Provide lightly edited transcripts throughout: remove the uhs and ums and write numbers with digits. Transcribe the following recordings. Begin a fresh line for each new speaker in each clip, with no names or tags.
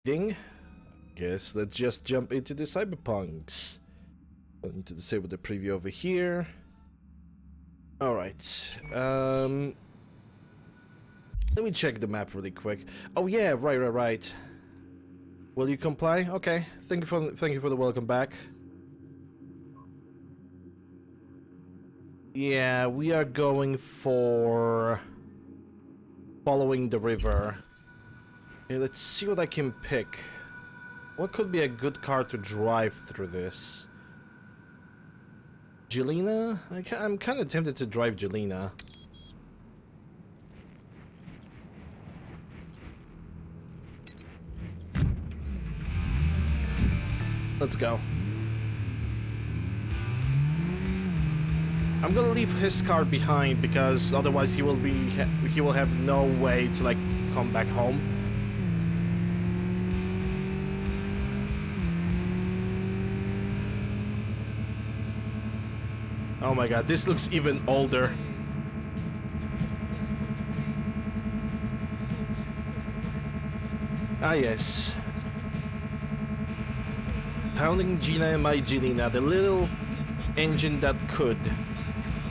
Ding. Guess let's just jump into the Cyberpunks. I need to disable the preview over here. Alright. Let me check the map really quick. Oh yeah, right. Will you comply? Okay. Thank you for the welcome back. Yeah, we are going for following the river. Okay, let's see what I can pick. What could be a good car to drive through this? Jelena? I'm kind of tempted to drive Jelena. Let's go. I'm gonna leave his car behind because otherwise he will have no way to like come back home. Oh my god, this looks even older. Ah yes. Pounding Gina and my Jelena, the little engine that could.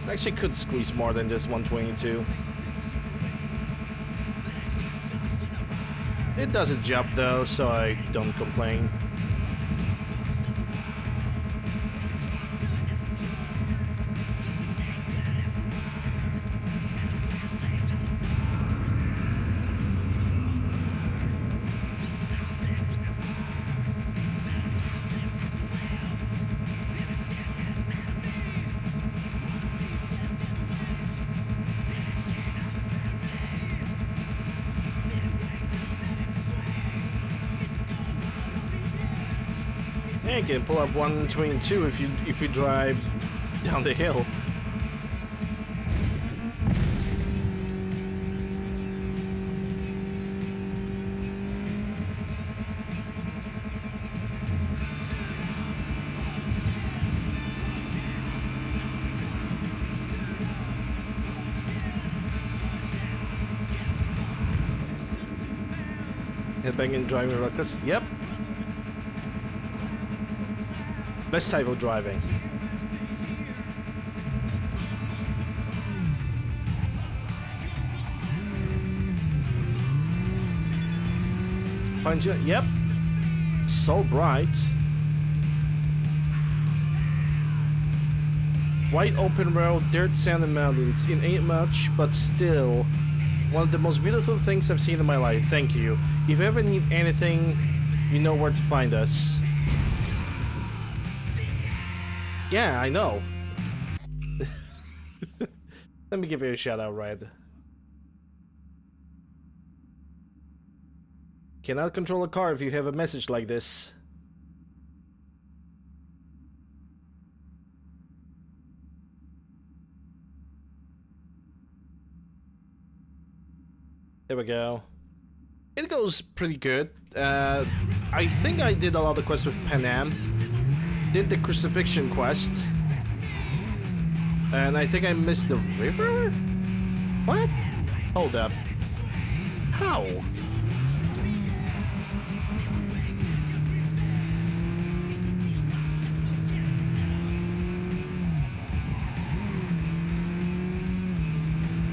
Actually could squeeze more than just 122. It does its job though, so I don't complain. Yeah, you can pull up 122 if you drive down the hill. Headbanging driving reckless. Yep. Best type of driving. Find you. Yep. So bright. Wide open road, dirt, sand, and mountains. It ain't much, but still one of the most beautiful things I've seen in my life. Thank you. If you ever need anything, you know where to find us. Yeah, I know. Let me give you a shout out, Red. Cannot control a car if you have a message like this. There we go. It goes pretty good. I think I did a lot of quests with Panam. Did the crucifixion quest, and I think I missed the river? What? Hold up. How?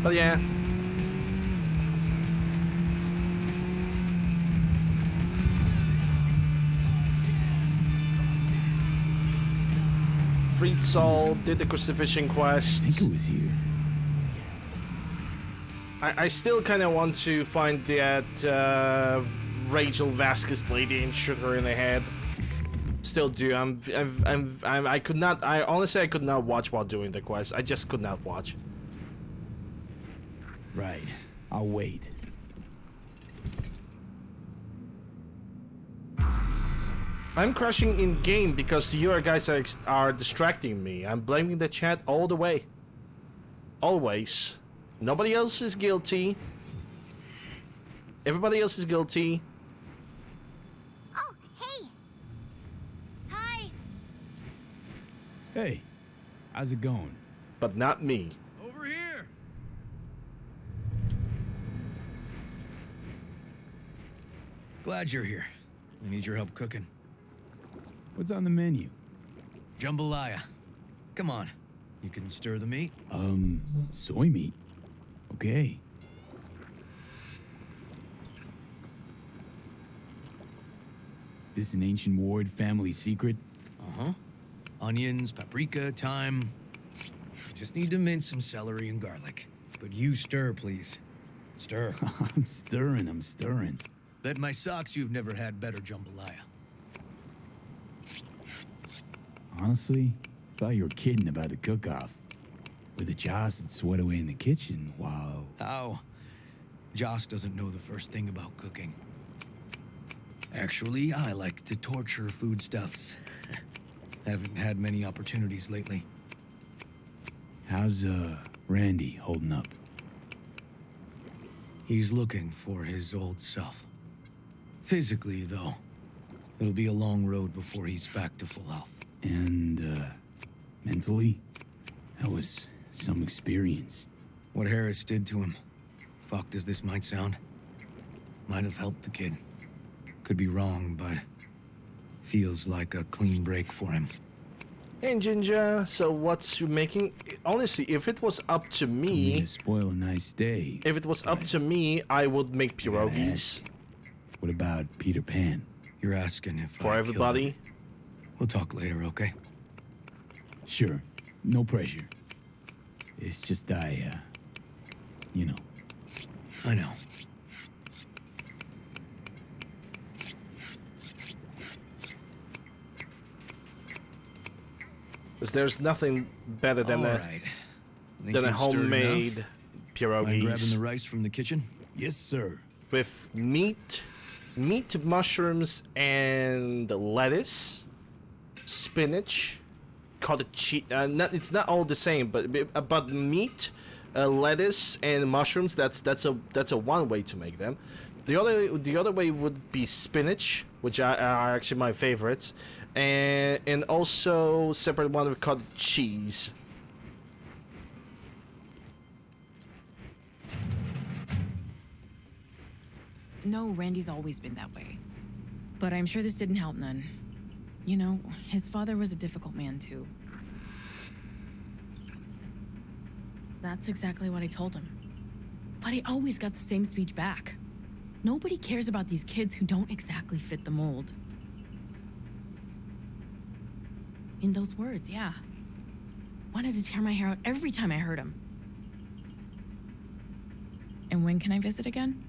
But yeah. Freed Saul, did the crucifixion quest.
I think it was you.
I still kind of want to find that Rachel Vasquez lady and shoot her in the head. Still do. I could not. I honestly I could not watch while doing the quest. I just could not watch.
Right. I'll wait.
I'm crashing in game because you guys are distracting me. I'm blaming the chat all the way. Always. Nobody else is guilty. Everybody else is guilty.
Oh, hey. Hi.
Hey, how's it going?
But not me.
Over here.
Glad you're here.
I need your help cooking.
What's on the menu?
Jambalaya. Come on. You can stir the meat.
Soy meat. Okay. This an ancient Ward family secret?
Uh-huh. Onions, paprika, thyme. Just need to mince some celery and garlic. But you stir, please. Stir.
I'm stirring.
Bet my socks you've never had better jambalaya.
Honestly, thought you were kidding about the cook-off. With the Joss that sweat away in the kitchen, wow.
How? Joss doesn't know the first thing about cooking. Actually, I like to torture foodstuffs. Haven't had many opportunities lately.
How's, Randy holding up?
He's looking for his old self. Physically, though. It'll be a long road before he's back to full health.
And, mentally? That was some experience.
What Harris did to him, fucked as this might sound, might have helped the kid. Could be wrong, but feels like a clean break for him.
Hey, Ginger, so what's you making? Honestly, if it was up to
Don't mean
me,
to spoil a nice day.
if it was up to me, I would make pierogies
What about Peter Pan?
You're asking if
for
I
everybody.
killed him. We'll talk later, okay?
Sure, no pressure. It's just you know.
I know.
Because there's nothing better than
All
a
right. Think
than a
you've stirred
homemade
enough? Mind grabbing
pierogies
the rice from the kitchen?
Yes, sir.
with meat, mushrooms, and lettuce, spinach, cottage cheese. It's not all the same, but meat, lettuce, and mushrooms. That's a one way to make them. The other way would be spinach, which are actually my favorites, and also separate one with cottage cheese.
No, Randy's always been that way. But I'm sure this didn't help none. You know, his father was a difficult man, too. That's exactly what I told him. But I always got the same speech back. Nobody cares about these kids who don't exactly fit the mold. In those words, yeah. Wanted to tear my hair out every time I heard him. And when can I visit again?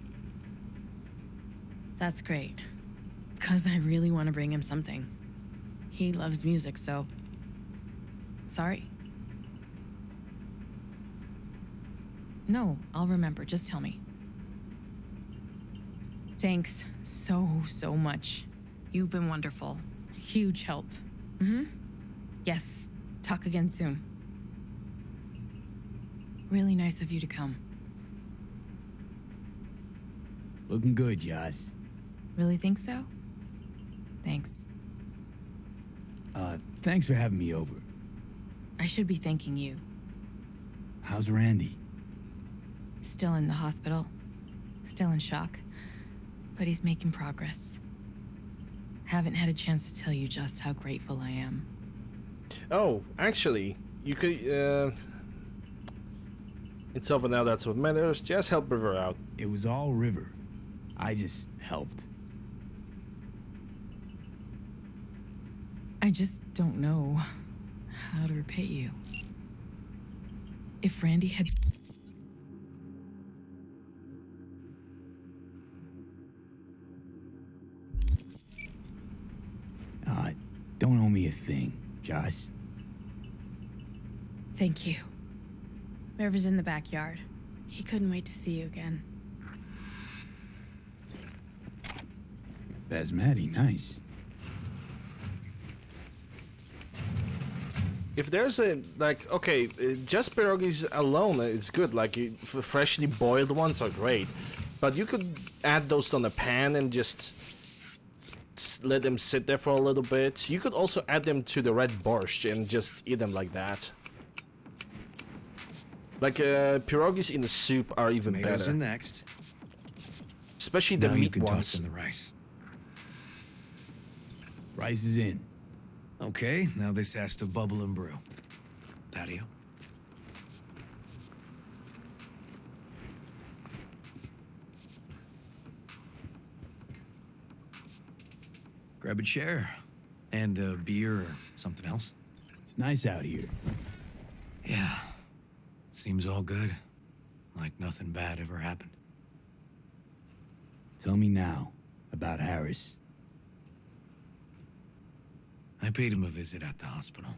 That's great. 'Cause I really want to bring him something. He loves music, so... Sorry. No, I'll remember. Just tell me. Thanks so much. You've been wonderful. Huge help. Yes. Talk again soon. Really nice of you to come.
Looking good, Joss.
Really think so? Thanks.
Thanks for having me over.
I should be thanking you.
How's Randy?
Still in the hospital. Still in shock. But he's making progress. Haven't had a chance to tell you just how grateful I am.
Oh, actually, you could. It's over now. That's what matters. Just help River out.
It was all River. I just helped.
I just don't know how to repay you. If Randy had...
Don't owe me a thing, Joss.
Thank you. River's in the backyard. He couldn't wait to see you again.
Basmati, nice.
If there's a okay, just pierogies alone is good. Freshly boiled ones are great, but you could add those on a pan and just let them sit there for a little bit. You could also add them to the red borscht and just eat them like that. Pierogies in the soup are even
Tomatoes
better.
are next.
Especially the
Now you
meat
can toss
ones.
in the rice.
Rice is in.
Okay, now this has to bubble and brew. Patio. Grab a chair. And a beer or something else.
It's nice out here.
Yeah. Seems all good. Like nothing bad ever happened.
Tell me now about Harris.
I paid him a visit at the hospital.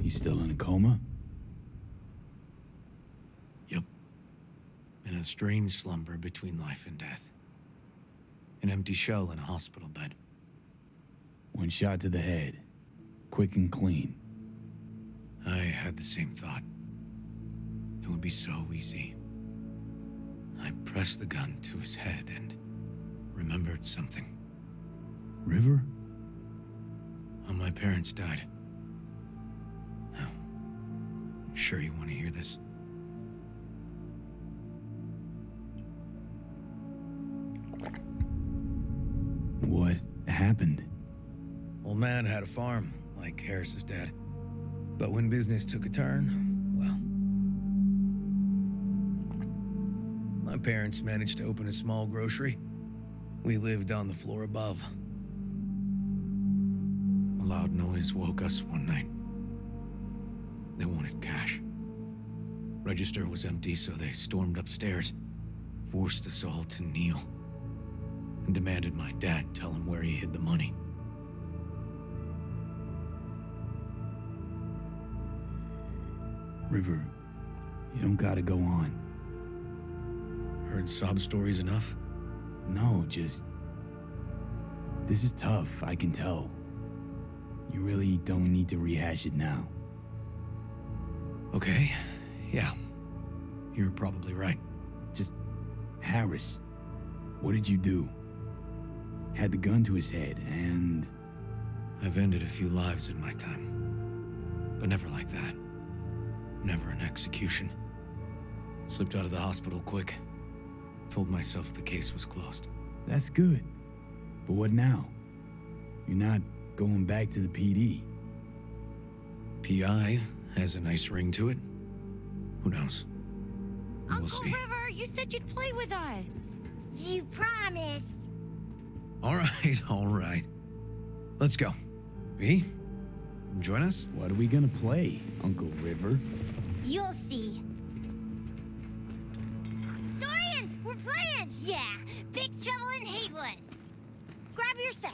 He's still in a coma?
Yep. In a strange slumber between life and death. An empty shell in a hospital bed.
One shot to the head. Quick and clean.
I had the same thought. It would be so easy. I pressed the gun to his head and remembered something.
River?
How my parents died. Now, I'm sure you want to hear this.
What happened?
Old man had a farm, like Harris's dad. But when business took a turn, well... My parents managed to open a small grocery. We lived on the floor above. A loud noise woke us one night. They wanted cash. Register was empty, so they stormed upstairs, forced us all to kneel, and demanded my dad tell him where he hid the money.
River, you don't gotta go on.
Heard sob stories enough?
No, just... This is tough, I can tell. You really don't need to rehash it now.
Okay, yeah. You're probably right.
Just... Harris. What did you do? Had the gun to his head, and...
I've ended a few lives in my time. But never like that. Never an execution. Slipped out of the hospital quick. Told myself the case was closed.
That's good. But what now? You're not going back to the PD.
PI has a nice ring to it. Who knows? We'll
Uncle
see.
River, you said you'd play with us. You promised.
All right, all right. Let's go. V, join us?
What are we gonna play, Uncle River?
You'll see. Dorian, we're playing! Yeah, Big Trouble in Haywood. Grab your set.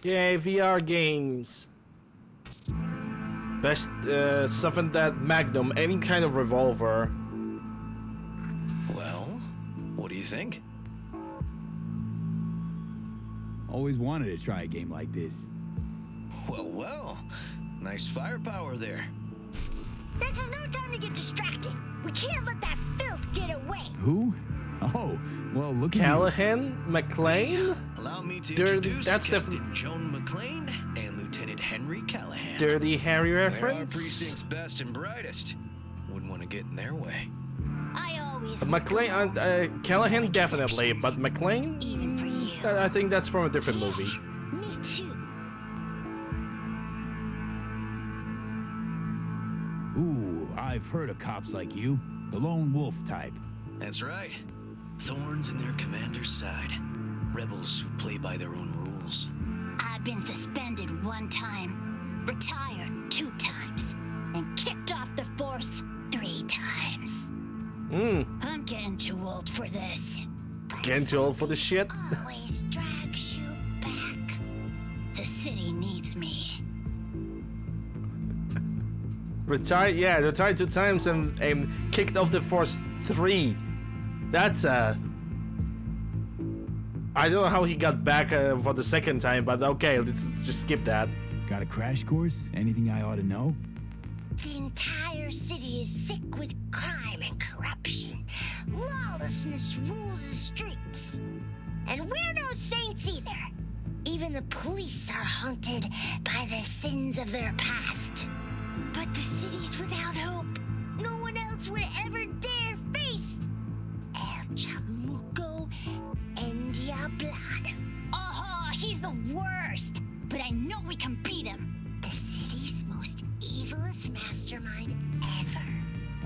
Yay, VR games. Best stuff in that Magnum, any kind of revolver.
Well, what do you think?
Always wanted to try a game like this.
Well, nice firepower there.
This is no time to get distracted. We can't let that filth get away.
Who? Oh, well, look at you.
Callahan? McLean?
Allow me to
Dirty-
introduce
that's
Captain
definitely-
Joan McLean and Lieutenant Henry Callahan.
Dirty Harry
They're our
reference?
precinct's best and brightest. Wouldn't want to get in their way.
I always
McLean, Callahan definitely, but McLean?
even for you.
I think that's from a different movie.
Me too.
Ooh, I've heard of cops like you. The lone wolf type.
That's right. Thorns in their commander's side. Rebels who play by their own rules.
I've been suspended 1 time, retired 2 times, and kicked off the force 3 times. I'm getting too old for this.
Getting too old for this shit?
Always drags you back. The city needs me.
Retired 2 times and kicked off the force 3. That's I don't know how he got back for the 2nd time, but okay, let's just skip that.
Got a crash course? Anything I ought to know?
The entire city is sick with crime and corruption. Lawlessness rules the streets. And we're no saints either. Even the police are haunted by the sins of their past. But the city's without hope. No one else would ever dare face El Chamuco Endiablado. Oh, he's the worst. But I know we can beat him. The city's most evilest mastermind ever.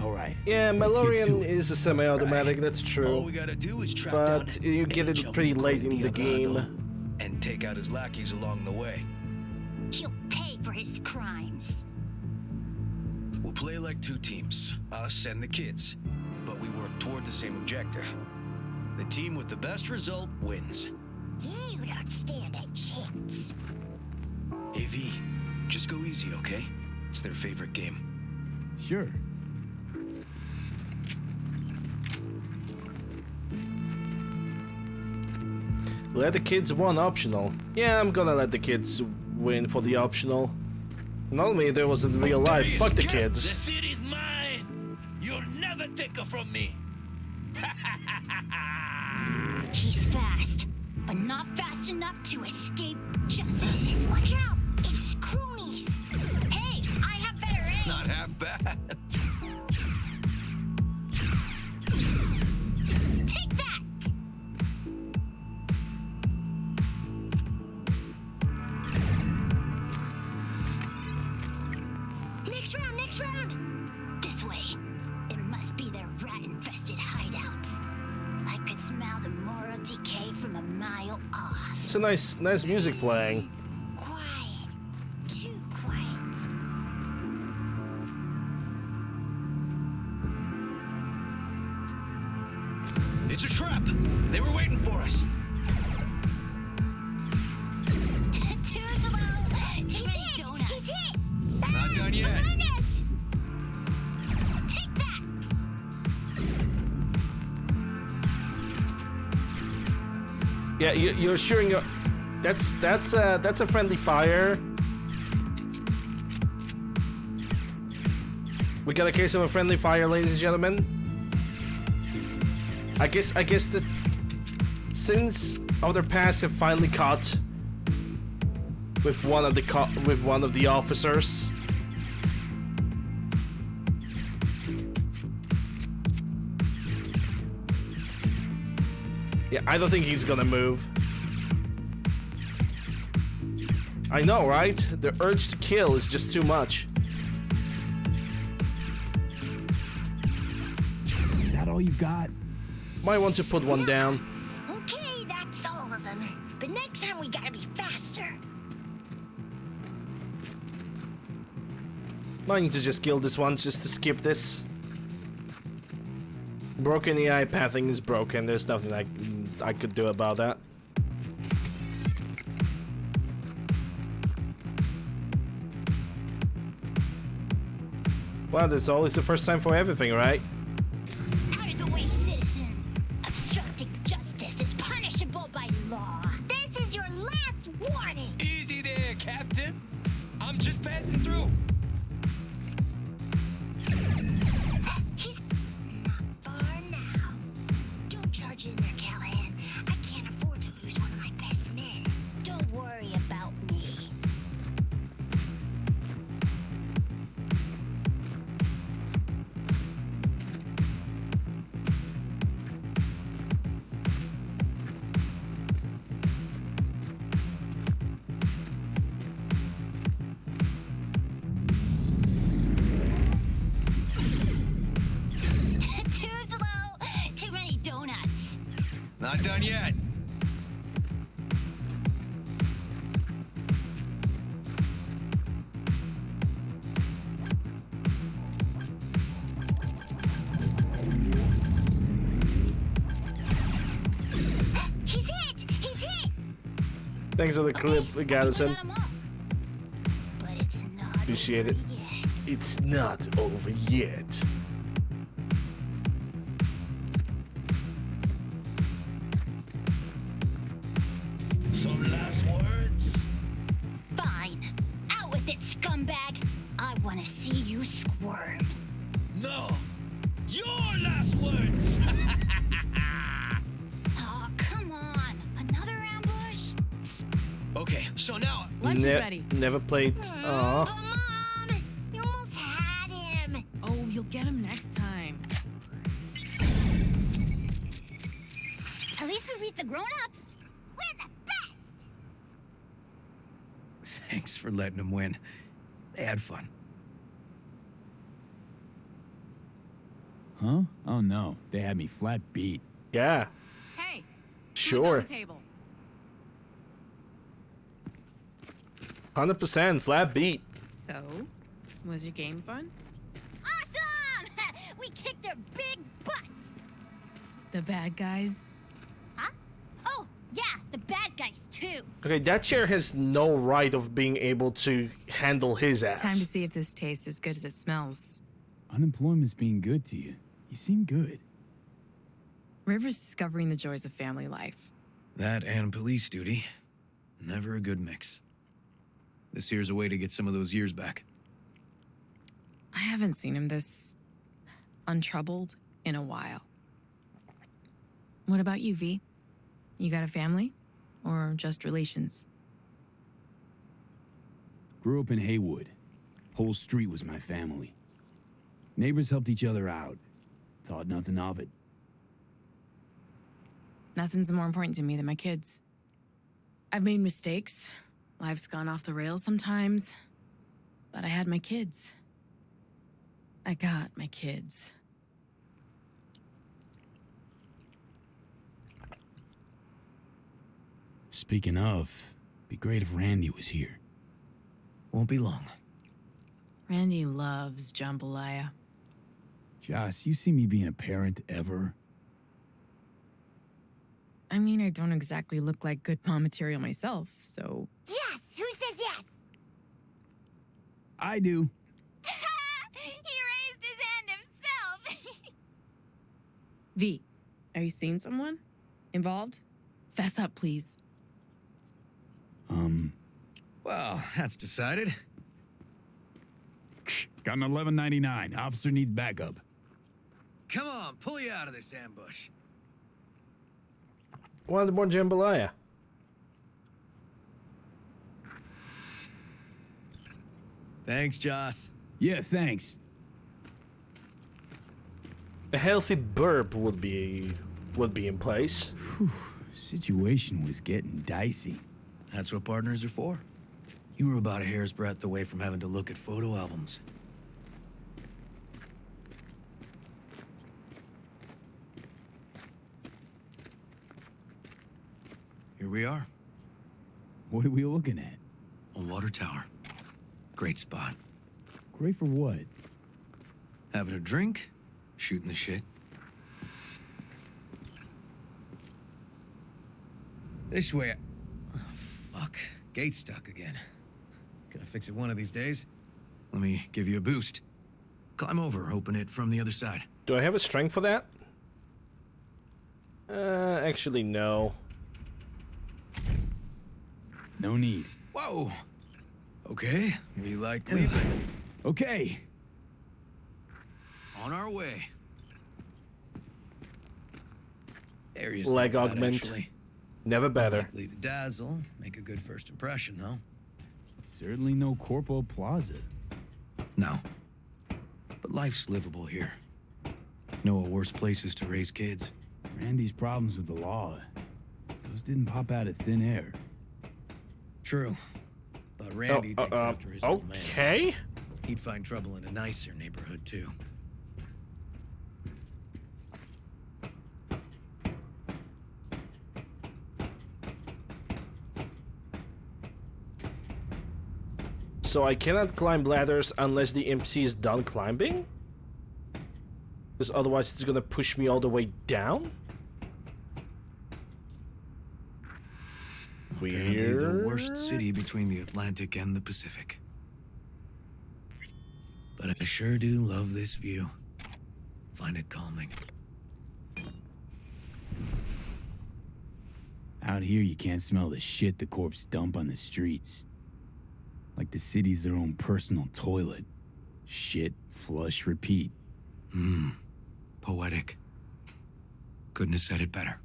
All right.
Yeah,
let's get to
Malorian
it.
is a semi-automatic, that's
All
true.
we gotta do is track
But
down
you get
El
it pretty
Chamuco
late in the
Endiablado
game.
and take out his lackeys along the way.
He'll pay for his crimes.
We'll play like two teams, us and the kids, but we work toward the same objective. The team with the best result wins.
You don't stand a chance.
AV, just go easy, okay? It's their favorite game.
Sure.
Let the kids win optional. Yeah, I'm gonna let the kids win for the optional. Not me, there was in real life. Fuck the kids.
city's mine. You'll never take her from me.
He's fast, but not fast enough to escape justice. Watch out! It's cronies. Hey, I have better aim.
Not half bad.
Take that! Next round! This way. It must be their rat-infested hideouts. I could smell the moral decay from a mile off.
It's a nice music playing.
Quiet. Too quiet.
It's a trap. They were waiting for us.
Too slow. He's hit! He's hit!
Not done yet.
Behind us! Take that!
Yeah, you're shooting your. That's a friendly fire. We got a case of a friendly fire, ladies and gentlemen. I guess the sins of their past have finally caught with one of the officers. Yeah, I don't think he's gonna move. I know, right? The urge to kill is just too much.
Is that all you got?
Might want to put one down.
Okay, that's all of them. But next time we gotta be faster.
Might need to just kill this one just to skip this. Broken AI pathing is broken. There's nothing I could do about that. Well, there's always the first time for everything, right?
Out of the way, citizen. Obstructing justice is punishable by law. This is your last warning.
Easy there, Captain. I'm just passing through.
He's not far now. Don't charge in there, Callahan. I can't afford to lose one of my best men. Don't worry about me. Too slow. Too many donuts.
Not done yet.
He's hit. He's hit.
Thanks for the clip, Gaddison.
Got him up. But it's not
Appreciate it.
over yet.
It's not over yet.
Some last words?
Fine. Out with it, scumbag. I want to see you squirm.
No. Your last words.
Oh, come on. Another ambush?
Okay, so now
Lunch is ready.
Never played. Aw.
Mom, you almost had him.
Oh, you'll get him next time.
At least we beat the grown-ups. We're the best.
Thanks for letting them win. They had fun.
Huh? Oh no, they had me flat beat.
Yeah.
Hey, food's
Sure.
on the table.
100% flat beat.
So, was your game fun?
Awesome! We kicked their big butts.
The bad guys?
Huh? Oh, yeah, the bad guys too.
Okay, that chair has no right of being able to handle his ass.
Time to see if this tastes as good as it smells.
Unemployment's being good to you. You seem good.
River's discovering the joys of family life.
That and police duty. Never a good mix. This here's a way to get some of those years back.
I haven't seen him this untroubled in a while. What about you, V? You got a family? Or just relations?
Grew up in Haywood. Whole street was my family. Neighbors helped each other out. Thought nothing of it.
Nothing's more important to me than my kids. I've made mistakes. Life's gone off the rails sometimes. But I had my kids. I got my kids.
Speaking of, be great if Randy was here.
Won't be long.
Randy loves jambalaya.
Joss, you see me being a parent ever?
I mean, I don't exactly look like good mom material myself, so...
Yes, who says yes?
I do.
He raised his hand himself.
V, are you seeing someone? Involved? Fess up, please.
Well, that's decided.
Got an $11.99. Officer needs backup.
come on, pull you out of this ambush.
Wanted more jambalaya.
Thanks, Joss.
Yeah, thanks.
A healthy burp would be in place.
Situation was getting dicey.
That's what partners are for. You were about a hair's breadth away from having to look at photo albums. Here we are,
What are we looking at?
a water tower. Great spot.
Great for what?
Having a drink, shooting the shit. This way. Oh, fuck. Gate's stuck again. Gonna fix it one of these days. Let me give you a boost. Climb over, open it from the other side.
Do I have a strength for that? Actually, no.
No need.
Whoa! Okay, we like leaving.
Okay.
On our way. Area's
Leg
not bad,
augment.
actually.
Never better.
Likely to dazzle. Make a good first impression, though.
Certainly no Corpo Plaza.
No. But life's livable here. Know of worse places to raise kids.
Randy's problems with the law. Those didn't pop out of thin air.
True. But Randy takes after his old man.
Okay.
He'd find trouble in a nicer neighborhood, too.
So I cannot climb ladders unless the MC is done climbing? Because otherwise it's gonna push me all the way down?
Apparently the
Weird.
worst city between the Atlantic and the Pacific. But I sure do love this view. Find it calming.
Out here, you can't smell the shit the corpse dump on the streets. Like the city's their own personal toilet. Shit, flush, repeat.
Poetic. Couldn't have said it better.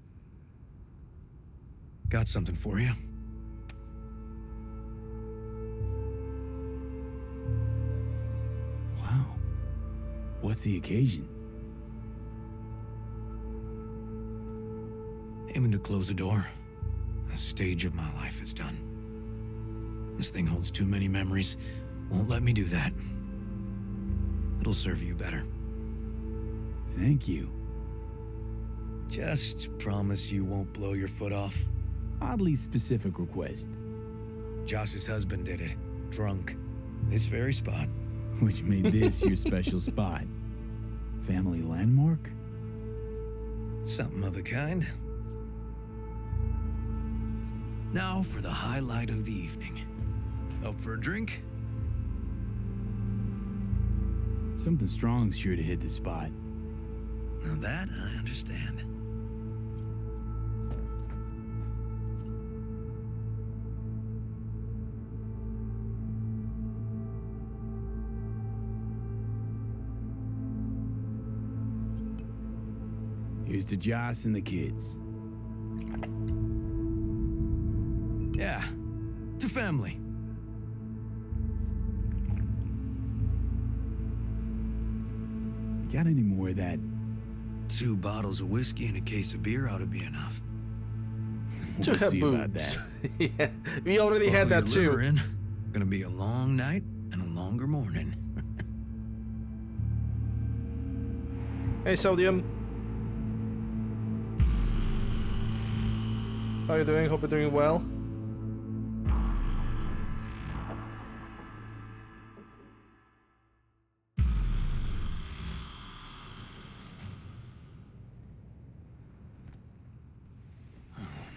Got something for you.
What's the occasion?
Aiming to close the door. A stage of my life is done. This thing holds too many memories. Won't let me do that. It'll serve you better.
Thank you.
Just promise you won't blow your foot off.
Oddly specific request.
Josh's husband did it. Drunk. This very spot.
Which made this your special spot. Family landmark?
Something of the kind. Now for the highlight of the evening. Up for a drink?
Something strong's sure to hit the spot.
Now that I understand.
Here's to Joss and the kids.
Yeah, to family.
You got any more of that?
2 bottles of whiskey and a case of beer ought to be enough.
To
We'll
have
see about
boobs.
that.
Yeah, we already had that
Your liver
too.
in. Gonna be a long night and a longer morning.
Hey, Sodium. How are you doing? Hope you're doing well.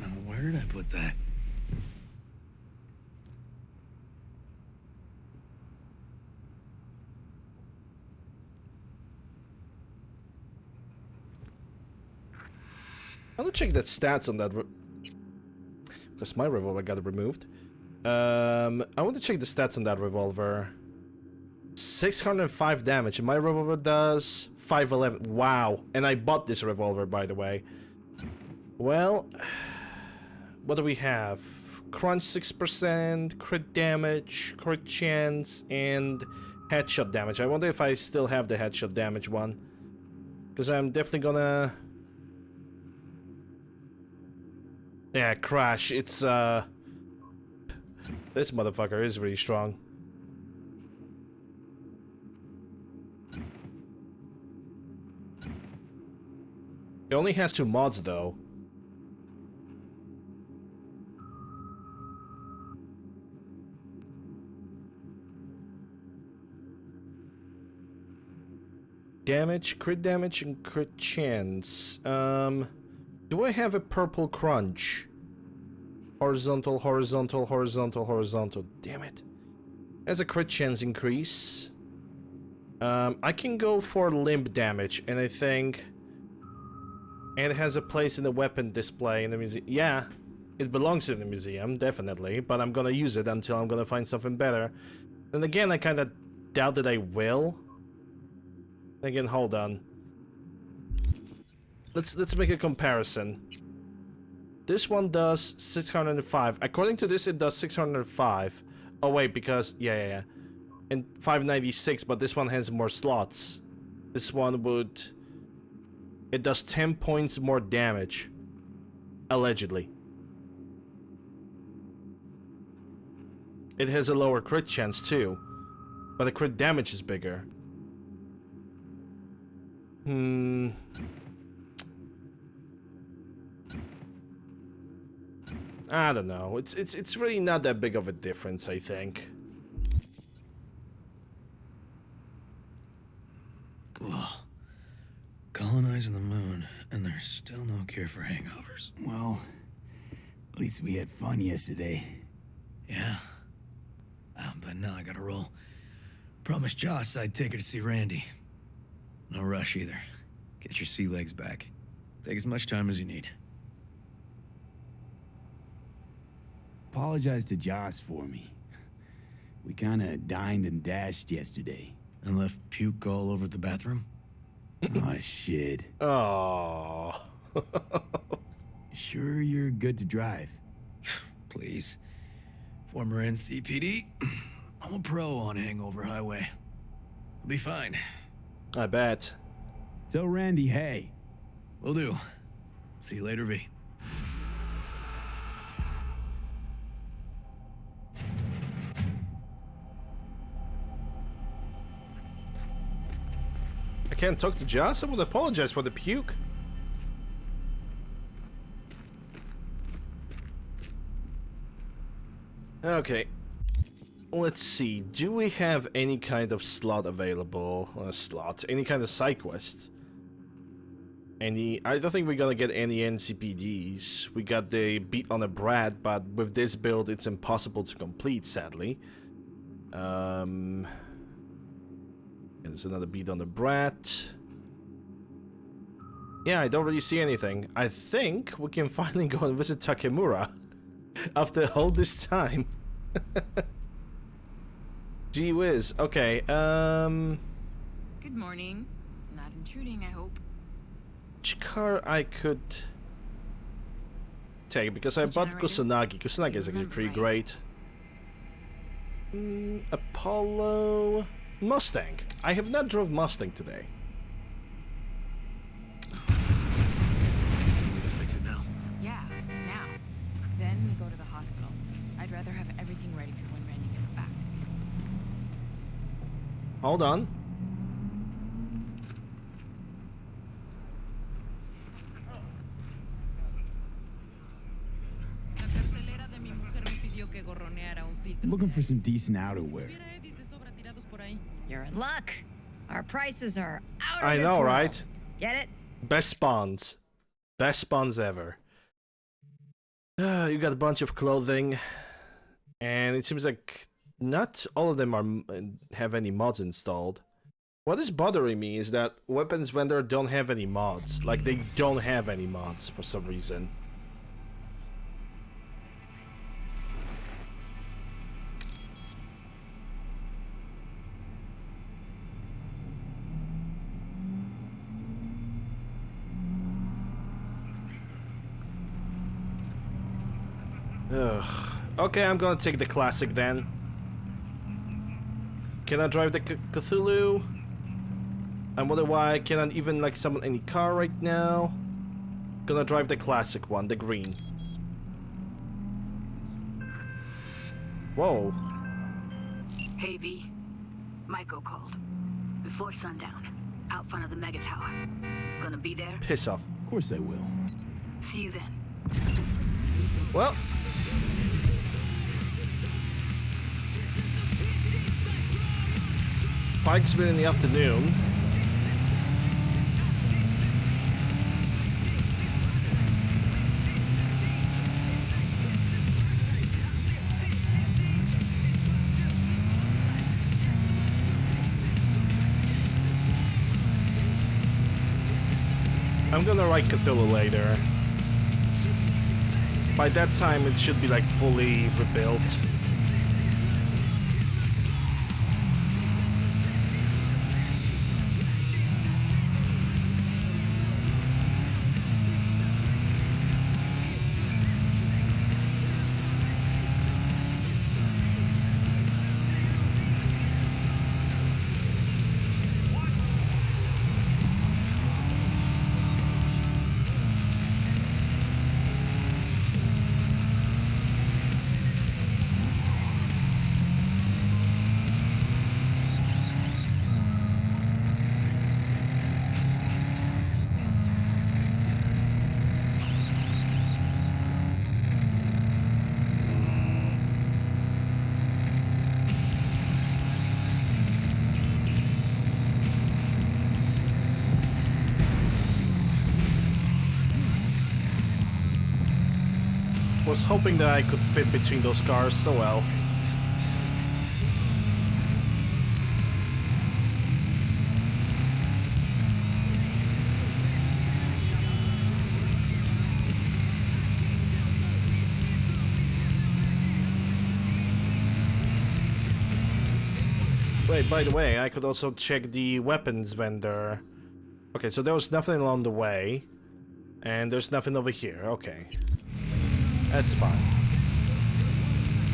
Now where did I put that?
I'm gonna check the stats on that because my revolver got removed. I want to check the stats on that revolver. 605 damage, and my revolver does 511. Wow! And I bought this revolver, by the way. Well, what do we have? Crunch 6%, crit damage, crit chance, and headshot damage. I wonder if I still have the headshot damage one, because I'm definitely gonna. Yeah, crash. It's this motherfucker is really strong. It only has 2 mods though. Damage, and crit chance. Do I have a purple crunch? Horizontal, horizontal, horizontal, horizontal. Damn it. As a crit chance increase. I can go for limb damage, and I think it has a place in the weapon display in the museum. Yeah, it belongs in the museum, definitely, but I'm gonna use it until I'm gonna find something better. And again, I kind of doubt that I will. Again, hold on. Let's make a comparison. This one does 605. According to this, it does 605. Oh wait, because yeah. And 596, but this one has more slots. This one would. It does 10 points more damage. Allegedly. It has a lower crit chance too, but the crit damage is bigger. I don't know. It's really not that big of a difference, I think.
Ugh. Colonizing the moon, and there's still no cure for hangovers.
Well, at least we had fun yesterday.
Yeah. But now I gotta roll. Promised Joss I'd take her to see Randy. No rush either. Get your sea legs back. Take as much time as you need.
Apologize to Joss for me. We kinda dined and dashed yesterday.
And left puke all over the bathroom?
Oh, shit.
Oh.
Sure you're good to drive?
Please. Former NCPD. I'm a pro on Hangover Highway. I'll be fine.
I bet.
Tell Randy, hey.
Will do. See you later, V.
I can't talk to Joss? I would apologize for the puke. Okay. Let's see. Do we have any kind of slot available? Any kind of side quest? I don't think we're gonna get any NCPDs. We got the beat on a Brat, but with this build, it's impossible to complete, sadly. There's another beat on the Brat. Yeah, I don't really see anything. I think we can finally go and visit Takemura after all this time. Gee whiz. Okay,
Good morning. Not intruding, I hope.
which car I could take? Because I
The
bought
generator?
Kusanagi. Kusanagi is actually pretty great. Apollo... Mustang. I have not drove Mustang today.
Fix it now.
Yeah, now. Then we go to the hospital. I'd rather have everything ready for when Randy gets back.
Hold on.
Looking for some decent outerwear.
You're in luck. Our prices are out of
I
this
know,
world.
right?
Get it?
Best spawns. Best spawns ever. You got a bunch of clothing. And it seems like not all of them have any mods installed. What is bothering me is that weapons vendor don't have any mods. Like, they don't have any mods for some reason. Ugh. Okay, I'm gonna take the classic then. Can I drive the Cthulhu? I wonder why I cannot even like summon any car right now. Gonna drive the classic one, the green. Whoa.
Hey V, Michael called. Before sundown, out front of the Mega Tower. Gonna be there?
Piss off.
Of course I will.
See you then.
Well. Pike's been in the afternoon. I'm gonna write Cthulhu later. By that time, it should be like fully rebuilt. Was hoping that I could fit between those cars so well. Wait, by the way, I could also check the weapons vendor. Okay, so there was nothing along the way. And there's nothing over here. Okay. That's fine.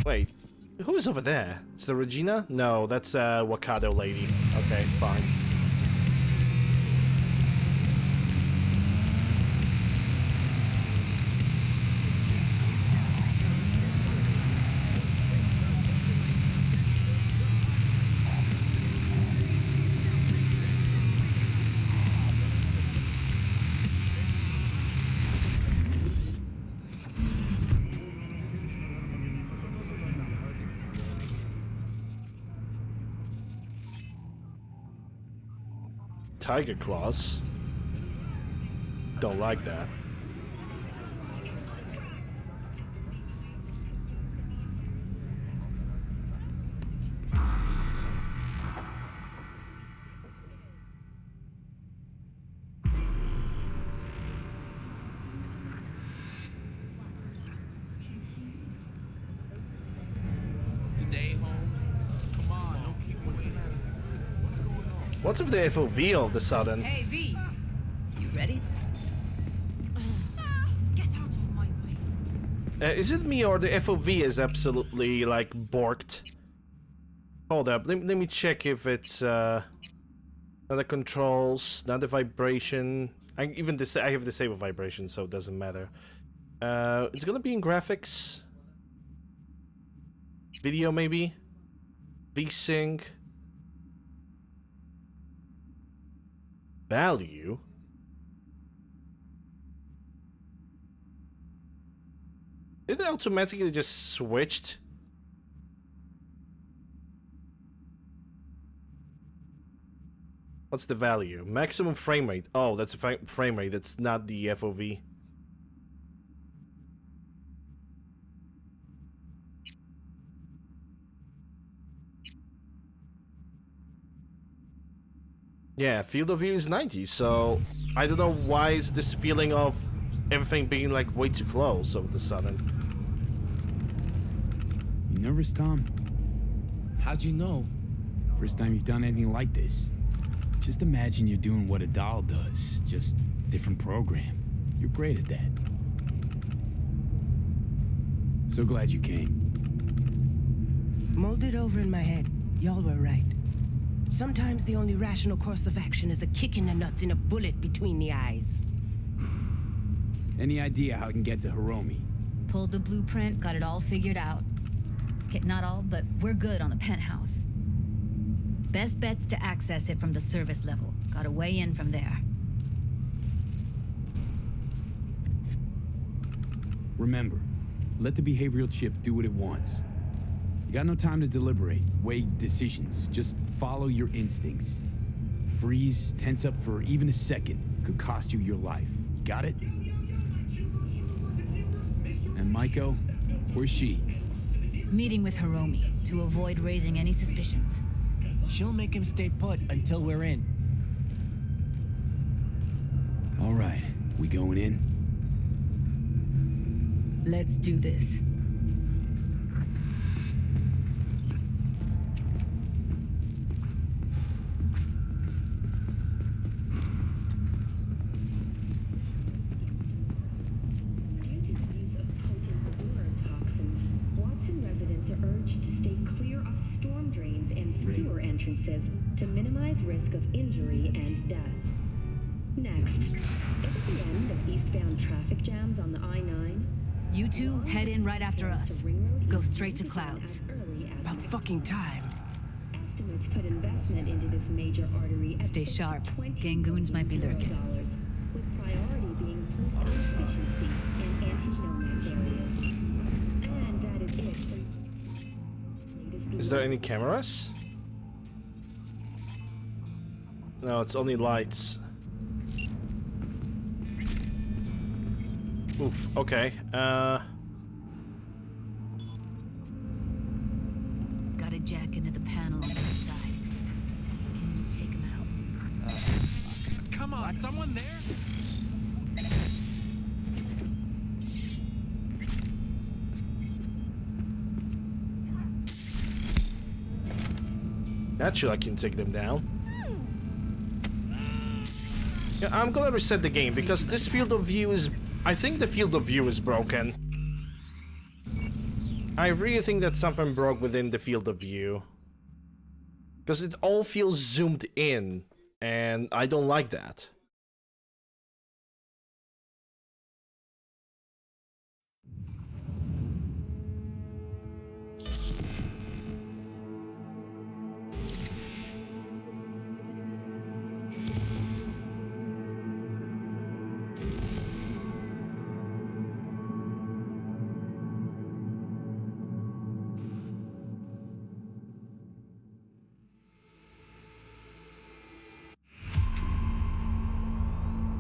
Wait, who's over there? Is the Regina? No, that's Wakado lady. Okay, fine. tiger claws. Don't like that. What's with the FOV all of a sudden?
Hey, V. You ready? Get out of my way.
Is it me or the FOV is absolutely like borked? Hold up, let me check if it's not the controls, not the vibration. I have disabled vibration, so it doesn't matter. It's gonna be in graphics, video maybe, VSync, value. It automatically just switched. What's the value? Maximum frame rate. Oh, that's a frame rate. That's not the FOV. Yeah, field of view is 90, so I don't know why is this feeling of everything being like way too close all of a sudden.
You nervous, Tom?
How'd you know?
First time you've done anything like this. Just imagine you're doing what a doll does, just different program. You're great at that. So glad you came.
Mulled it over in my head. Y'all were right. Sometimes the only rational course of action is a kick in the nuts and a bullet between the eyes.
Any idea how I can get to Hiromi?
Pulled the blueprint, got it all figured out. Okay, not all, but we're good on the penthouse. Best bet's to access it from the service level. Got a way in from there.
Remember, let the behavioral chip do what it wants. You got no time to deliberate, weigh decisions. Just follow your instincts. Freeze, tense up for even a second could cost you your life. You got it? And Maiko, where's she?
Meeting with Hiromi to avoid raising any suspicions.
She'll make him stay put until we're in.
All right, we going in?
Let's do this.
To minimize risk of injury and death. Next, if at the end of eastbound traffic jams on the I-9,
you two head in right after us. Go straight to Clouds.
About fucking time.
Estimates put investment into this major artery.
Stay sharp. Gangoons might be lurking.
With priority being placed on efficiency and anti-nomad areas. And that is it.
Is there any cameras? No, it's only lights. Oof, okay.
Got a jack into the panel on the side. Can you take him out?
Come on, someone there?
Naturally, I can take them down. Yeah, I'm gonna reset the game because this field of view is... I think the field of view is broken. I really think that something broke within the field of view. Because it all feels zoomed in, and I don't like that.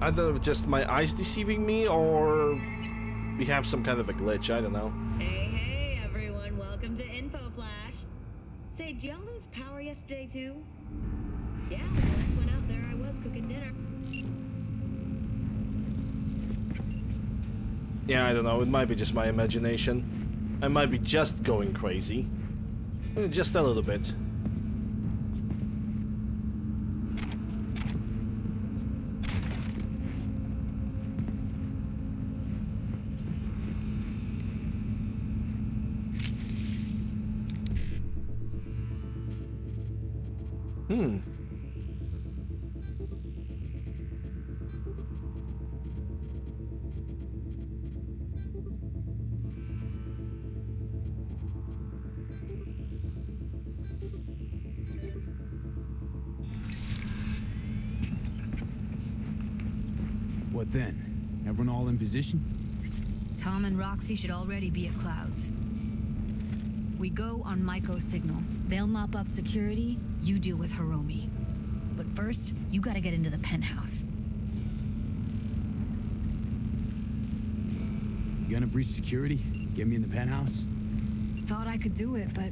I don't know if it's just my eyes deceiving me or we have some kind of a glitch. I don't know.
Hey, everyone. Welcome to Info Flash. Say, did y'all lose power yesterday, too? Yeah, when the lights went out there, I was cooking dinner.
Yeah, I don't know. It might be just my imagination. I might be just going crazy. Just a little bit.
What then? Everyone all in position?
Tom and Roxy should already be at Clouds. We go on Maiko's signal. They'll mop up security, you deal with Hiromi. But first, you gotta get into the penthouse.
You gonna breach security? Get me in the penthouse?
Thought I could do it, but...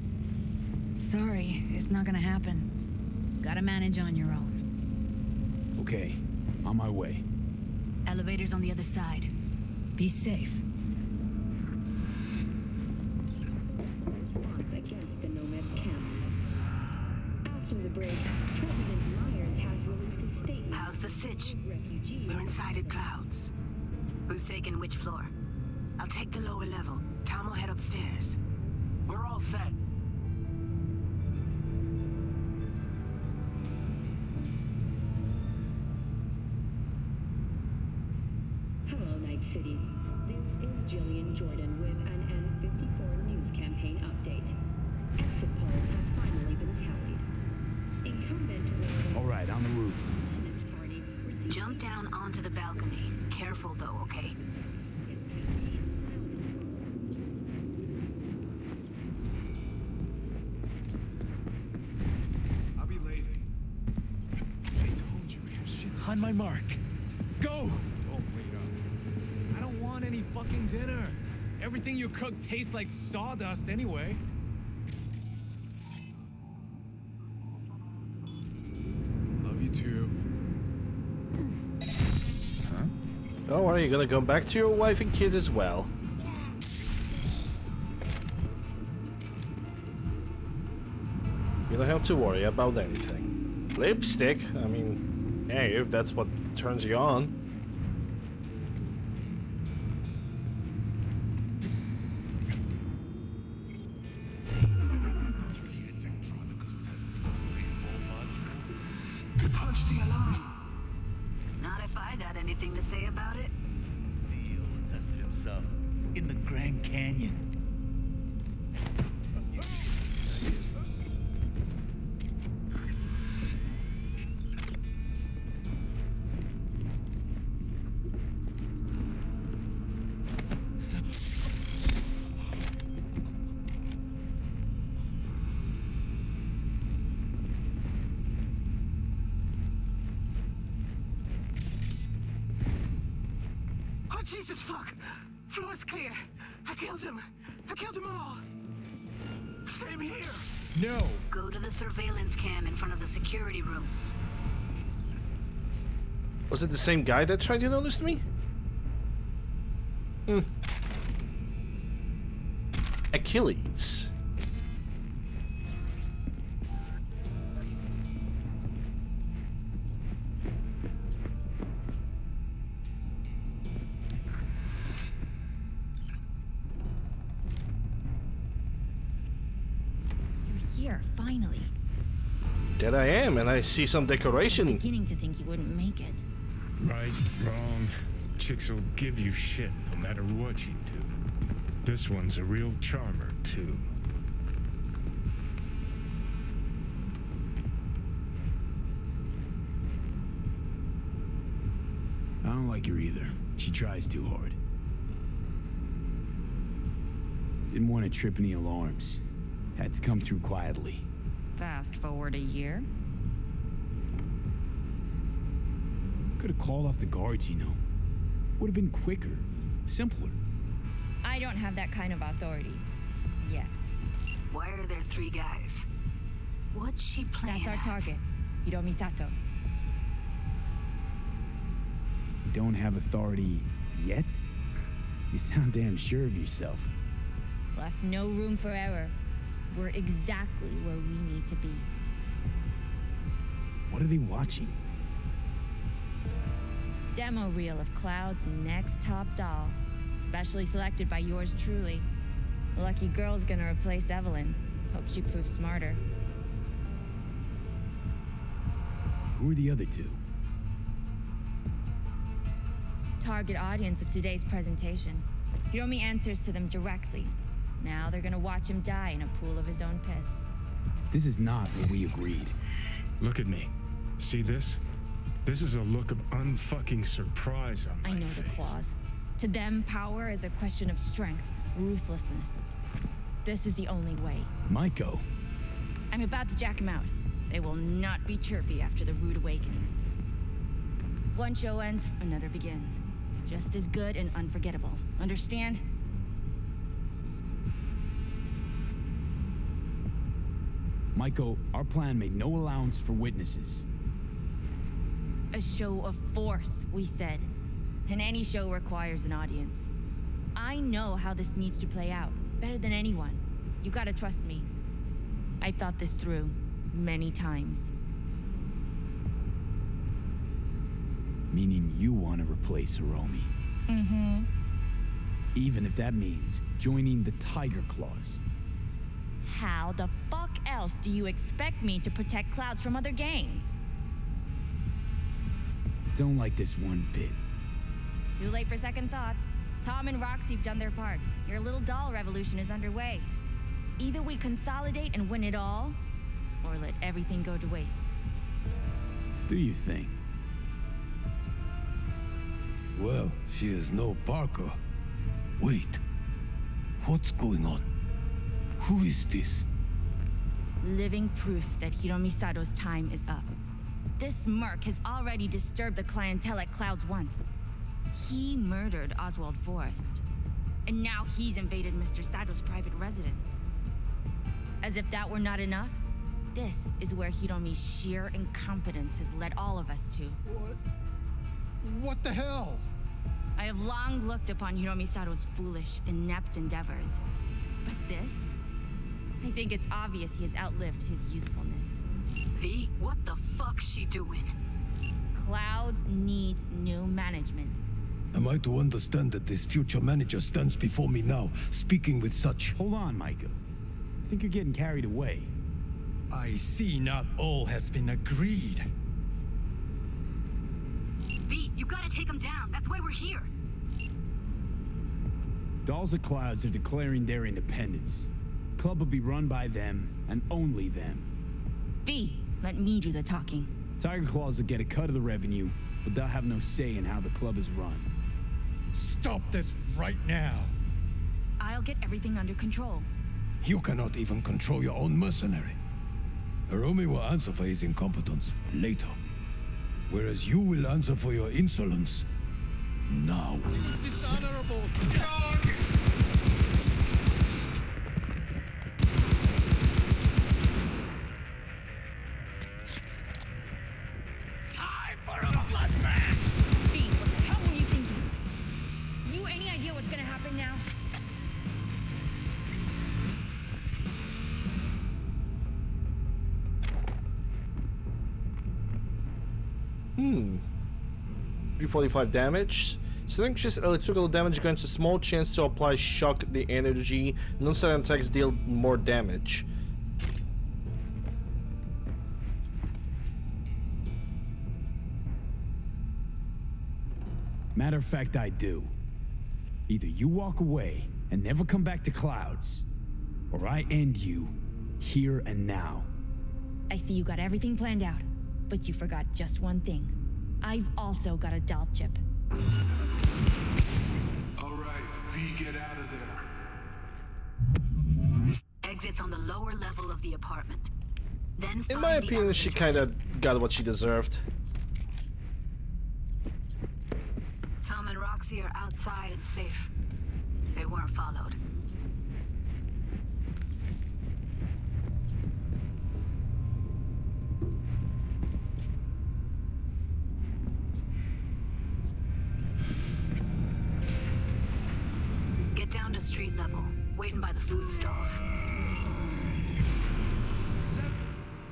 sorry, it's not gonna happen. Gotta manage on your own.
Okay, on my way.
Elevator's on the other side. Be safe.
Response against the Nomads camps. After the break, President Myers has released a statement.
How's the sitch?
Refugees.
We're inside at Clouds. Who's taking which floor? I'll take the lower level. Tom will head upstairs.
We're all set.
Hello, Night City. This is Jillian Jordan with an N54 news campaign update. Exit polls have finally been tallied. Incumbent
All right, on the roof.
Party received
Jump down onto the balcony. Careful though, okay?
I'll be late. I told you we have shit on my mark. Go! Don't wait up. I don't want any fucking dinner. Everything you cook tastes like sawdust anyway. Love you too.
Oh, are you gonna go back to your wife and kids as well? You don't have to worry about anything. Lipstick? I mean, hey, if that's what turns you on.
Punch the alarm. Not if I got anything to say about it.
Theo tested himself in the Grand Canyon.
Oh, Jesus, fuck! Floor's clear. I killed him. I killed them all. Same here.
No!
Go to the surveillance cam in front of the security room.
Was it the same guy that tried to notice me? Achilles.
You're here, finally.
That I am, and I see some decoration.
Beginning to think you wouldn't make it.
Right, wrong. Chicks will give you shit no matter what you do. This one's a real charmer, too.
I don't like her either. She tries too hard. Didn't want to trip any alarms. Had to come through quietly.
Fast forward a year.
Could have called off the guards, you know. Would have been quicker, simpler.
I don't have that kind of authority. Yet.
Why are there 3 guys? What's she playing
That's our
at?
target. Hiromi Sato.
You don't have authority yet? You sound damn sure of yourself.
Left no room for error. We're exactly where we need to be.
What are they watching?
Demo reel of Cloud's next top doll. Specially selected by yours truly. Lucky girl's gonna replace Evelyn. Hope she proves smarter.
Who are the other 2?
Target audience of today's presentation. Hiromi answers to them directly. Now they're gonna watch him die in a pool of his own piss.
This is not what we agreed.
Look at me. See this? This is a look of unfucking surprise on my
I know
face.
the clause. To them, power is a question of strength, ruthlessness. This is the only way.
Maiko.
I'm about to jack him out. They will not be chirpy after the rude awakening. One show ends, another begins. Just as good and unforgettable. Understand?
Maiko, our plan made no allowance for witnesses.
A show of force, we said. And any show requires an audience. I know how this needs to play out, better than anyone. You gotta trust me. I've thought this through many times.
Meaning you want to replace Hiromi.
Mm-hmm.
Even if that means joining the Tiger Claws.
How the fuck else do you expect me to protect Clouds from other gangs?
Don't like this one bit.
Too late for second thoughts. Tom and Roxy've done their part. Your little doll revolution is underway. Either we consolidate and win it all, or let everything go to waste.
Do you think?
Well, she is no Parker. Wait. What's going on? Who is this?
Living proof that Hiromi Sato's time is up. This merc has already disturbed the clientele at Clouds once. He murdered Oswald Forrest. And now he's invaded Mr. Sato's private residence. As if that were not enough, this is where Hiromi's sheer incompetence has led all of us to.
What the hell?
I have long looked upon Hiromi Sato's foolish, inept endeavors. But this? I think it's obvious he has outlived his usefulness.
V, what the fuck's she doing?
Clouds needs new management.
Am I to understand that this future manager stands before me now, speaking with such...
Hold on, Micah. I think you're getting carried away.
I see not all has been agreed.
V, you gotta take him down. That's why we're here.
Dolls of Clouds are declaring their independence. Club will be run by them, and only them.
V, let me do the talking.
Tiger Claws will get a cut of the revenue, but they'll have no say in how the club is run.
Stop this right now.
I'll get everything under control.
You cannot even control your own mercenary. Hiromi will answer for his incompetence later, whereas you will answer for your insolence now.
Dishonorable!
Time for a bloodbath!
V, what the hell were you thinking? You any idea what's gonna happen now?
Hmm. 345 damage. Strength electrical damage grants a small chance to apply shock the energy. Non-certain attacks deal more damage.
Matter of fact, I do. Either you walk away and never come back to Clouds, or I end you here and now.
I see you got everything planned out, but you forgot just one thing. I've also got a doll chip.
All right, V, get out of there.
Exits on the lower level of the apartment. Then
In my opinion, she kinda got what she deserved.
Roxy are outside and safe. They weren't followed. Get down to street level, waiting by the food stalls.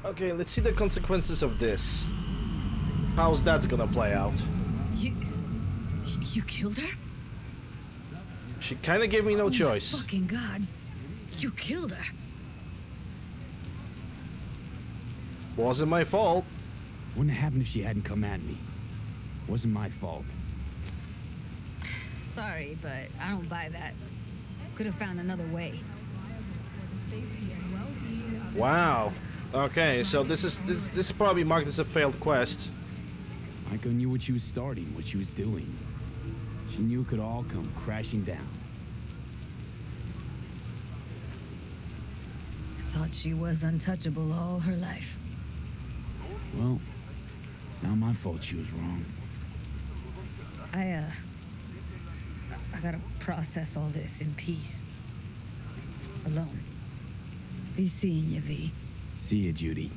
Okay, let's see the consequences of this. How's that gonna play out?
You killed her?
She kinda gave me no choice.
Fucking God. You killed her.
Wasn't my fault.
Wouldn't have happened if she hadn't come at me. Wasn't my fault.
Sorry, but I don't buy that. Could have found another way.
Wow. Okay, so this is probably marked as a failed quest.
Maiko knew what she was starting, what she was doing. She knew it could all come crashing down.
Thought she was untouchable all her life.
Well, it's not my fault she was wrong.
I gotta process all this in peace. Alone. Be seeing you, V.
See you, Judy.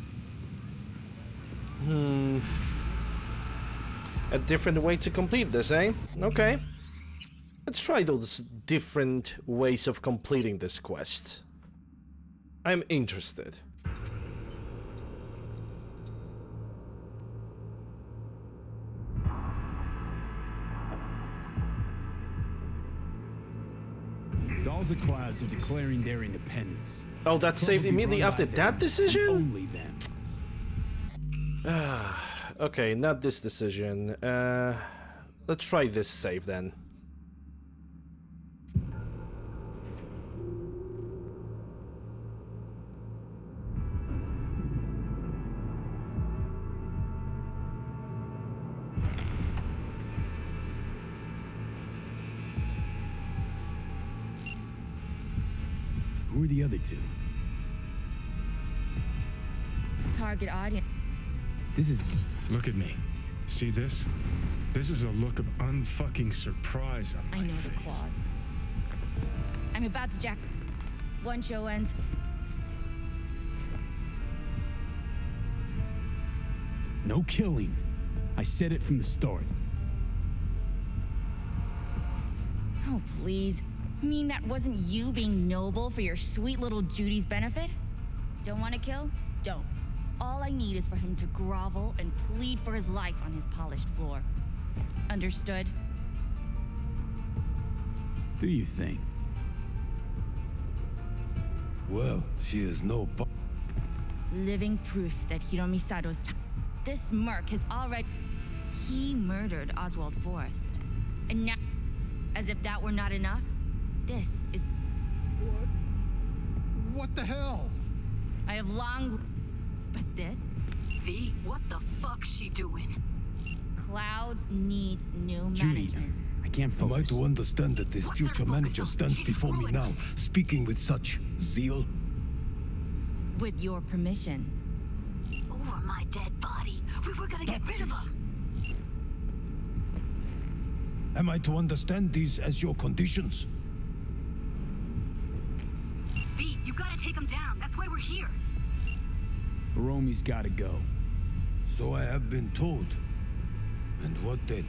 A different way to complete this, eh? Okay. Let's try those different ways of completing this quest. I'm interested.
Dolls of Clouds are declaring their independence.
Oh, that's saved immediately after that decision?
Only them.
Okay, not this decision. Let's try this save then.
Who are the other two?
Target audience.
This is...
Look at me. See this? This is a look of unfucking surprise on my
I know
face.
the clause. I'm about to jack. One show ends.
No killing. I said it from the start.
Oh, please. You mean that wasn't you being noble for your sweet little Judy's benefit? Don't want to kill? Don't. All I need is for him to grovel and plead for his life on his polished floor. Understood?
Do you think?
Well, she is no...
Living proof that Hiromi Sato's this merc has already... He murdered Oswald Forrest. And now, as if that were not enough, this is...
What the hell?
I have long... But this?
V, what the fuck's she doing?
Clouds needs new
Judy,
management.
I can't
Am I
focus.
to understand that this future manager stands
She's
before me
screwing
now,
us.
speaking with such zeal?
With your permission.
Over my dead body. We were gonna get rid of him.
Am I to understand these as your conditions?
V, you gotta take him down. That's why we're here.
Hiromi's gotta go.
So I have been told. And what then?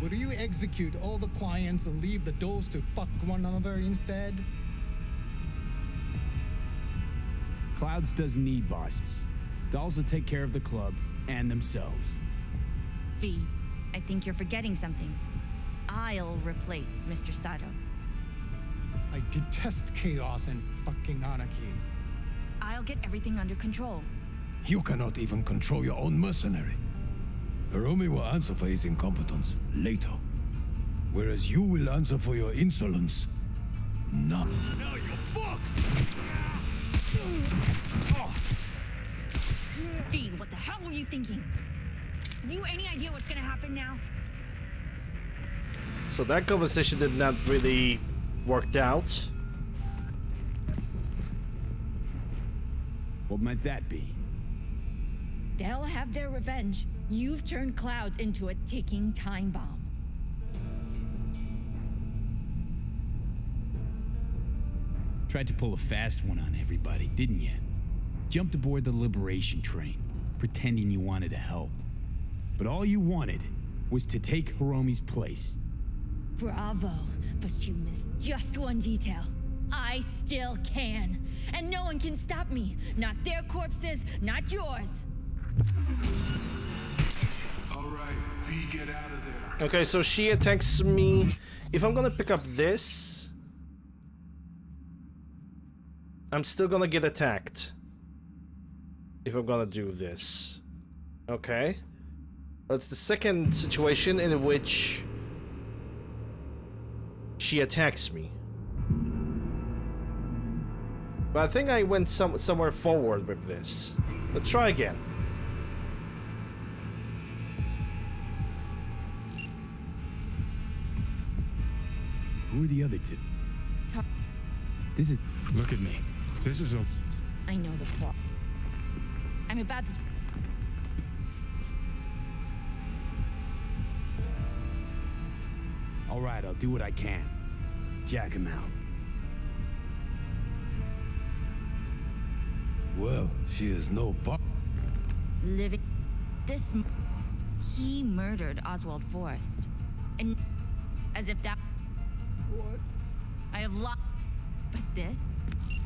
Would you execute all the clients and leave the dolls to fuck one another instead?
Clouds doesn't need bosses. Dolls will take care of the club and themselves.
V, I think you're forgetting something. I'll replace Mr. Sato.
I detest chaos and fucking anarchy.
I'll get everything under control.
You cannot even control your own mercenary. Hiromi will answer for his incompetence later. Whereas you will answer for your insolence now.
Now you're fucked!
V, what the hell were you thinking? Have you any idea what's gonna happen now?
So that conversation did not really work out.
What might that be?
They'll have their revenge. You've turned Clouds into a ticking time bomb.
Tried to pull a fast one on everybody, didn't you? Jumped aboard the liberation train, pretending you wanted to help. But all you wanted was to take Hiromi's place.
Bravo, but you missed just one detail. I still can, and no one can stop me. Not their corpses, not yours.
All right, V, get out of there.
Okay, so she attacks me. If I'm gonna pick up this, I'm still gonna get attacked. If I'm gonna do this. Okay. That's the second situation in which she attacks me. But I think I went somewhere forward with this. Let's try again.
Who are the other two? This is...
Look at me. This is a...
I know the plot. I'm about to...
All right, I'll do what I can. Jack him out.
Well, she is no part.
Living... He murdered Oswald Forrest. And... As if that...
What?
I have lost... But this...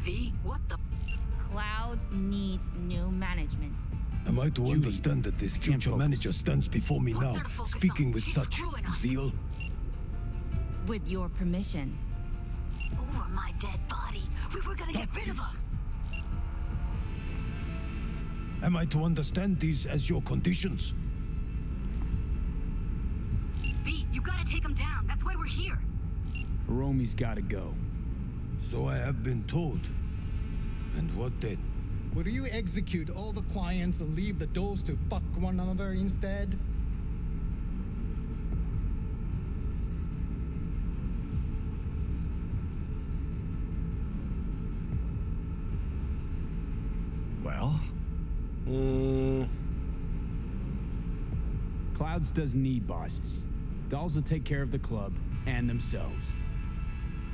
V, what the?
Clouds needs new management.
Am I to understand that this future manager stands before me now, speaking with such zeal?
With your permission.
Over my dead body. We were gonna get rid of him.
Am I to understand these as your conditions?
V, you gotta take him down. That's why we're here.
Hiromi's gotta go.
So I have been told. And what then?
Would you execute all the clients and leave the doors to fuck one another instead?
Well?
Clouds doesn't need bosses. Dolls will take care of the club and themselves.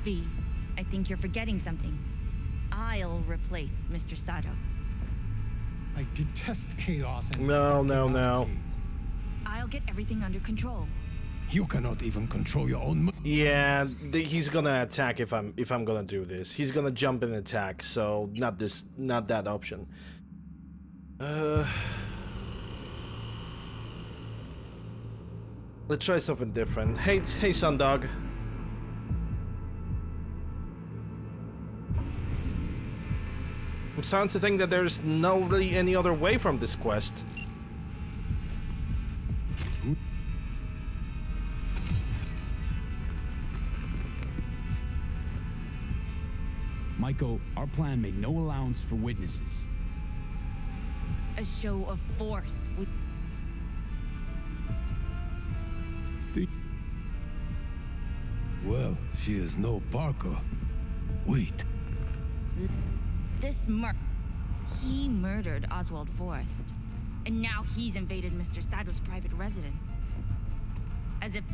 V, I think you're forgetting something. I'll replace Mr. Sato.
I detest chaos and...
No.
I'll get everything under control.
You cannot even control your own...
Yeah, he's gonna attack if I'm gonna do this. He's gonna jump and attack, so not that option. Let's try something different. Hey, Sundog. I'm starting to think that there's no really any other way from this quest.
Michael, our plan made no allowance for witnesses.
A show of force.
Well, she is no Parker. Wait.
This he murdered Oswald Forrest. And now he's invaded Mr. Sato's private residence. As if...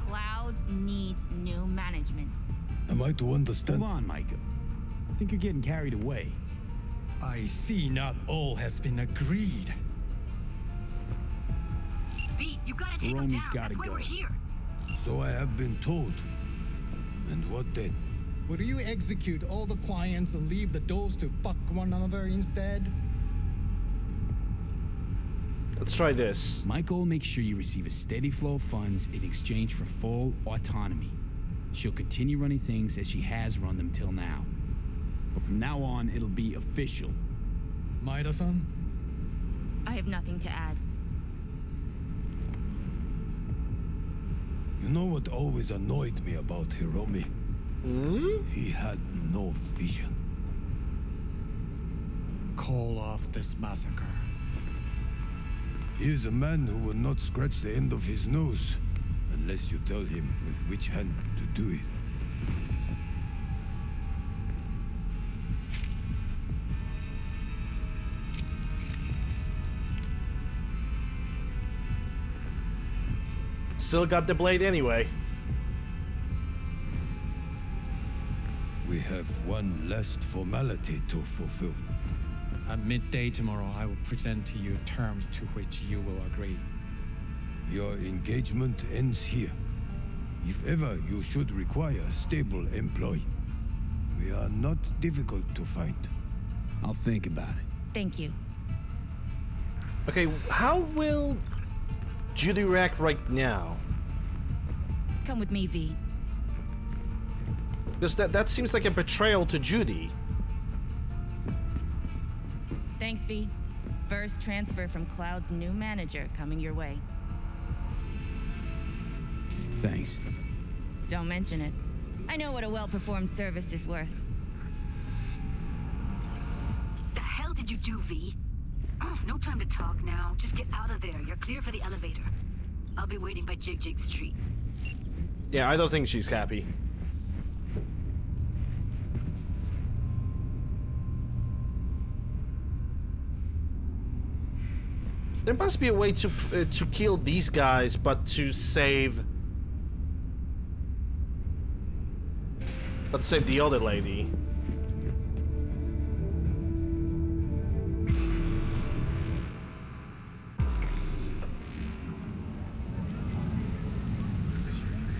Clouds needs new management.
Am I to understand?
Hold on, Michael. I think you're getting carried away.
I see not all has been agreed.
V, you gotta take him down. That's why we're here.
So I have been told. And what then?
Would you execute all the clients and leave the doors to fuck one another instead?
Let's try this.
Michael will make sure you receive a steady flow of funds in exchange for full autonomy. She'll continue running things as she has run them till now. But from now on, it'll be official.
Maeda-san?
I have nothing to add.
You know what always annoyed me about Hiromi? He had no vision.
Call off this massacre.
He is a man who will not scratch the end of his nose unless you tell him with which hand to do it.
Still got the blade anyway.
We have one last formality to fulfill.
At midday tomorrow, I will present to you terms to which you will agree.
Your engagement ends here. If ever you should require a stable employee, we are not difficult to find.
I'll think about it.
Thank you.
Okay, how will Judy react right now?
Come with me, V.
Because that seems like a betrayal to Judy.
Thanks, V. First transfer from Cloud's new manager coming your way.
Thanks.
Don't mention it. I know what a well-performed service is worth.
The hell did you do, V? No time to talk now. Just get out of there. You're clear for the elevator. I'll be waiting by Jig Street.
Yeah, I don't think she's happy. There must be a way to kill these guys, but to save the other lady.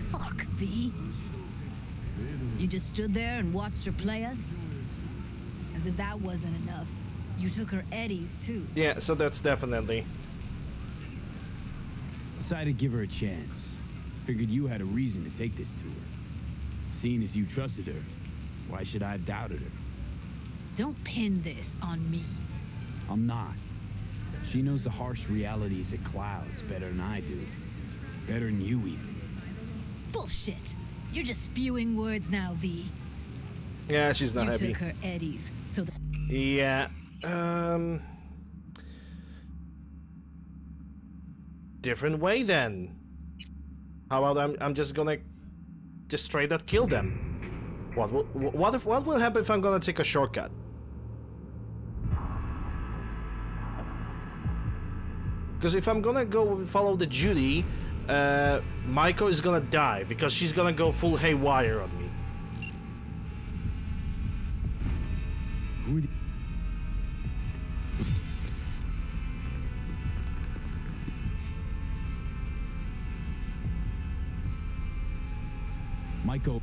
Fuck, V. You just stood there and watched her play us? As if that wasn't enough. You took her eddies, too.
Yeah, so that's definitely.
Decided to give her a chance. Figured you had a reason to take this to her. Seeing as you trusted her, why should I have doubted her?
Don't pin this on me.
I'm not. She knows the harsh realities of Clouds better than I do. Better than you even.
Bullshit. You're just spewing words now, V.
Yeah, she's not happy.
You took her eddies, so that...
Yeah. Different way then. How about I'm just gonna just straight up kill them? What will happen if I'm gonna take a shortcut? Because if I'm gonna go follow the Judy, Maiko is gonna die because she's gonna go full haywire on me.
Who are the... Maiko.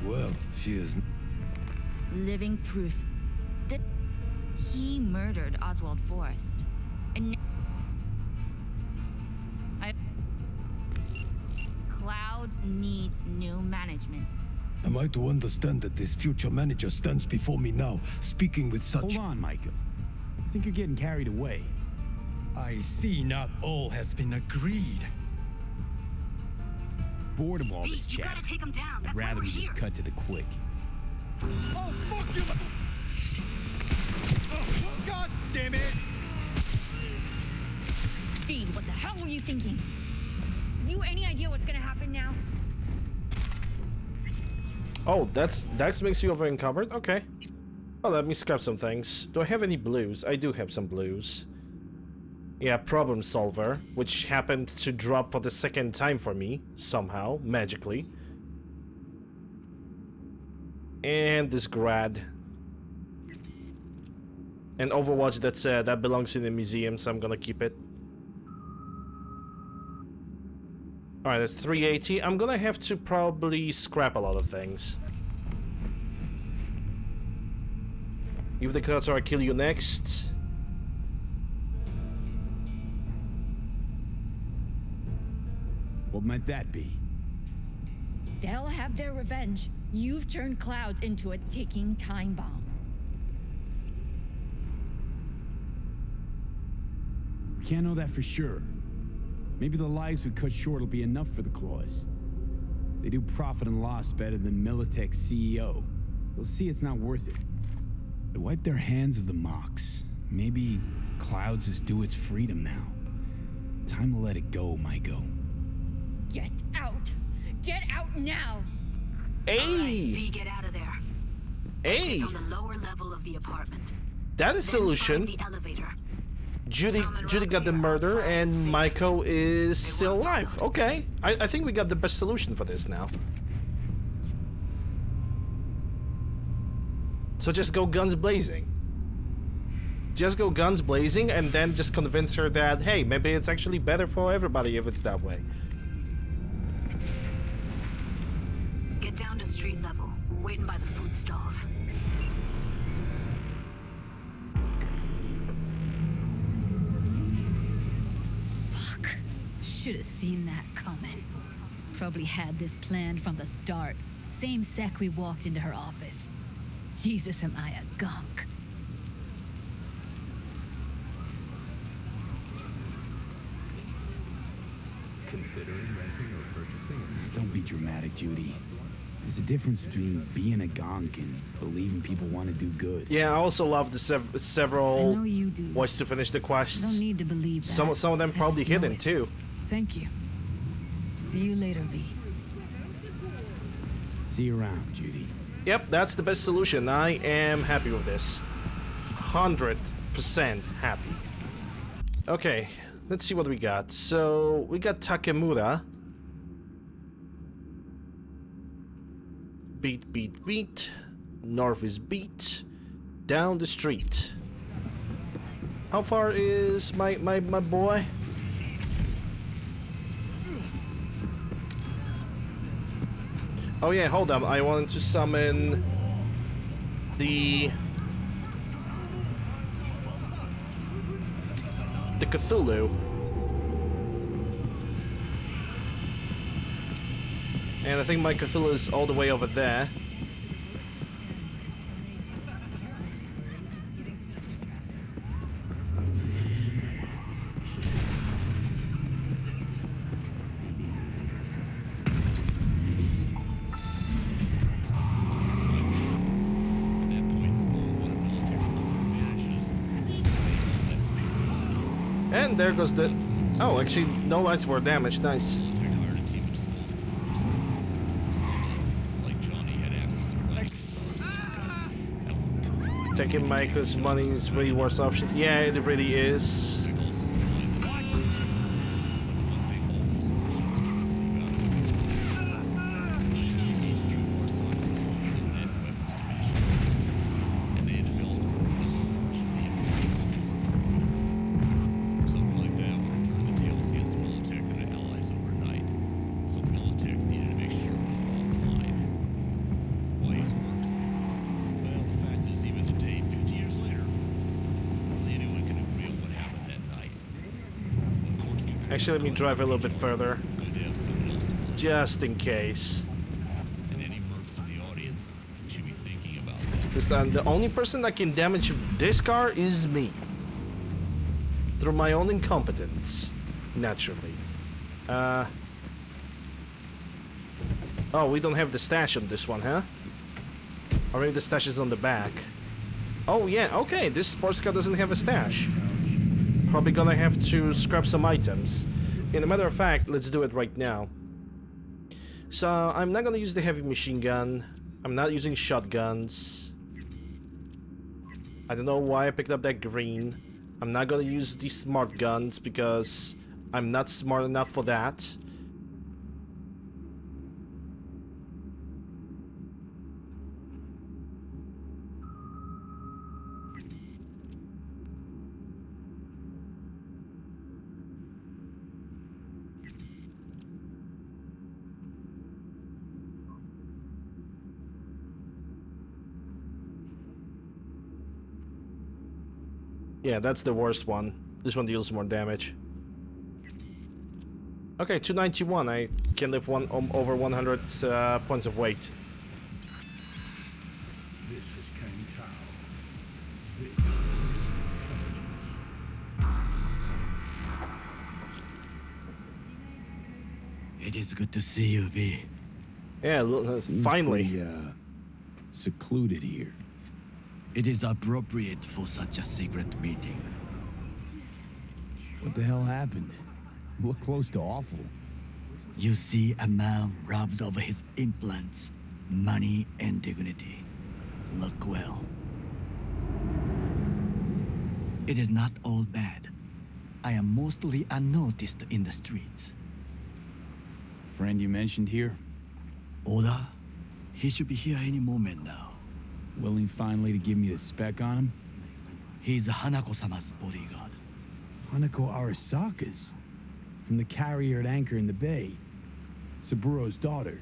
Well, she is...
Living proof that he murdered Oswald Forrest. And Clouds needs new management.
Am I to understand that this future manager stands before me now, speaking with such...
Hold on, Maiko. I think you're getting carried away.
I see not all has been agreed.
Bored of all
V,
this
you
chat.
gotta take him down.
I'd
That's why
rather
we're
we
here.
just cut to the quick.
Oh, fuck you! Oh, God damn it!
V, what the hell were you thinking? You any idea what's gonna happen now?
Oh, that makes you over encumbered? Okay. Oh, let me scrap some things. Do I have any blues? I do have some blues. Yeah, problem solver, which happened to drop for the second time for me, somehow, magically. And this grad. And Overwatch that belongs in the museum, so I'm gonna keep it. Alright, that's 380. I'm gonna have to probably scrap a lot of things. Give the cuts or I kill you next.
What might that be?
They'll have their revenge. You've turned Clouds into a ticking time bomb.
We can't know that for sure. Maybe the lives we cut short will be enough for the Claws. They do profit and loss better than Militech's CEO. They'll see it's not worth it. They wipe their hands of the mocks. Maybe Clouds is due its freedom now. Time to let it go, Maiko.
Get out! Get out now!
Hey!
All right, V, get out of there.
Hey!
It's on the lower level of the apartment.
That is
Then
solution.
find the elevator.
Judy got the murder, and Maiko is still alive. Okay, I think we got the best solution for this now. So just go guns blazing. Just go guns blazing, and then just convince her that, hey, maybe it's actually better for everybody if it's that way.
Get down to street level, waiting by the food stalls.
Fuck. Should have seen that coming. Probably had this planned from the start. Same sec we walked into her office. Jesus, am I a gunk.
Considering renting or purchasing? Don't be dramatic, Judy. There's a difference between being a gonk and believing people want to do good.
Yeah, I also love the several
I know you do.
ways to finish the quests.
Don't need to believe that.
Some of them
I
probably
just know
hidden
it.
too.
Thank you. See you later, V.
See you around, Judy.
Yep, that's the best solution. I am happy with this. 100% happy. Okay, let's see what we got. So, we got Takemura. Beat, beat, beat. North is beat. Down the street. How far is my boy? Oh yeah, hold up. I wanted to summon the Cthulhu. And I think my Cthulhu is all the way over there. And there goes the... Oh, actually, no lights were damaged. Nice. Taking Michael's money is really worst option. Yeah, it really is. Actually, let me drive a little bit further. Just in case. Because the only person that can damage this car is me. Through my own incompetence. Naturally. Oh, we don't have the stash on this one, huh? Or maybe the stash is on the back. Oh, yeah, okay. This sports car doesn't have a stash. Probably gonna have to scrap some items. In a matter of fact, let's do it right now. So, I'm not gonna use the heavy machine gun. I'm not using shotguns. I don't know why I picked up that green. I'm not gonna use these smart guns because I'm not smart enough for that. Yeah, that's the worst one. This one deals more damage. Okay, 291. I can lift over 100 points of weight.
This is King Cow.
It is good to see you, V.
Yeah, finally.
Pretty, secluded here.
It is appropriate for such a secret meeting.
What the hell happened? Look close to awful.
You see a man robbed of his implants, money and dignity. Look well. It is not all bad.
I am mostly unnoticed in the streets.
Friend you mentioned here?
Oda? He should be here any moment now.
Willing finally to give me the spec on him?
He's Hanako-sama's bodyguard.
Hanako Arasaka's? From the carrier at anchor in the bay. Saburo's daughter.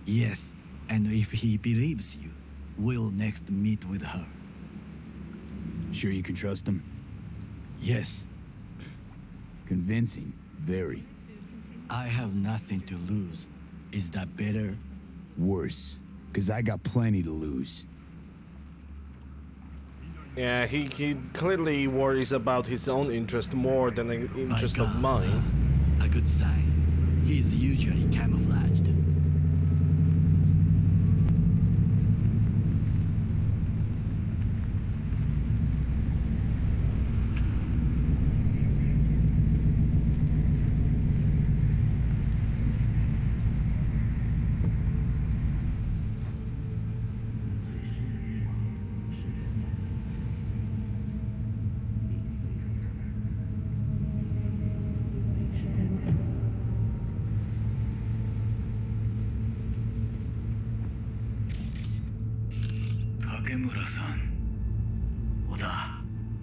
Yes, and if he believes you, we'll next meet with her.
Sure you can trust him?
Yes.
Convincing, very.
I have nothing to lose. Is that better?
Worse, because I got plenty to lose.
Yeah, he clearly worries about his own interest more than the interest of mine.
A good sign. He is usually camouflaged.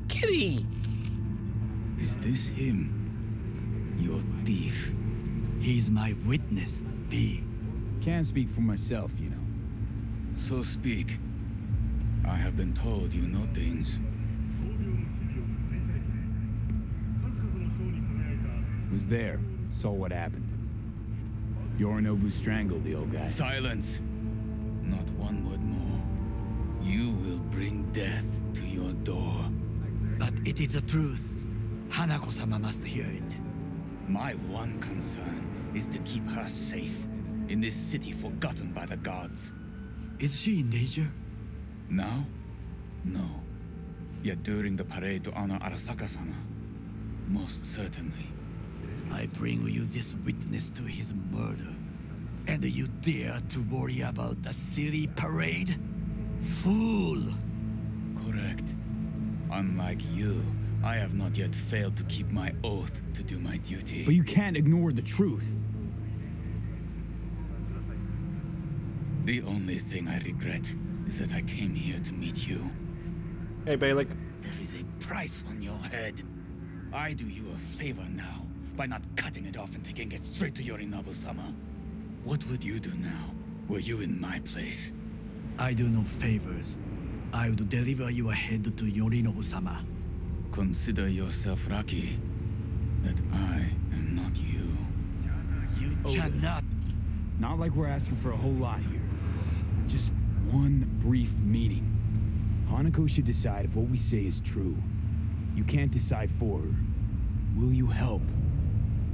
Kitty!
Is this him? Your thief.
He's my witness, V.
Can't speak for myself, you know.
So speak. I have been told you know things.
Was there, saw what happened. Yorinobu strangled the old guy.
Silence! Not one word more. You will bring death to your door.
But it is the truth. Hanako-sama must hear it.
My one concern is to keep her safe in this city forgotten by the gods.
Is she in danger?
Now? No. Yet during the parade to honor Arasaka-sama, most certainly.
I bring you this witness to his murder. And you dare to worry about a silly parade? Fool!
Correct. Unlike you, I have not yet failed to keep my oath to do my duty.
But you can't ignore the truth.
The only thing I regret is that I came here to meet you.
Hey, Balik.
There is a price on your head. I do you a favor now by not cutting it off and taking it straight to Yorinobu-sama. What would you do now, were you in my place?
I do no favors. I would deliver your head to Yorinobu-sama.
Consider yourself lucky that I am not you.
You cannot.
Not like we're asking for a whole lot here. Just one brief meeting. Hanako should decide if what we say is true. You can't decide for her. Will you help?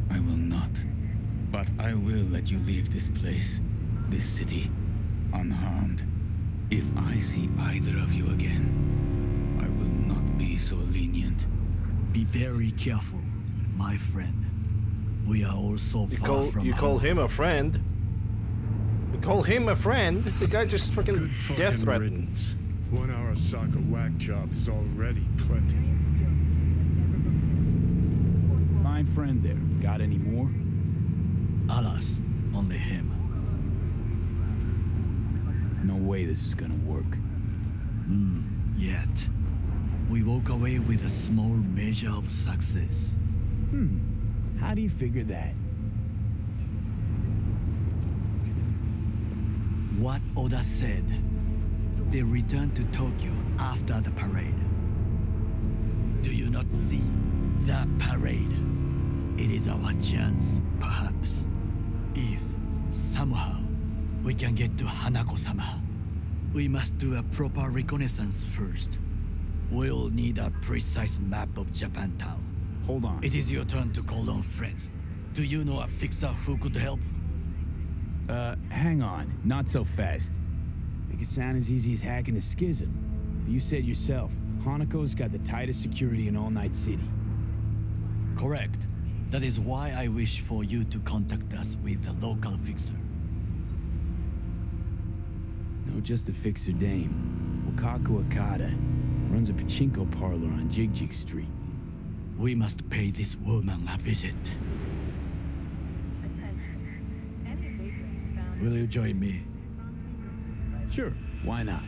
I will not. But I will let you leave this place, this city, unharmed. If I see either of you again, I will not be so lenient.
Be very careful, my friend. We are all so far from
You call him a friend? You call him a friend? The guy just fucking death threatened.
Riddance. One Arasaka whack job is already plenty.
Fine friend there. Got any more?
Alas, only him.
No way this is gonna work.
Yet. We walk away with a small measure of success.
How do you figure that?
What Oda said. They returned to Tokyo after the parade. Do you not see the parade? It is our chance, perhaps. If, somehow, we can get to Hanako-sama, we must do a proper reconnaissance first. We'll need a precise map of Japantown.
Hold on.
It is your turn to call on friends. Do you know a fixer who could help?
Hang on. Not so fast. Make it sound as easy as hacking a schism. But you said yourself, Hanako's got the tightest security in All Night City.
Correct. That is why I wish for you to contact us with the local fixer.
No, just a fixer dame. Wakaku Akata runs a pachinko parlor on Jig Street.
We must pay this woman a visit. Will you join me?
Sure, why not?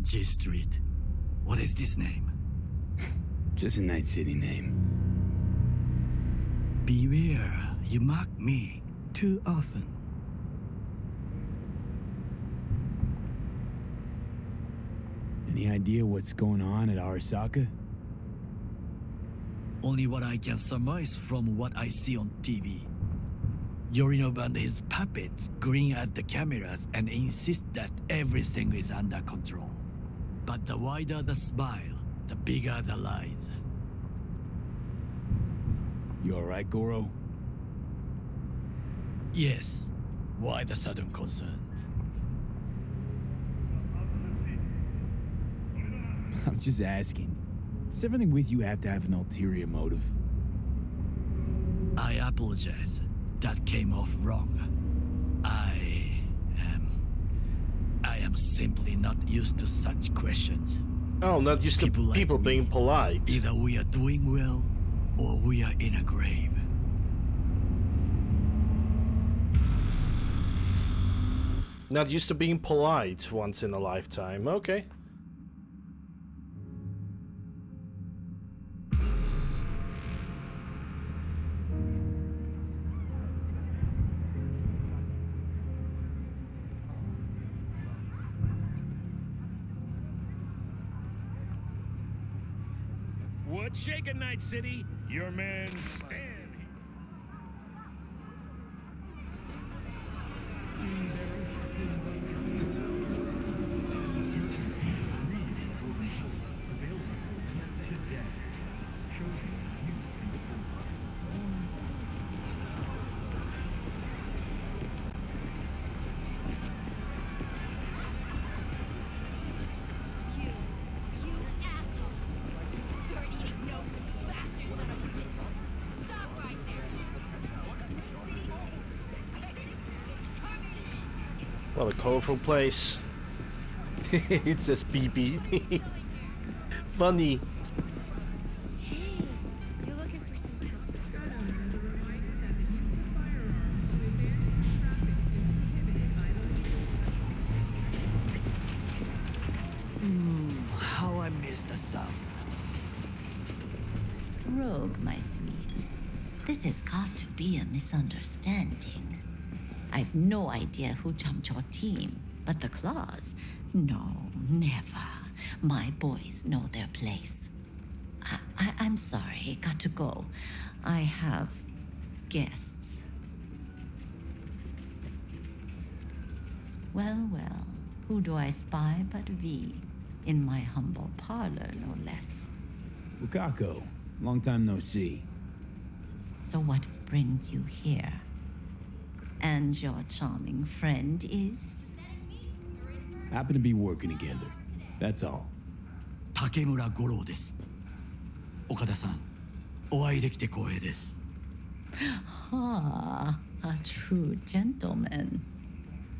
J Street. What is this name?
Just a Night City name.
Beware, you mock me too often.
Any idea what's going on at Arasaka?
Only what I can surmise from what I see on TV. Yorinov and his puppets grin at the cameras and insist that everything is under control. But the wider the smile, the bigger the lies.
You alright, Goro?
Yes. Why the sudden concern?
I'm just asking. Does everything with you have to have an ulterior motive?
I apologize. That came off wrong. I am simply not used to such questions.
Oh, not used to people being polite.
Either we are doing well, or we are in a grave.
Not used to being polite once in a lifetime. Okay.
What's shaking, Night City? Your man Stan.
What a colorful place. It says BB. Funny.
You're looking for some
How I miss the sound.
Rogue, my sweet. This has got to be a misunderstanding. I've no idea who jumped your team, but the Claws? No, never. My boys know their place. I'm sorry, got to go. I have guests. Well, well, who do I spy but V? In my humble parlor, no less.
Wakako, long time no see.
So what brings you here? And your charming friend is?
Happen to be working together. That's all.
Takemura Goro です。岡田さん、お会いできて光栄です。
Ah, a true gentleman.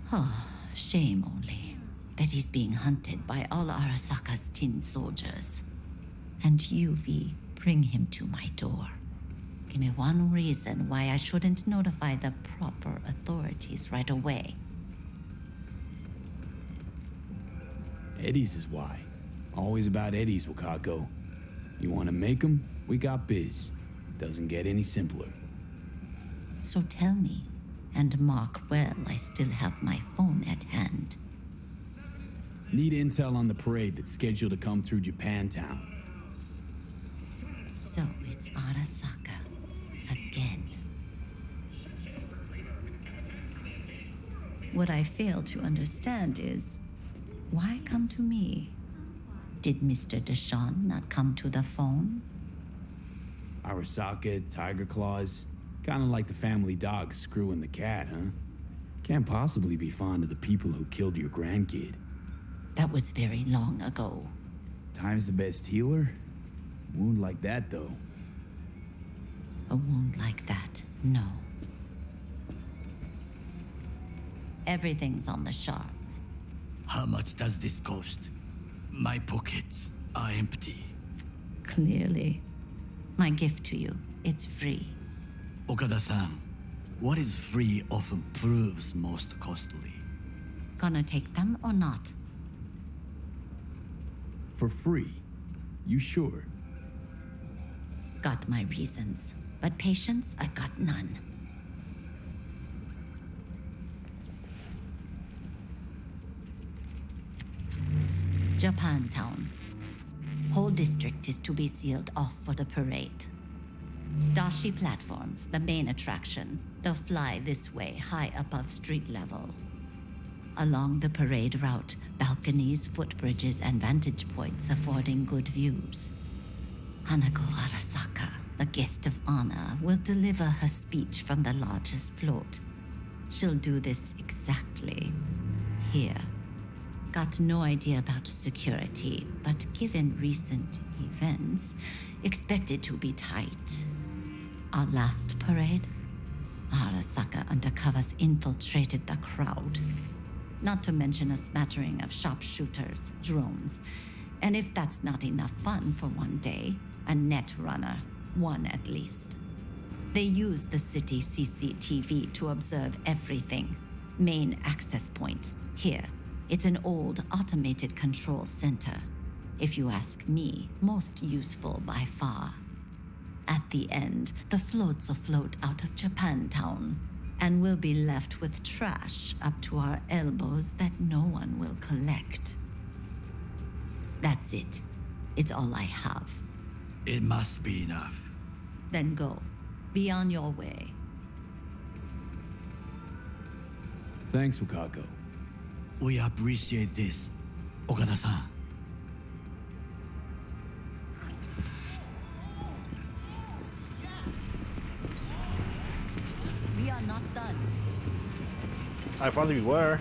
Ah, shame only that he's being hunted by all Arasaka's tin soldiers. And you, V, bring him to my door. Give me one reason why I shouldn't notify the proper authorities right away.
Eddie's is why. Always about Eddie's, Wakako. You want to make them? We got biz. Doesn't get any simpler.
So tell me, and mark well I still have my phone at hand.
Need intel on the parade that's scheduled to come through Japantown.
So it's Arasaka. Again. What I fail to understand is, why come to me? Did Mr. Deshawn not come to the phone?
Arasaka, Tiger Claws. Kinda like the family dog screwing the cat, huh? Can't possibly be fond of the people who killed your grandkid.
That was very long ago.
Time's the best healer? Wound like that, though.
A wound like that, no. Everything's on the shards.
How much does this cost? My pockets are empty.
Clearly. My gift to you, it's free.
Okada-san, what is free often proves most costly.
Gonna take them or not?
For free? You sure?
Got my reasons, but patience, I got none. Japantown. Whole district is to be sealed off for the parade. Dashi platforms, the main attraction. They'll fly this way, high above street level. Along the parade route, balconies, footbridges, and vantage points affording good views. Hanako Arasaka, the guest of honor, will deliver her speech from the largest float. She'll do this exactly here. Got no idea about security, but given recent events, expect it to be tight. Our last parade, Arasaka undercovers infiltrated the crowd. Not to mention a smattering of sharpshooters, drones, and if that's not enough fun for one day, a net runner, one at least. They use the city CCTV to observe everything. Main access point, here. It's an old automated control center. If you ask me, most useful by far. At the end, the floats will float out of Japantown, and we'll be left with trash up to our elbows that no one will collect. That's it. It's all I have.
It must be enough.
Then go. Be on your way.
Thanks, Wakako.
We appreciate this, Okada-san.
We are not done.
I thought we were.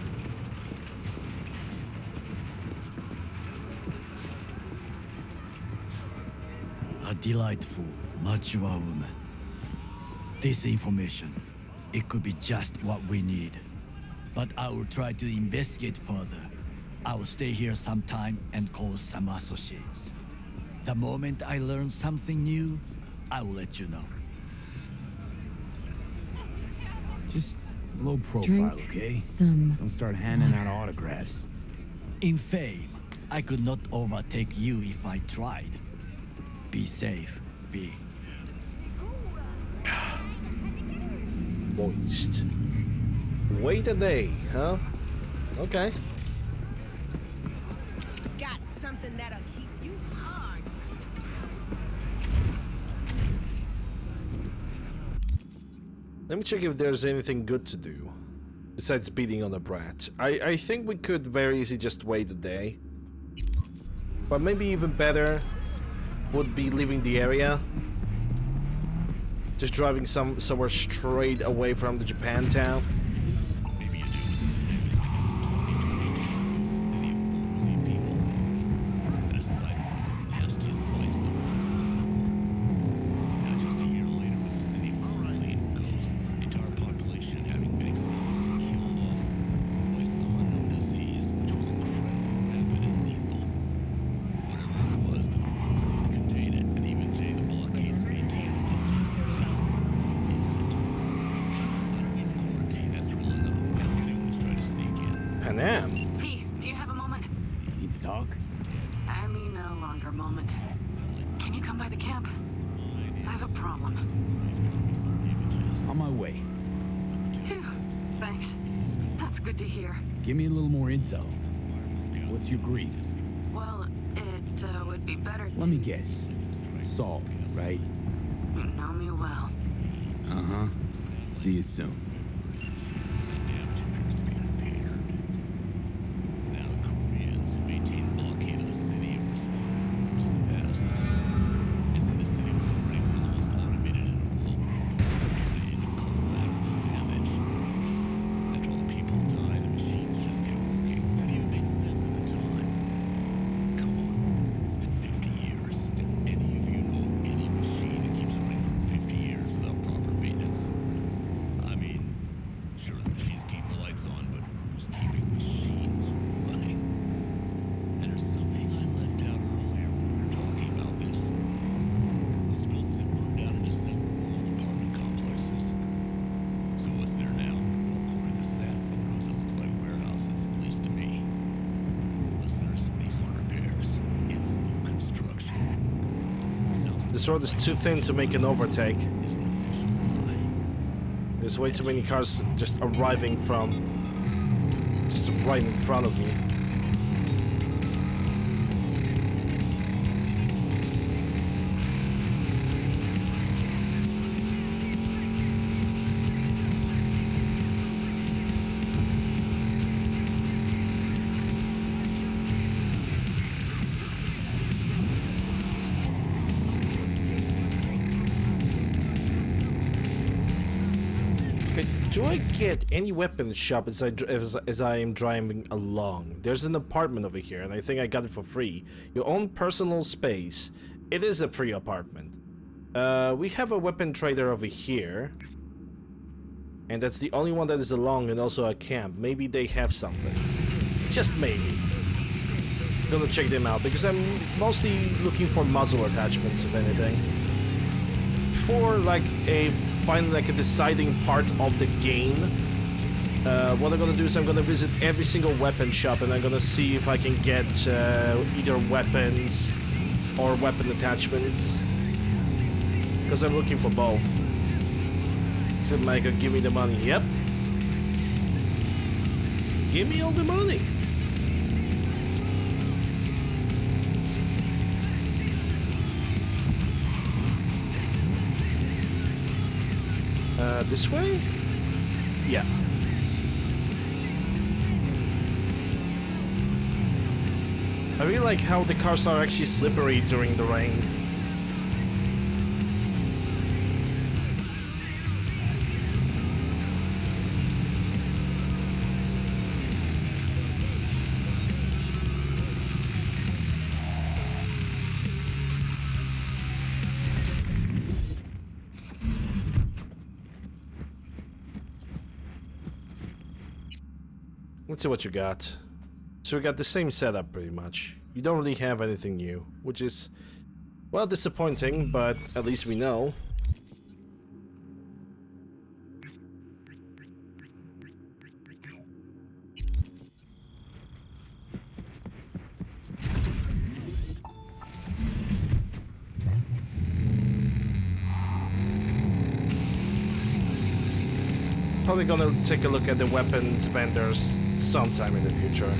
A delightful, mature woman. This information, it could be just what we need. But I will try to investigate further. I will stay here some time and call some associates. The moment I learn something new, I will let you know.
Just low profile,
Drink
okay?
some
Don't start handing out autographs.
In fame, I could not overtake you if I tried. Be safe, V.
Moist. Wait a day, huh? Okay.
Got something that'll keep you hard.
Let me check if there's anything good to do besides beating on a brat. I think we could very easily just wait a day. But maybe even better would be leaving the area. Just driving somewhere straight away from the Japantown.
V, do you have a moment?
Need to talk?
I mean, no longer moment. Can you come by the camp? I have a problem.
On my way.
Phew, thanks. That's good to hear.
Give me a little more intel. What's your grief?
Well, it would be better to...
Let me guess. Saul, right?
You know me well.
Uh-huh. See you soon.
This road is too thin to make an overtake. There's way too many cars just arriving from just right in front of me. Do I get any weapon shop as I am driving along? There's an apartment over here, and I think I got it for free. Your own personal space. It is a free apartment. We have a weapon trader over here. And that's the only one that is along and also a camp. Maybe they have something. Just maybe. Gonna check them out, because I'm mostly looking for muzzle attachments, if anything. For like finally like a deciding part of the game, what I'm gonna do is I'm gonna visit every single weapon shop and I'm gonna see if I can get either weapons or weapon attachments, because I'm looking for both. Except Micah, give me the money. Yep. Give me all the money. This way? Yeah. I really like how the cars are actually slippery during the rain. Let's see what you got. So we got the same setup pretty much. You don't really have anything new, which is, well, disappointing, but at least we know. Probably gonna take a look at the weapons vendors sometime in the future.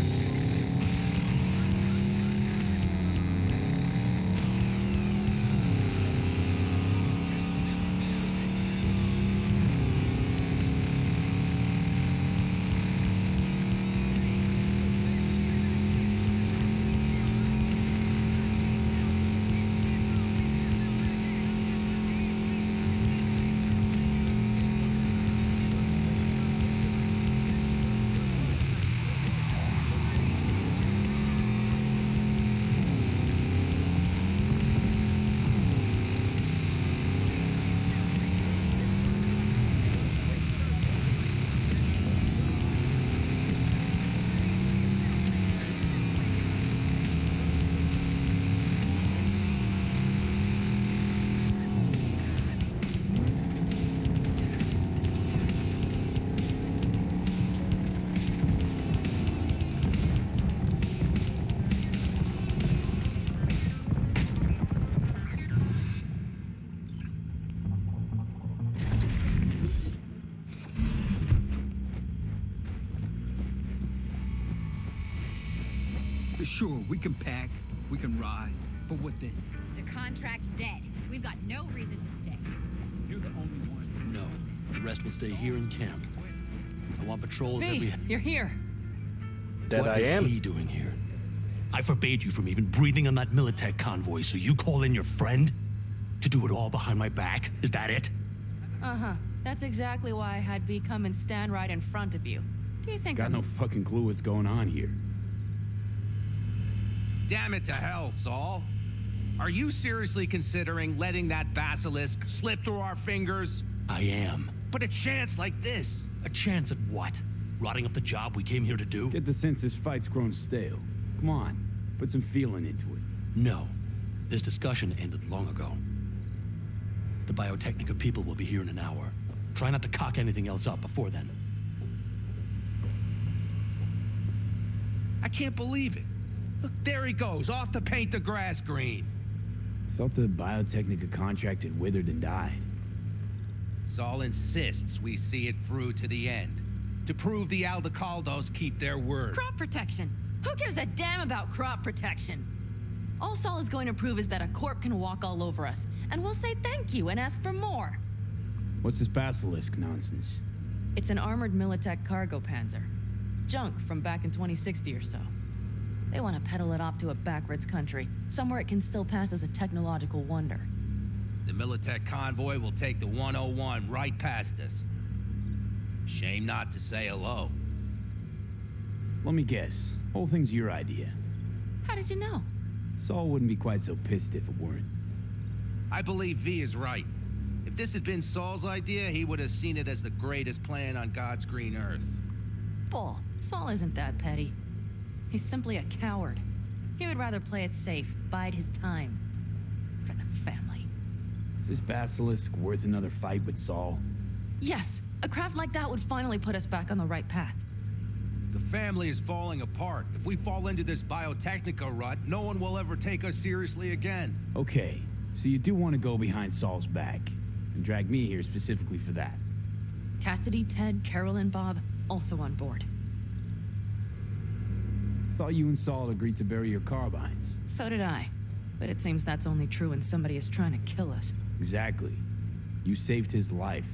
Sure, we can pack, we can ride, but what then?
The contract's dead. We've got no reason to stay.
You're the only one.
No, the rest will stay here in camp. I want patrols
V, you're here.
That
what
I am.
What is he doing here? I forbade you from even breathing on that Militech convoy, so you call in your friend? To do it all behind my back? Is that it?
Uh-huh. That's exactly why I had V come and stand right in front of you. Do you think
Got no fucking clue what's going on here.
Damn it to hell, Saul. Are you seriously considering letting that basilisk slip through our fingers?
I am.
But a chance like this.
A chance at what? Rotting up the job we came here to do?
Get the sense this fight's grown stale. Come on, put some feeling into it.
No. This discussion ended long ago. The Biotechnica people will be here in an hour. Try not to cock anything else up before then.
I can't believe it. Look, there he goes, off to paint the grass green.
Thought the Biotechnica contract had withered and died.
Saul insists we see it through to the end. To prove the Aldecaldos keep their word.
Crop protection. Who gives a damn about crop protection? All Saul is going to prove is that a corp can walk all over us, and we'll say thank you and ask for more.
What's this basilisk nonsense?
It's an armored Militech cargo panzer. Junk from back in 2060 or so. They want to peddle it off to a backwards country, somewhere it can still pass as a technological wonder.
The Militech convoy will take the 101 right past us. Shame not to say hello.
Let me guess. Whole thing's your idea.
How did you know?
Saul wouldn't be quite so pissed if it weren't.
I believe V is right. If this had been Saul's idea, he would have seen it as the greatest plan on God's green earth.
Bull. Saul isn't that petty. He's simply a coward. He would rather play it safe, bide his time. For the family.
Is this basilisk worth another fight with Saul?
Yes, a craft like that would finally put us back on the right path.
The family is falling apart. If we fall into this Biotechnica rut, no one will ever take us seriously again.
Okay, so you do want to go behind Saul's back, and drag me here specifically for that.
Cassidy, Ted, Carol, and Bob also on board.
Thought you and Saul agreed to bury your carbines.
So did I. But it seems that's only true when somebody is trying to kill us.
Exactly. You saved his life.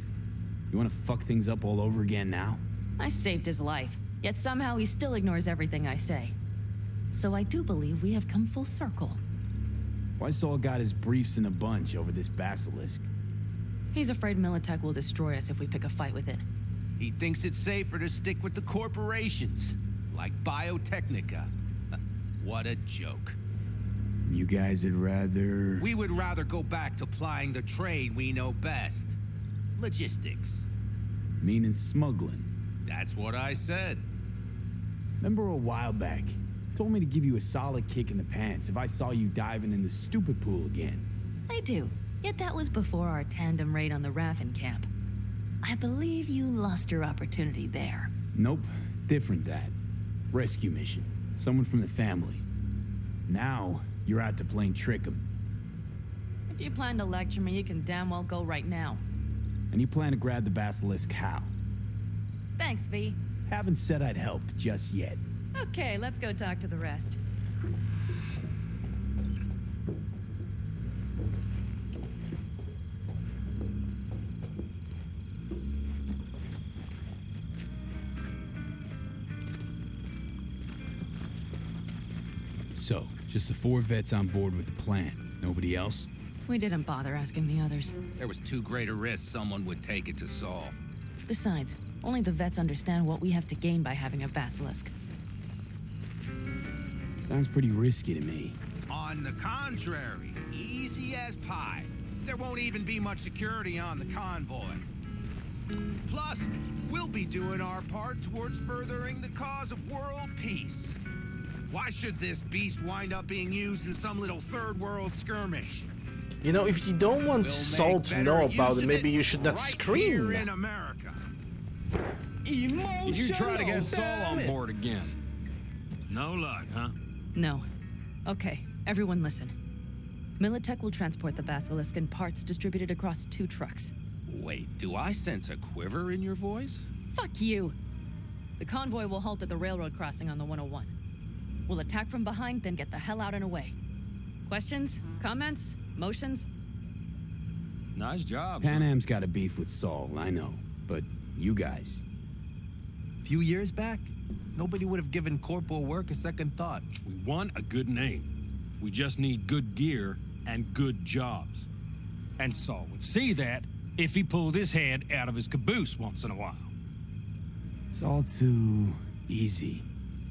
You want to fuck things up all over again now?
I saved his life, yet somehow he still ignores everything I say. So I do believe we have come full circle.
Why Saul got his briefs in a bunch over this basilisk?
He's afraid Militech will destroy us if we pick a fight with it.
He thinks it's safer to stick with the corporations, like Biotechnica. What a joke.
You guys would rather...
We would rather go back to plying the trade we know best. Logistics.
Meaning smuggling.
That's what I said.
Remember a while back, told me to give you a solid kick in the pants if I saw you diving in the stupid pool again.
I do. Yet that was before our tandem raid on the Raven camp. I believe you lost your opportunity there.
Nope. Different that. Rescue mission. Someone from the family. Now, you're out to plain trick 'em.
If you plan to lecture me, you can damn well go right now.
And you plan to grab the basilisk how?
Thanks, V.
Haven't said I'd helped just yet.
Okay, let's go talk to the rest.
So, just the 4 vets on board with the plan. Nobody else?
We didn't bother asking the others.
There was too great a risk someone would take it to Saul.
Besides, only the vets understand what we have to gain by having a basilisk.
Sounds pretty risky to me.
On the contrary, easy as pie. There won't even be much security on the convoy. Plus, we'll be doing our part towards furthering the cause of world peace. Why should this beast wind up being used in some little third world skirmish?
You know, if you don't want Saul to know about it, maybe you should not
right
scream.
Here in America.
Did you try to get Saul on board again? No luck, huh?
No. Okay, everyone listen. Militech will transport the basilisk in parts distributed across 2 trucks.
Wait, do I sense a quiver in your voice?
Fuck you! The convoy will halt at the railroad crossing on the 101. We'll attack from behind, then get the hell out and away. Questions? Comments? Motions?
Nice job.
Pan Am's got a beef with Saul, I know. But you guys...
Few years back, nobody would have given corporal work a second thought.
We want a good name. We just need good gear and good jobs. And Saul would see that if he pulled his head out of his caboose once in a while.
It's all too easy.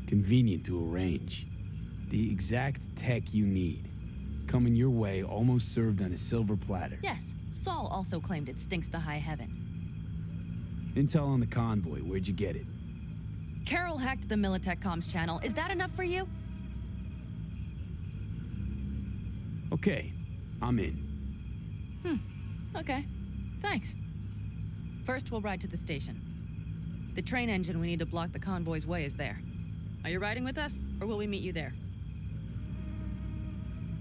Convenient to arrange. The exact tech you need. Coming your way, almost served on a silver platter.
Yes, Saul also claimed it stinks to high heaven.
Intel on the convoy, where'd you get it?
Carol hacked the Militech comms channel. Is that enough for you?
Okay, I'm in.
Okay. Thanks. First, we'll ride to the station. The train engine we need to block the convoy's way is there. Are you riding with us, or will we meet you there?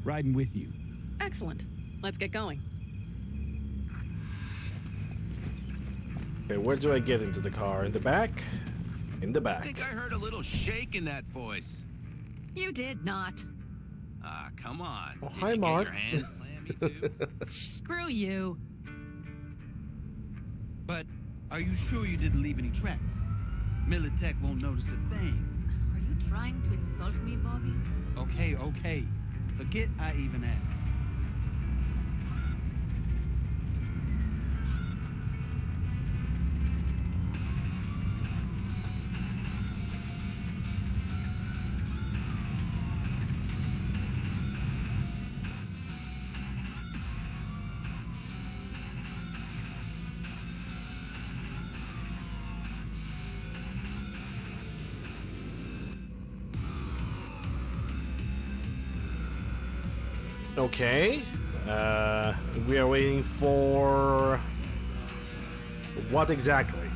Riding with you.
Excellent. Let's get going.
Okay, where do I get into the car? In the back? In the
I
back.
think I heard a little shake in that voice.
You did not.
Ah, come on.
Oh,
Did
hi,
you
Mark.
get your hands clammy too?
Screw you.
But are you sure you didn't leave any tracks? Militech won't notice a thing.
Are you trying to insult me, Bobby?
Okay. Forget I even asked.
Okay. We are waiting for... what exactly?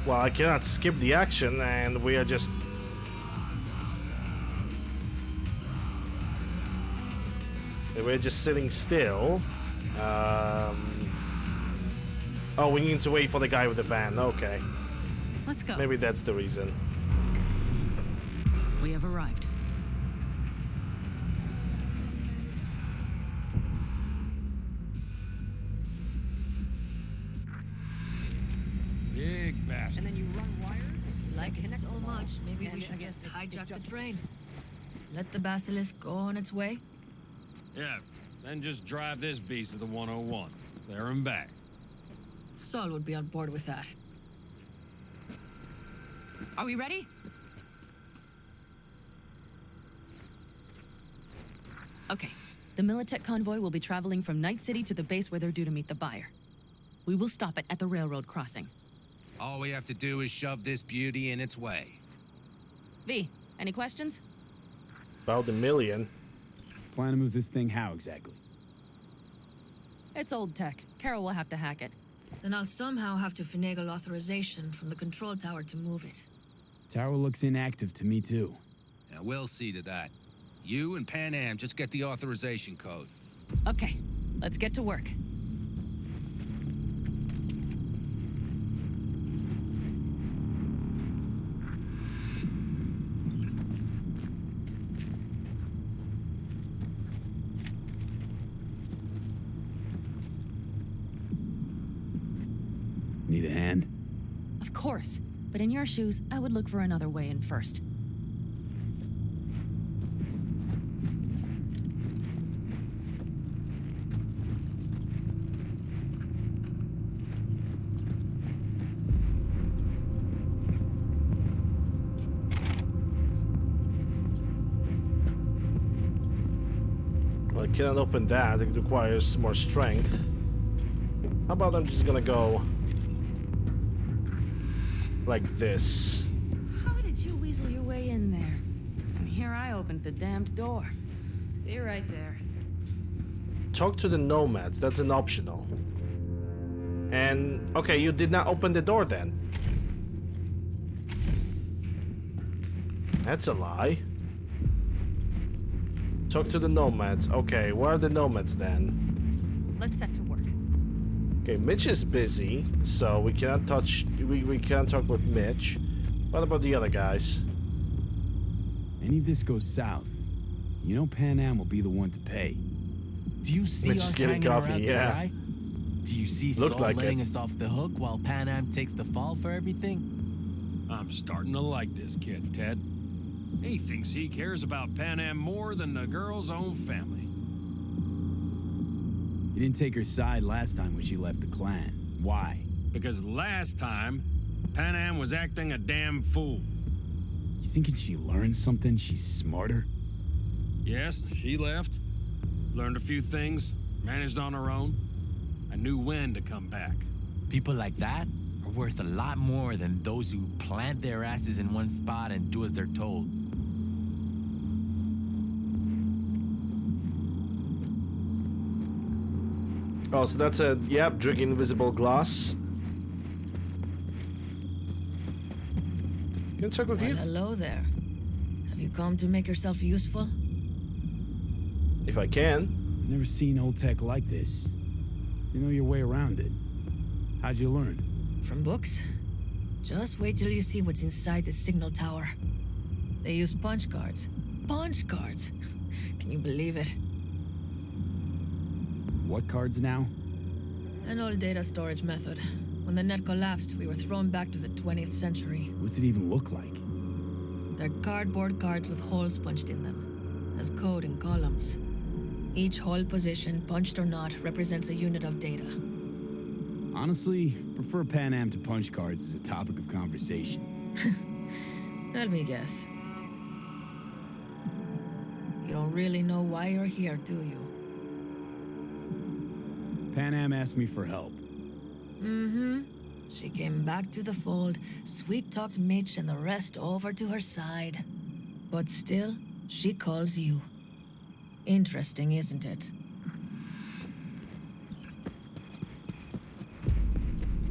Well, I cannot skip the action, and we are just... we're just sitting still. Oh, we need to wait for the guy with the van. Okay.
Let's go.
Maybe that's the reason.
We have arrived.
Big bastard.
And then you run wires?
Like it so much, maybe we should just hijack the train. Let the basilisk go on its way.
Yeah, then just drive this beast to the 101. There and back.
Saul would be on board with that.
Are we ready? Okay. The Militech convoy will be traveling from Night City to the base where they're due to meet the buyer. We will stop it at the railroad crossing.
All we have to do is shove this beauty in its way.
V, any questions?
About the million.
Plan to move this thing how exactly?
It's old tech. Carol will have to hack it.
Then I'll somehow have to finagle authorization from the control tower to move it.
Tower looks inactive to me too.
Yeah, we'll see to that. You and Pan Am just get the authorization code.
Okay, let's get to work.
Need a hand?
Of course, but in your shoes, I would look for another way in first.
Well, I cannot open that. It requires more strength. How about I'm just gonna go like this?
How did you weasel your way in there? And here I opened the damned door. Be right there.
Talk to the nomads. That's an optional. And okay, you did not open the door then. That's a lie. Talk to the nomads. Okay, where are the nomads then?
Let's set to work.
Okay, Mitch is busy, so we cannot touch. We can't talk with Mitch. What about the other guys?
Any of this goes south, you know Pan Am will be the one to pay.
Do you see
Mitch
us
is getting
hanging
coffee,
around to
yeah.
dry? Do you see
Looked
Saul
like
letting
it.
us off the hook while Pan Am takes the fall for everything?
I'm starting to like this kid, Ted. He thinks he cares about Pan Am more than the girl's own family.
You didn't take her side last time when she left the clan. Why?
Because last time, Pan Am was acting a damn fool.
You thinking she learned something? She's smarter?
Yes, she left. Learned a few things, managed on her own. I knew when to come back.
People like that are worth a lot more than those who plant their asses in one spot and do as they're told.
Oh, so that's a yep, drinking invisible glass. Can I talk with you?
Well, hello there. Have you come to make yourself useful?
If I can.
I've never seen old tech like this. You know your way around it. How'd you learn?
From books? Just wait till you see what's inside the signal tower. They use punch cards. Punch cards! Can you believe it?
What cards now?
An old data storage method. When the net collapsed, we were thrown back to the 20th century.
What's it even look like?
They're cardboard cards with holes punched in them, as code in columns. Each hole position, punched or not, represents a unit of data.
Honestly, prefer Pan Am to punch cards as a topic of conversation.
Let me guess. You don't really know why you're here, do you?
Pan Am asked me for help.
Mm-hmm. She came back to the fold, sweet-talked Mitch and the rest over to her side. But still, she calls you. Interesting, isn't it?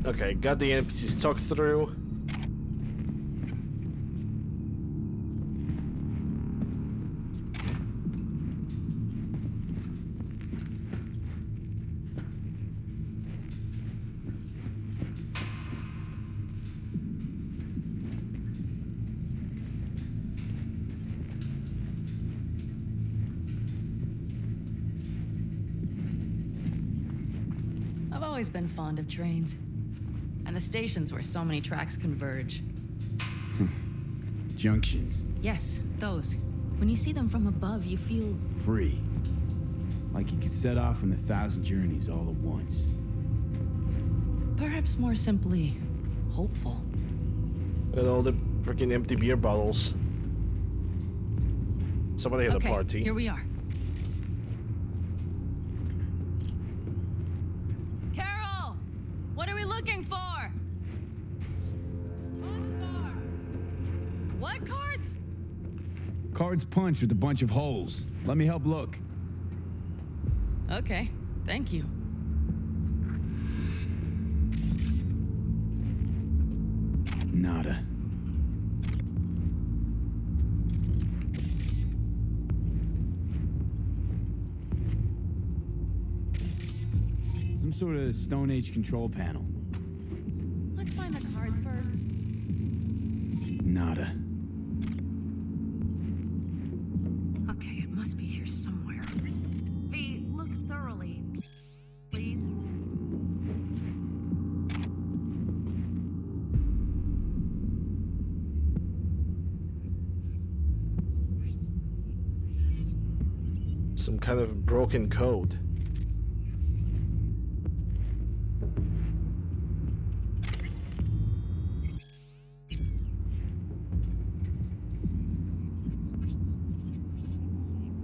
Okay, got the NPCs talked through.
I've always been fond of trains. And the stations where so many tracks converge.
Junctions.
Yes, those. When you see them from above, you feel...
Free. Like you could set off on 1,000 journeys all at once.
perhaps more simply, hopeful.
And all the freaking empty beer bottles. Somebody had a party.
Here we are. Carol! What are we looking for? What cards?
Cards punched with a bunch of holes. Let me help look.
Okay, thank you.
Nada. Some sort of Stone Age control panel.
Let's find the cards first.
Nada.
Okay, it must be here somewhere. V, look thoroughly. Please.
Some kind of broken code.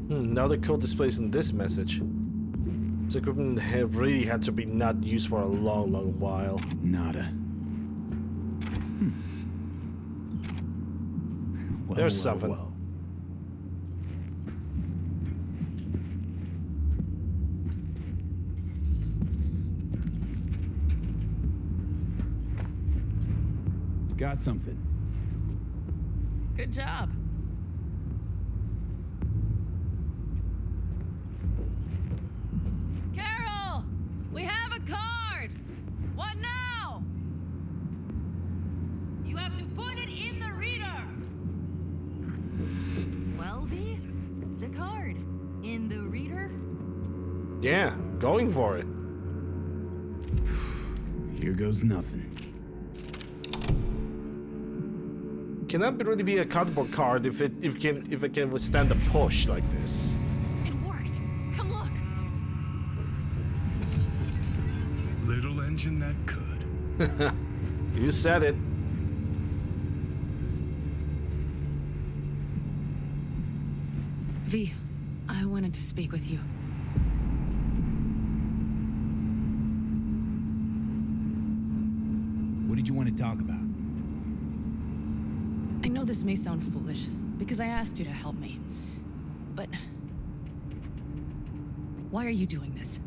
Now the code displays in this message. This equipment really had to be not used for a long, long while.
Nada. Well,
There's
well,
something.
well. Got something.
Good job. Carol! We have a card! What now? You have to put it in the reader! Well, V, the card. In the reader?
Yeah, going for it.
Here goes nothing.
Cannot really be a cardboard card if it can withstand a push like this.
It worked. Come look.
Little engine that could.
You said it.
V, I wanted to speak with you.
What did you want to talk about?
I know this may sound foolish, because I asked you to help me. But... why are you doing this?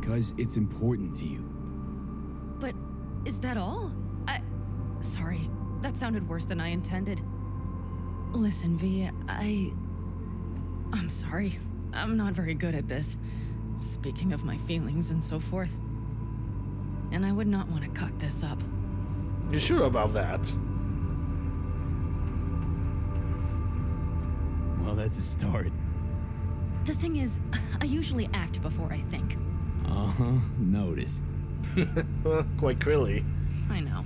Because it's important to you.
Is that all? Sorry, that sounded worse than I intended. Listen, V, I'm sorry. I'm not very good at this. Speaking of my feelings and so forth. And I would not want to cut this up.
You sure about that?
Well, that's a start.
The thing is, I usually act before I think.
Uh-huh, noticed.
Quite clearly.
I know.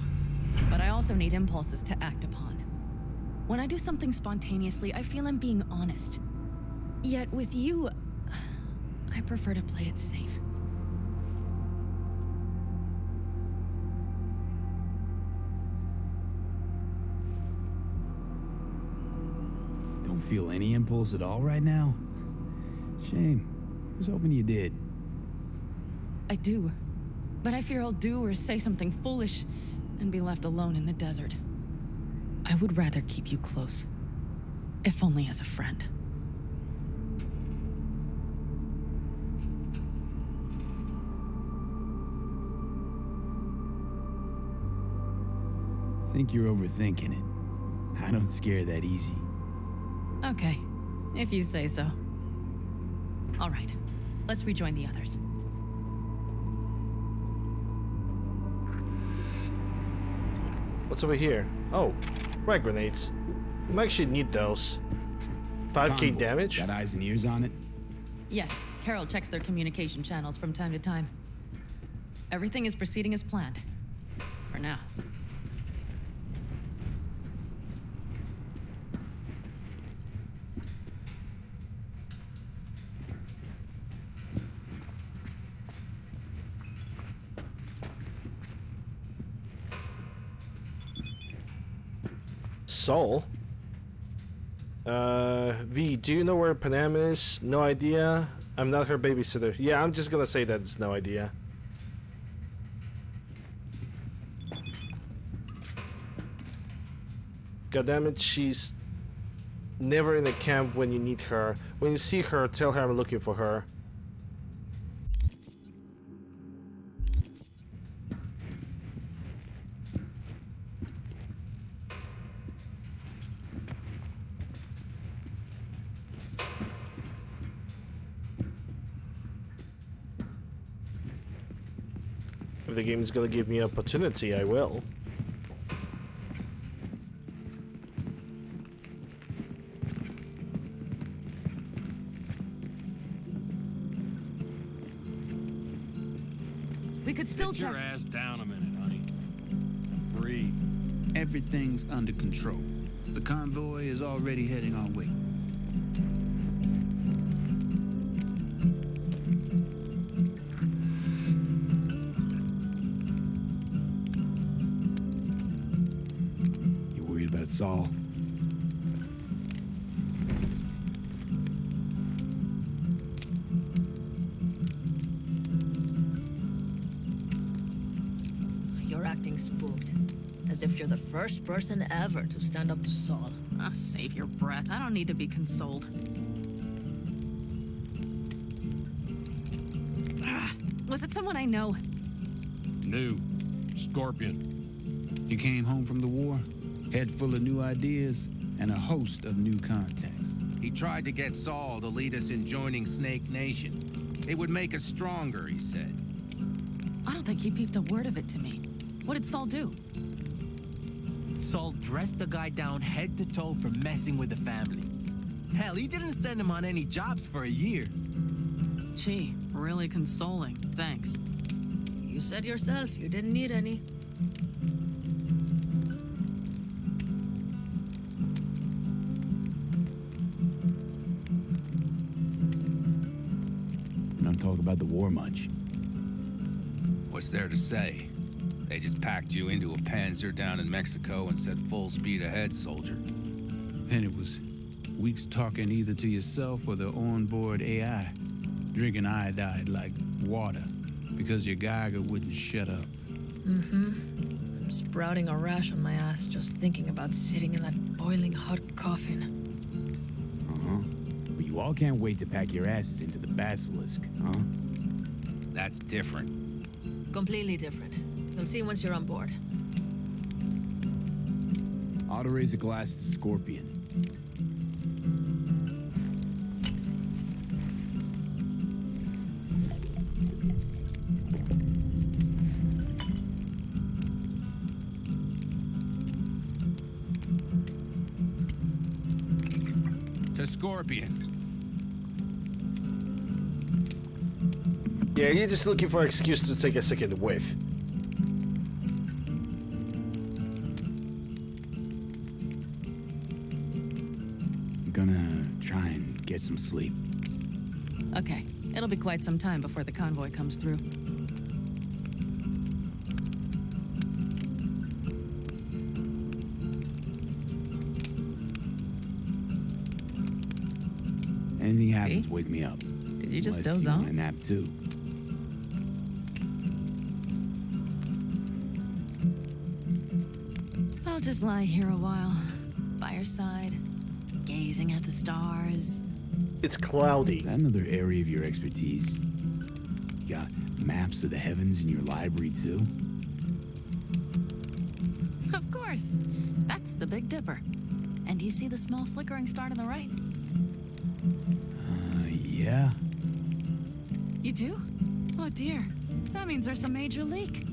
But I also need impulses to act upon. When I do something spontaneously, I feel I'm being honest. Yet with you, I prefer to play it safe.
Don't feel any impulse at all right now? Shame. I was hoping you did.
I do. But I fear I'll do or say something foolish and be left alone in the desert. I would rather keep you close. If only as a friend.
Think you're overthinking it. I don't scare that easy.
Okay, if you say so. All right, let's rejoin the others.
What's over here? Oh, frag grenades. I might actually need those. 5k
Convoy.
damage?
Got eyes and ears on it?
Yes, Carol checks their communication channels from time to time. Everything is proceeding as planned. For now.
Soul? V, do you know where Panam is? No idea. I'm not her babysitter. Yeah, I'm just gonna say that it's no idea. Goddammit, she's never in a camp when you need her. When you see her, tell her I'm looking for her. If the game is gonna give me opportunity, I will.
We could still
Get your
try.
ass down a minute, honey. Breathe.
Everything's under control. The convoy is already heading our way.
You worried about Saul?
You're acting spooked. As if you're the first person ever to stand up to Saul.
Oh, save your breath. I don't need to be consoled. Was it someone I know?
New. Scorpion.
He came home from the war, head full of new ideas, and a host of new contacts.
He tried to get Saul to lead us in joining Snake Nation. It would make us stronger, he said.
I don't think he peeped a word of it to me. What did Saul do?
Saul dressed the guy down head to toe for messing with the family. Hell, he didn't send him on any jobs for a year.
Gee, really consoling. Thanks.
You said yourself you didn't need any.
We don't talk about the war much.
What's there to say? They just packed you into a Panzer down in Mexico and said full speed ahead, soldier.
And it was weeks talking either to yourself or the onboard AI, drinking iodide like water because your Geiger wouldn't shut up.
Mm-hmm. I'm sprouting a rash on my ass just thinking about sitting in that boiling hot coffin.
But you all can't wait to pack your asses into the basilisk, huh?
That's different.
Completely different. You'll see once you're on board.
Ought to raise a glass to Scorpion.
To Scorpion.
Yeah, you're just looking for an excuse to take a second whiff.
I'm gonna try and get some sleep.
Okay, it'll be quite some time before the convoy comes through.
Anything happens, wake me up.
Did you just
Unless
doze
you want
off?
a nap too.
I'll just lie here a while, by your side, gazing at the stars.
It's cloudy.
Is that another area of your expertise? You got maps of the heavens in your library too?
Of course. That's the Big Dipper. And do you see the small flickering star to the right?
Yeah.
You do? Oh dear. That means there's a major leak.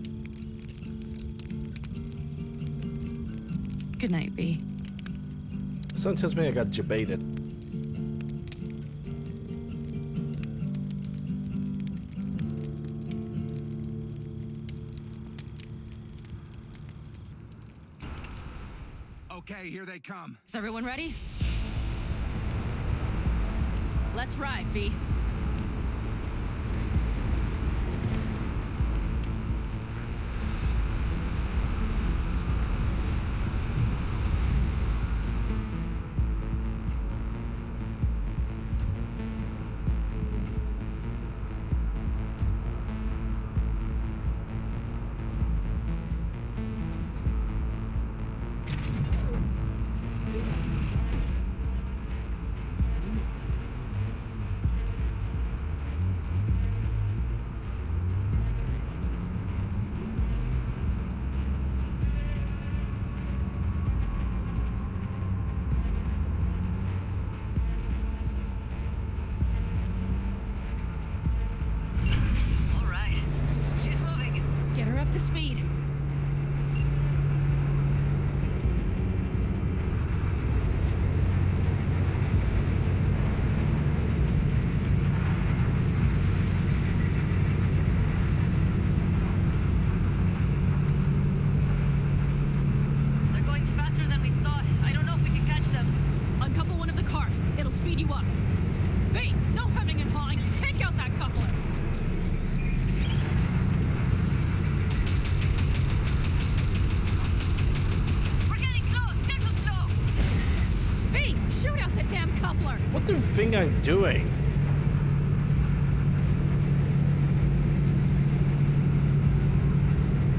Good night, V.
Someone tells me I got debated.
Okay, here they come.
Is everyone ready? Let's ride, V. Up to speed. They're going faster than we thought. I don't know if we can catch them. Uncouple one of the cars. It'll speed you up. V, no hemming and hawing. Take out that coupler. Shoot out the damn coupler!
What do you think I'm doing?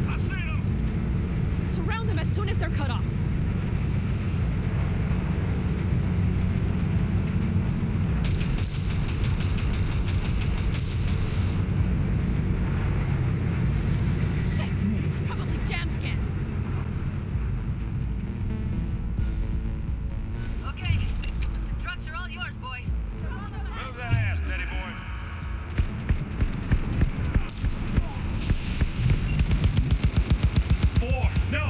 I see them! Surround them as soon as they're cut off. Shit! Probably jammed again. Okay, trucks are all yours, boys.
Move that ass, steady boy. Four, no!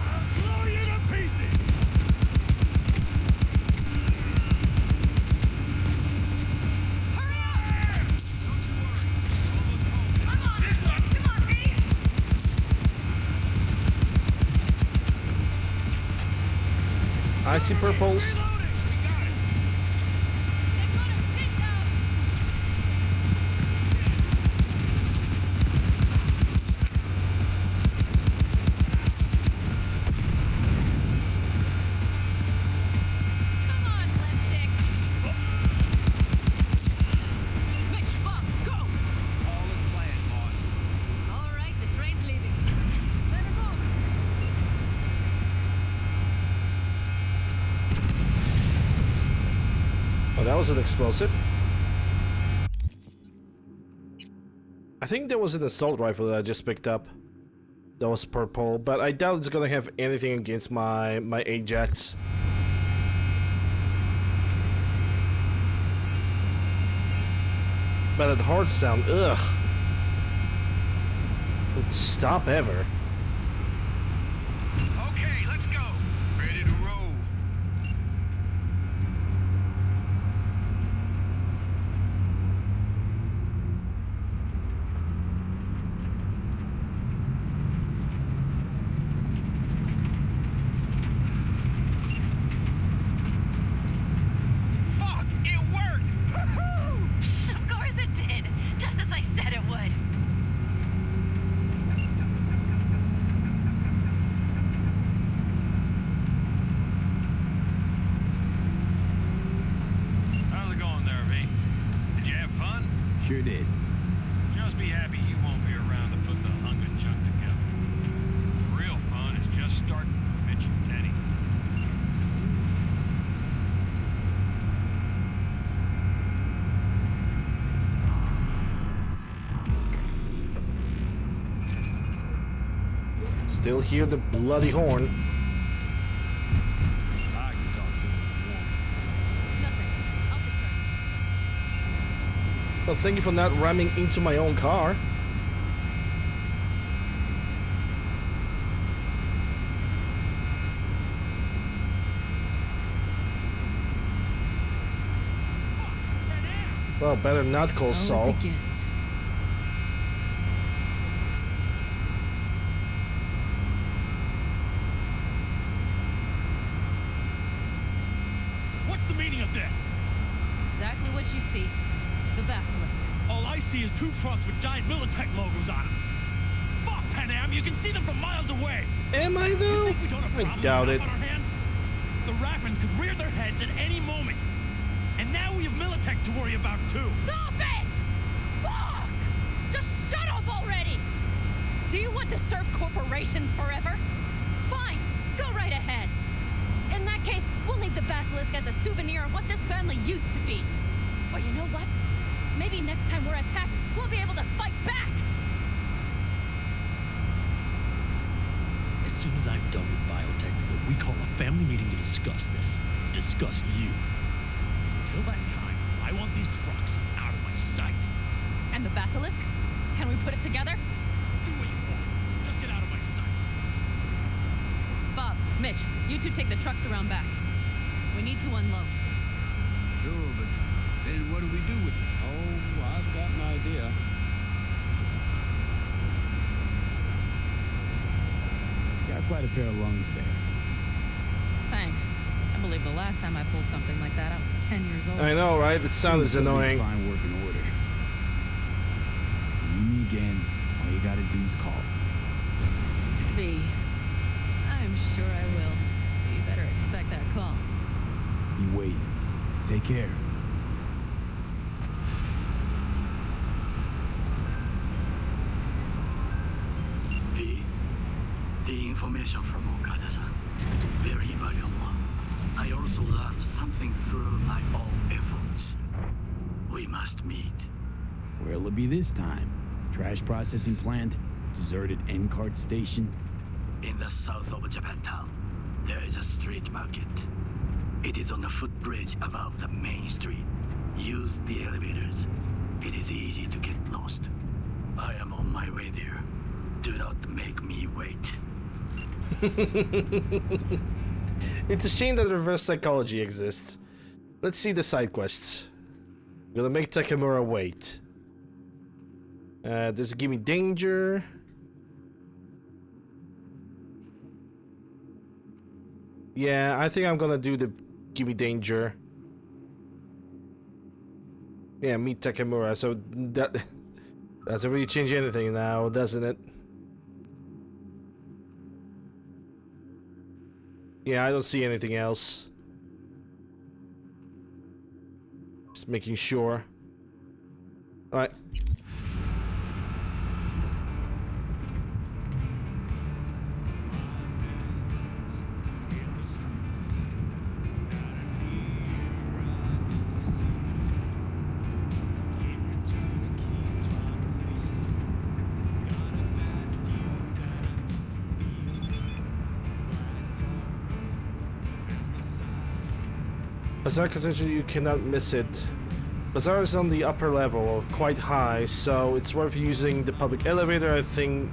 I'll blow you to pieces!
Hurry up! Don't you worry. Almost home. I'm on it! Come on, V!
I see purples.
Come on, lipsticks! Mitch, Bob, go!
All is planned, boss.
All right, the train's leaving. Better move.
Oh, that was an explosive. I think there was an assault rifle that I just picked up. That was purple, but I doubt it's gonna have anything against my Ajax. But that hard sound, ugh. Would stop ever.
Okay, let's go. Ready to roll.
Fuck! It worked! Woohoo! Of course it did! Just as I said it would.
How's it going there, V? Did you have fun?
Sure did.
Just be happy you won't be around to put the hunk of junk together. The real fun is just starting for Mitch and Teddy.
Still hear the bloody horn.
I can talk to him if you want.
Nothing. I'll take care of this myself.
Well, thank you for not ramming into my own car. Well, better not call
So
Saul.
it begins.
What's the meaning of this?
Exactly what you see. The basilisk.
All I see is 2 trucks with giant Militech logos on them. Fuck, Panam, you can see them from miles away.
Am I though?
You think we don't have
I
problems
doubt
enough
it.
on our hands? The Raffens could rear their heads at any moment. And now we have Militech to worry about too.
Stop it! Fuck! Just shut up already! Do you want to serve corporations forever? Fine, go right ahead. In that case, we'll leave the basilisk as a souvenir of what this family used to be. Or you know what? Maybe next time we're attacked, we'll be able to fight back!
As soon as I'm done with Biotechnical, we call a family meeting to discuss this. Discuss you.
Till that time, I want these trucks out of my sight.
And the basilisk? Can we put it together?
Do what you want. Just get out of my sight.
Bob, Mitch, you two take the trucks around back. We need to unload.
Sure, but then what do we do with it?
Oh, I've got an idea.
Got quite a pair of lungs there.
Thanks. I believe the last time I pulled something like that, I was 10 years old.
I know, right? The sound is annoying.
Fine working order. You need me again. All you gotta do is call.
V. I'm sure I will. So you better expect that call.
You wait. Take care.
The information from Okada-san, very valuable. I also learned something through my own efforts. We must meet.
Where'll it be this time? Trash processing plant? Deserted N-cart station?
In the south of Japantown, there is a street market. It is on a footbridge above the main street. Use the elevators. It is easy to get lost. I am on my way there. Do not make me wait.
It's a shame that reverse psychology exists. Let's see the side quests. I'm gonna make Takamura wait. Does it give me danger? Yeah, I think I'm gonna do the give me danger. Yeah, meet Takamura. So that doesn't really change anything now, doesn't it? Yeah, I don't see anything else. Just making sure. Alright. Bazaar concession, you cannot miss it. Bazaar is on the upper level, quite high, so it's worth using the public elevator. I think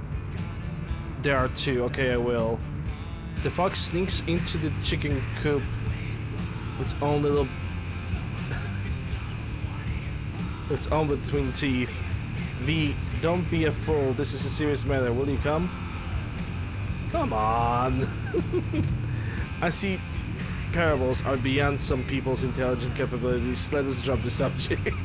there are two. Okay, I will. The fox sneaks into the chicken coop with its own little... its own between teeth. V, don't be a fool. This is a serious matter. Will you come? Come on. I see parables are beyond some people's intelligent capabilities. Let us drop the subject.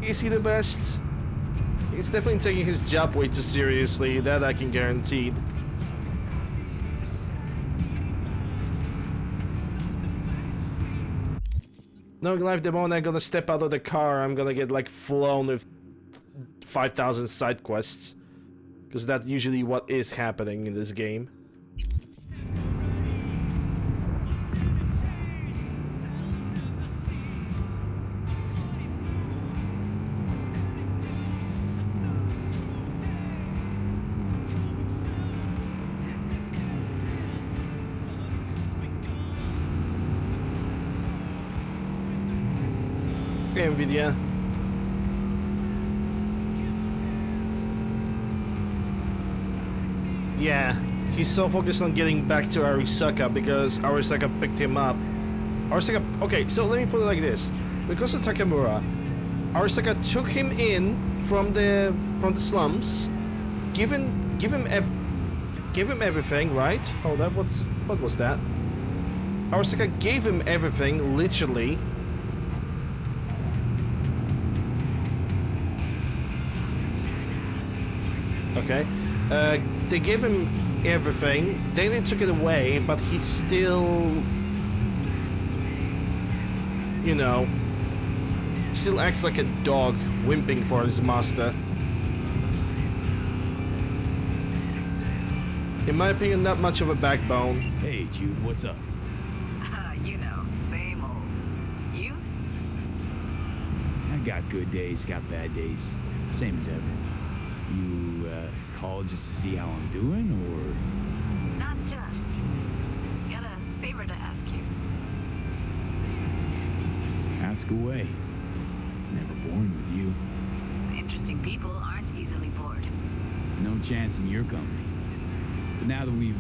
Is he the best? He's definitely taking his job way too seriously, that I can guarantee. No life, the moment I'm gonna step out of the car, I'm gonna get like flown with 5,000 side quests. Because that's usually what is happening in this game. Nvidia. Yeah, he's so focused on getting back to Arisaka because Arisaka picked him up. Arisaka, okay, so let me put it like this. Because of Takamura, Arisaka took him in from the slums, give him everything, right? Hold up, what was that? Arisaka gave him everything, literally. Okay, they gave him everything, then they took it away, but he still, you know, still acts like a dog, whimpering for his master. In my opinion, not much of a backbone.
Hey, Jude, what's up?
You know, same old. You?
I got good days, got bad days. Same as ever. You, called just to see how I'm doing, or...?
Not just. Got a favor to ask you.
Ask away. It's never boring with you.
Interesting people aren't easily bored.
No chance in your company. But now that we've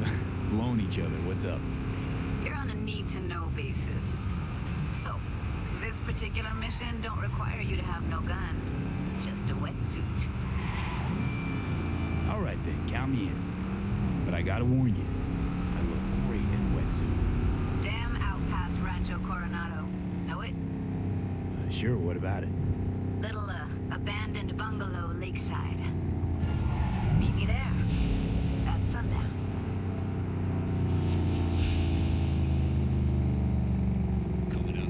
blown each other, what's up?
You're on a need-to-know basis. So, this particular mission don't require you to have no gun. Just a wetsuit.
All right then, count me in. But I gotta warn you, I look great in a wetsuit.
Damn out past Rancho Coronado. Know it?
Sure, what about it?
Little, abandoned bungalow lakeside. Meet me there. At sundown.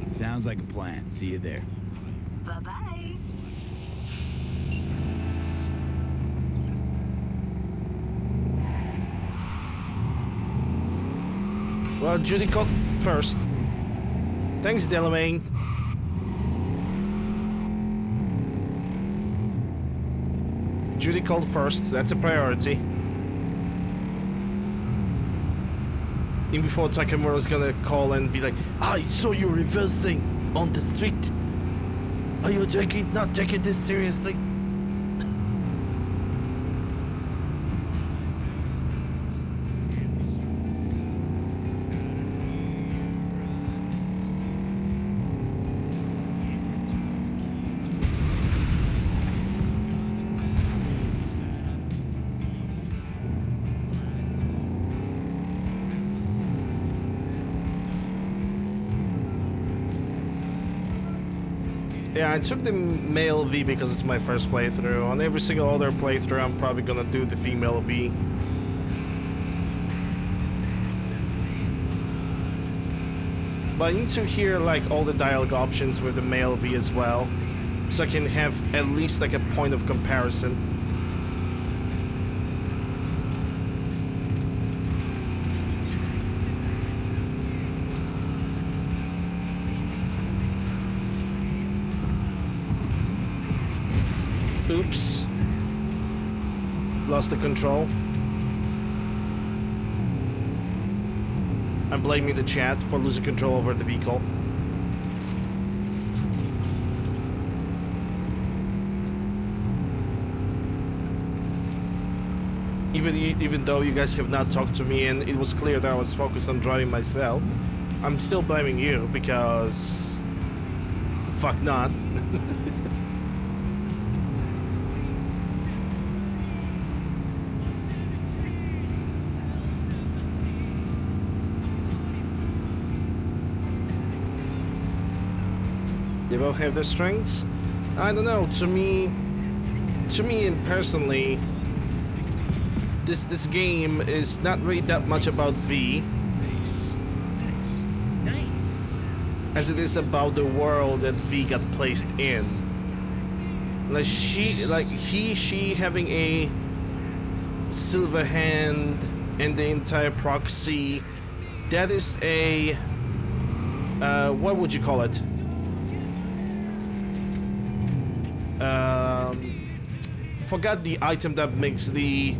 Sounds like a plan. See you there.
Bye-bye.
Well, Judy called first. Thanks, Delamain. Judy called first. That's a priority. Even before Takamura's gonna call and be like, I saw you reversing on the street. Are you not taking this seriously? Yeah, I took the male V because it's my first playthrough. On every single other playthrough, I'm probably gonna do the female V. But I need to hear like all the dialogue options with the male V as well, so I can have at least like a point of comparison. Oops. Lost the control. I'm blaming the chat for losing control over the vehicle. Even though you guys have not talked to me and it was clear that I was focused on driving myself, I'm still blaming you because... fuck not. They both have their strengths. I don't know. To me and personally, this game is not really that much about V, as it is about the world that V got placed in. Like she having a silver hand and the entire proxy. That is a what would you call it? Forgot the item that makes the...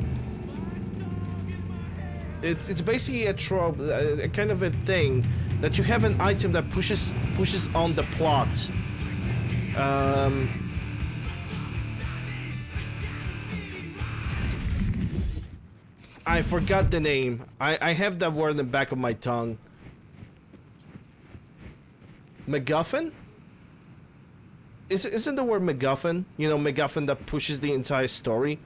It's basically a trope, a kind of a thing that you have an item that pushes on the plot. I forgot the name. I have that word in the back of my tongue. MacGuffin? Isn't the word MacGuffin? You know, MacGuffin that pushes the entire story?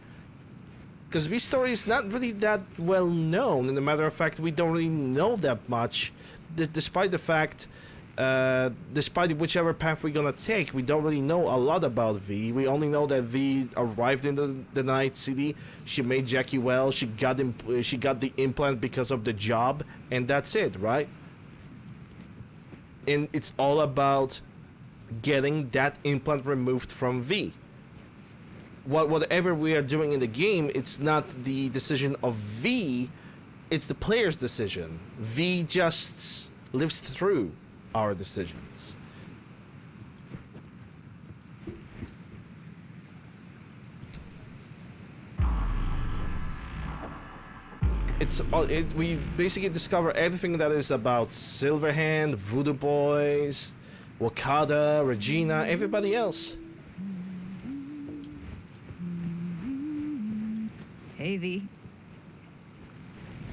Because V story is not really that well known. In a matter of fact, we don't really know that much. Despite the fact, despite whichever path we're gonna take, we don't really know a lot about V. We only know that V arrived in the Night City. She made Jackie well. She got the implant because of the job, and that's it, right? And it's all about getting that implant removed from V. Whatever we are doing in the game, it's not the decision of V, it's the player's decision. V just lives through our decisions. We basically discover everything that is about Silverhand, Voodoo Boys, Wakanda, Regina, everybody else.
Hey, V.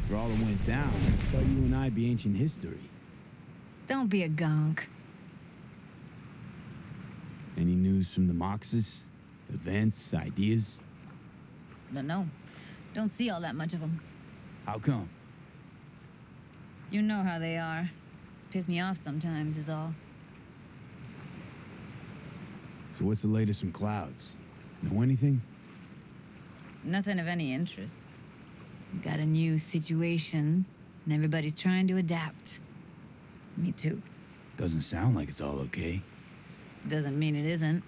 After all that went down, I thought you and I'd be ancient history.
Don't be a gunk.
Any news from the Moxes? Events, ideas?
No. Don't see all that much of them.
How come?
You know how they are. Piss me off sometimes is all.
So what's the latest from Clouds? Know anything?
Nothing of any interest. Got a new situation, and everybody's trying to adapt. Me too.
Doesn't sound like it's all okay.
Doesn't mean it isn't.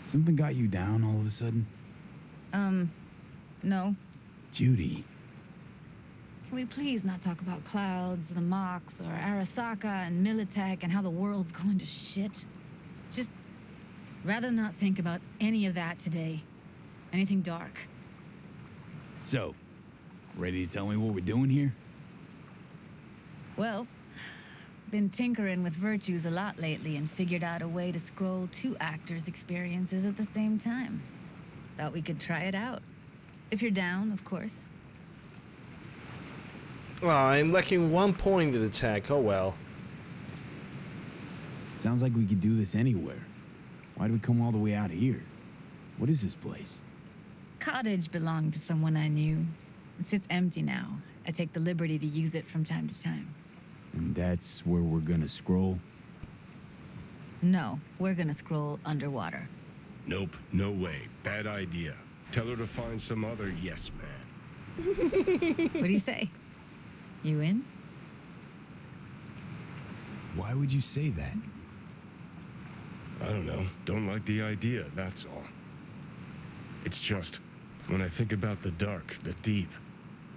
Something got you down all of a sudden?
No.
Judy.
Can we please not talk about Clouds, the Mox, or Arasaka and Militech and how the world's going to shit? Just rather not think about any of that today. Anything dark.
So, ready to tell me what we're doing here?
Well, been tinkering with virtues a lot lately and figured out a way to scroll 2 actors' experiences at the same time. Thought we could try it out. If you're down, of course.
Oh, I'm lacking 1 point in the tech. Oh well.
Sounds like we could do this anywhere. Why do we come all the way out here? What is this place?
Cottage belonged to someone I knew. It sits empty now. I take the liberty to use it from time to time.
And that's where we're gonna scroll?
No, we're gonna scroll underwater.
Nope, no way. Bad idea. Tell her to find some other yes man.
What do you say? You in?
Why would you say that?
I don't know. Don't like the idea, that's all. It's just, when I think about the dark, the deep,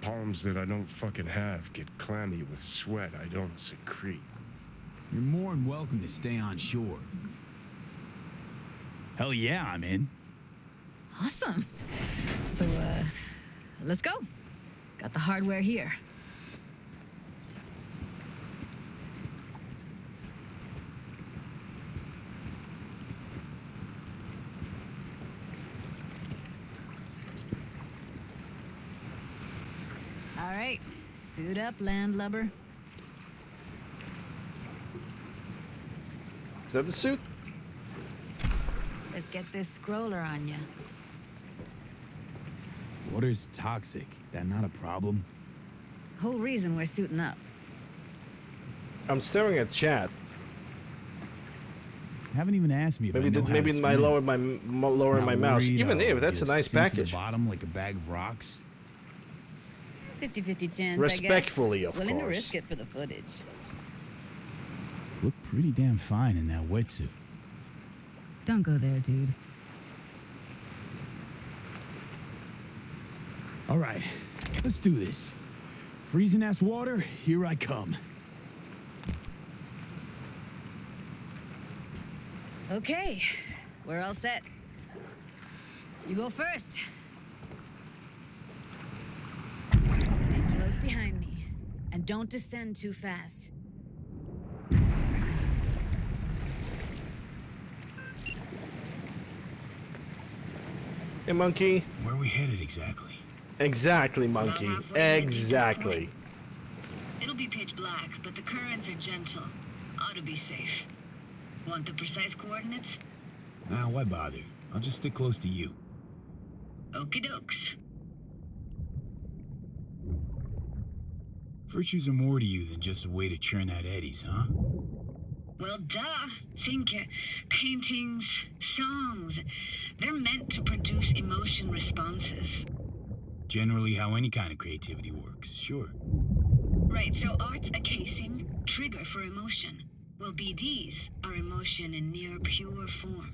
palms that I don't fucking have get clammy with sweat I don't secrete.
You're more than welcome to stay on shore. Hell yeah, I'm in.
Awesome. So, let's go. Got the hardware here. All right, suit up, landlubber.
Is that the suit?
Let's get this scroller on you.
Water's toxic. That not a problem?
Whole reason we're suiting up.
I'm staring at chat.
Haven't even asked me if I know how
Maybe
to
my
swim.
lower my
Not
mouse.
worried
Even
I'll
if that's a
just
nice
sink to
package.
the bottom like a bag of rocks.
50-50 chance,
Respectfully,
I guess.
of
Willing to
course.
risk it for the footage.
Look pretty damn fine in that wetsuit.
Don't go there, dude.
All right, let's do this. Freezing ass water, here I come.
Okay, we're all set. You go first. Stay close behind me, and don't descend too fast.
Hey, monkey.
Where are we headed exactly?
Exactly, monkey. Exactly.
It'll be pitch black, but the currents are gentle. Ought to be safe. Want the precise coordinates?
Nah, why bother? I'll just stick close to you.
Okie dokes.
Virtues are more to you than just a way to churn out eddies, huh?
Well, duh. Think paintings, songs. They're meant to produce emotion responses.
Generally how any kind of creativity works, sure.
Right, so art's a casing, trigger for emotion. Well, BDs are emotion in near pure form.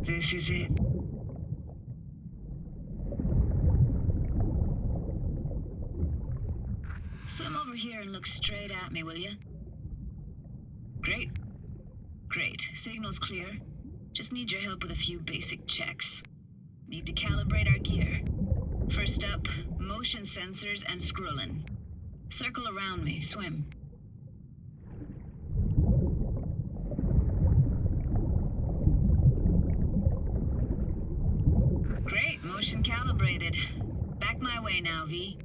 This is it. Swim over here and look straight at me, will you? Great. Great. Signal's clear. Just need your help with a few basic checks. Need to calibrate our gear. First up, motion sensors and scrolling. Circle around me. Swim. Great. Motion calibrated. Back my way now, V.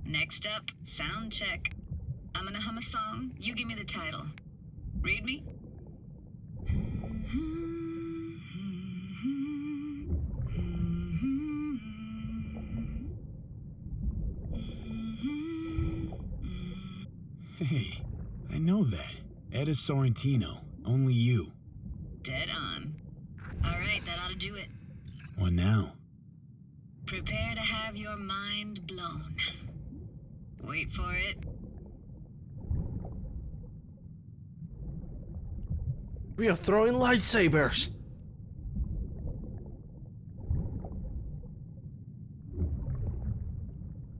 Next up, sound check. I'm gonna hum a song. You give me the title. Read me?
Hey, I know that. Etta Sorrentino. Only you.
Dead on. All right, that ought to do it.
What now?
Prepare to have your mind blown. Wait for it.
We are throwing lightsabers.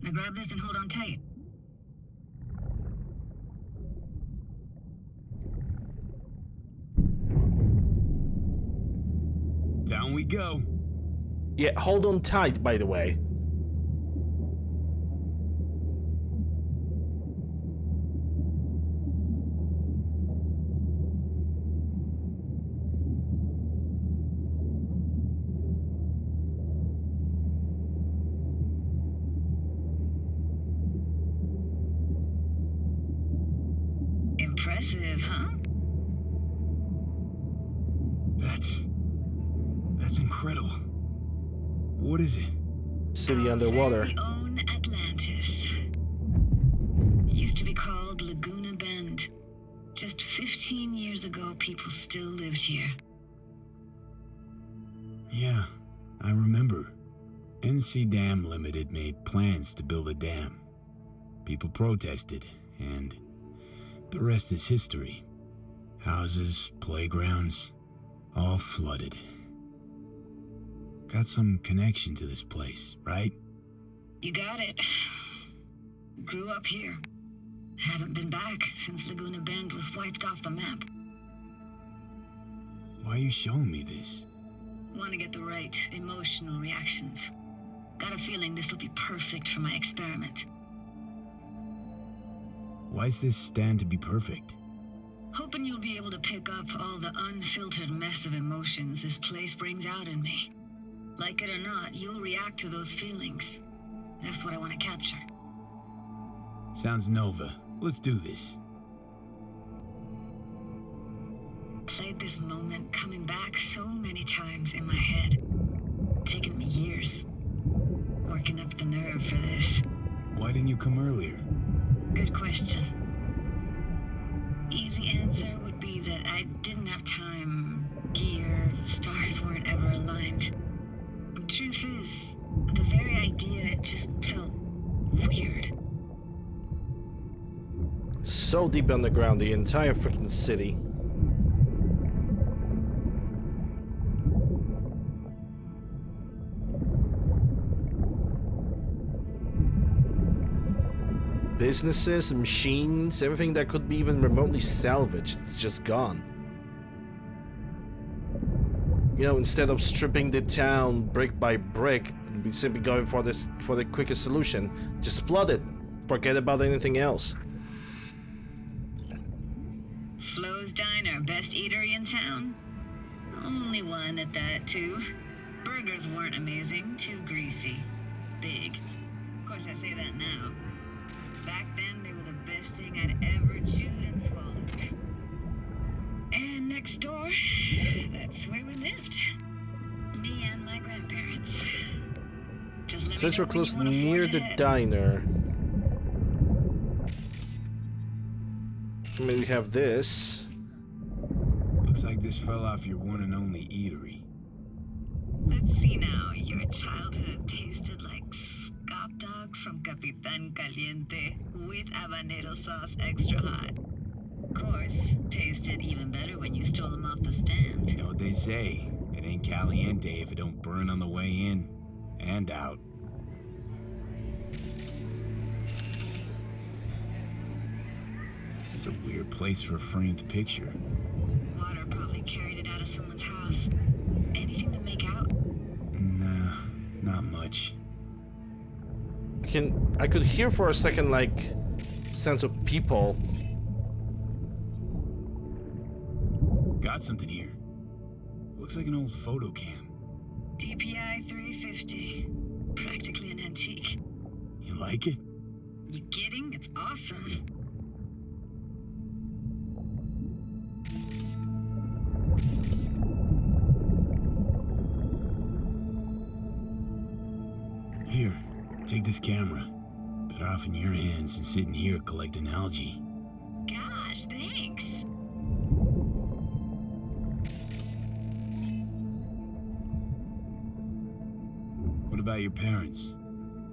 Now grab this and hold on tight.
Down we go.
Yeah, hold on tight, by the way.
Impressive, huh?
That's incredible. What is it?
City underwater.
We own Atlantis. Used to be called Laguna Bend. Just 15 years ago, people still lived here.
Yeah, I remember. NC Dam Limited made plans to build a dam. People protested, and the rest is history. Houses, playgrounds, all flooded. Got some connection to this place, right?
You got it. Grew up here. Haven't been back since Laguna Bend was wiped off the map.
Why are you showing me this?
Want to get the right emotional reactions. Got a feeling this will be perfect for my experiment.
Why's this stand to be perfect?
Hoping you'll be able to pick up all the unfiltered mess of emotions this place brings out in me. Like it or not, you'll react to those feelings. That's what I want to capture.
Sounds Nova. Let's do this.
Played this moment coming back so many times in my head. Taken me years. Working up the nerve for this.
Why didn't you come earlier?
Good question. Easy answer would be that I didn't have time, gear, stars weren't ever aligned. Truth is, the very idea, it just felt weird.
So deep underground, the entire freaking city. Businesses, machines, everything that could be even remotely salvaged, it's just gone. You know, instead of stripping the town brick by brick, we simply going for the quickest solution. Just flood it. Forget about anything else.
Flo's Diner, best eatery in town? Only one at that, too. Burgers weren't amazing, too greasy. Big. Of course, I say that now. Back then, they were the best thing I'd ever chewed and swallowed. And next door, that's where we lived. Me and my grandparents. Just let
Since
me
we're
know
close
when you wanna
near
forge
the
ahead.
diner. I mean, we have this.
Looks like this fell off your one and only eatery.
Let's see now. Your childhood tasted like scop dogs from Capitan Caliente with habanero sauce extra hot. Of course, tasted even better when you stole them off the stand.
You know what they say, it ain't caliente if it don't burn on the way in and out. It's a weird place for a framed picture.
Water probably carried it out of someone's house. Anything to make out?
Nah, not much.
I could hear for a second, like, sense of people.
Got something here. Looks like an old photo cam.
DPI 350. Practically an antique.
You like it?
You kidding? It's awesome.
Here, take this camera. Better off in your hands than sitting here collecting algae.
Gosh, thanks.
What about your parents?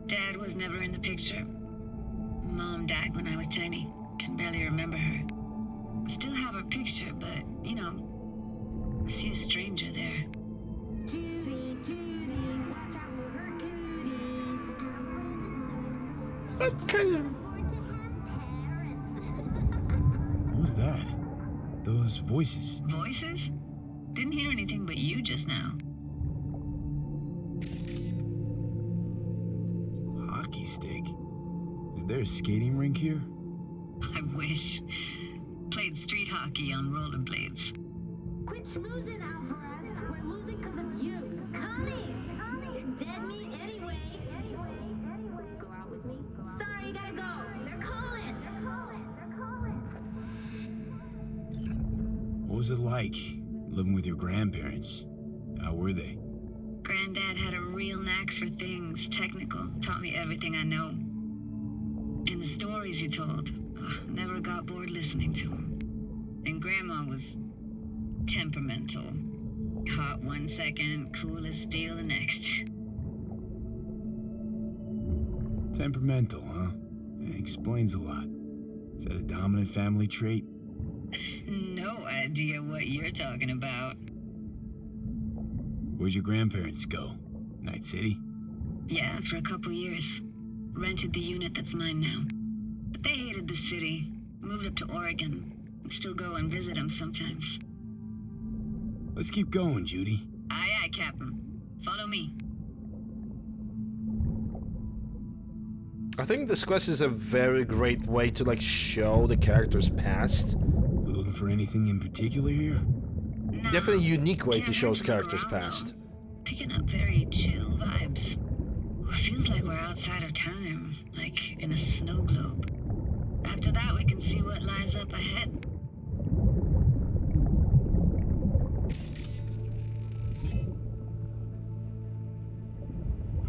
Dad was never in the picture. Mom died when I was tiny. Can barely remember her. Still have her picture, but, you know, see a stranger there.
Judy, Judy, watch out for her cooties.
What kind of...
What was that? Those voices.
Voices? Didn't hear anything but you just now.
Hockey stick? Is there a skating rink here?
I wish. Played street hockey on rollerblades.
Quit schmoozing out for us. We're losing because of you. Connie! You're dead meat anyway. Will you go out with me? Sorry, you gotta go. They're calling.
What was it like, living with your grandparents? How were they?
Granddad had a real knack for things technical. Taught me everything I know. And the stories he told, never got bored listening to them. And Grandma was temperamental. Hot one second, cool as steel the next.
Temperamental, huh? Explains a lot. Is that a dominant family trait?
No idea what you're talking about.
Where'd your grandparents go? Night City?
Yeah, for a couple years. Rented the unit that's mine now. But they hated the city. Moved up to Oregon. Still go and visit them sometimes.
Let's keep going, Judy.
Aye, aye, Captain. Follow me.
I think this quest is a very great way to like show the character's past.
We're looking for anything in particular here?
Definitely a unique way to show his character's past.
Picking up very chill vibes. It feels like we're outside of time, like in a snow globe. After that, we can see what lies up ahead.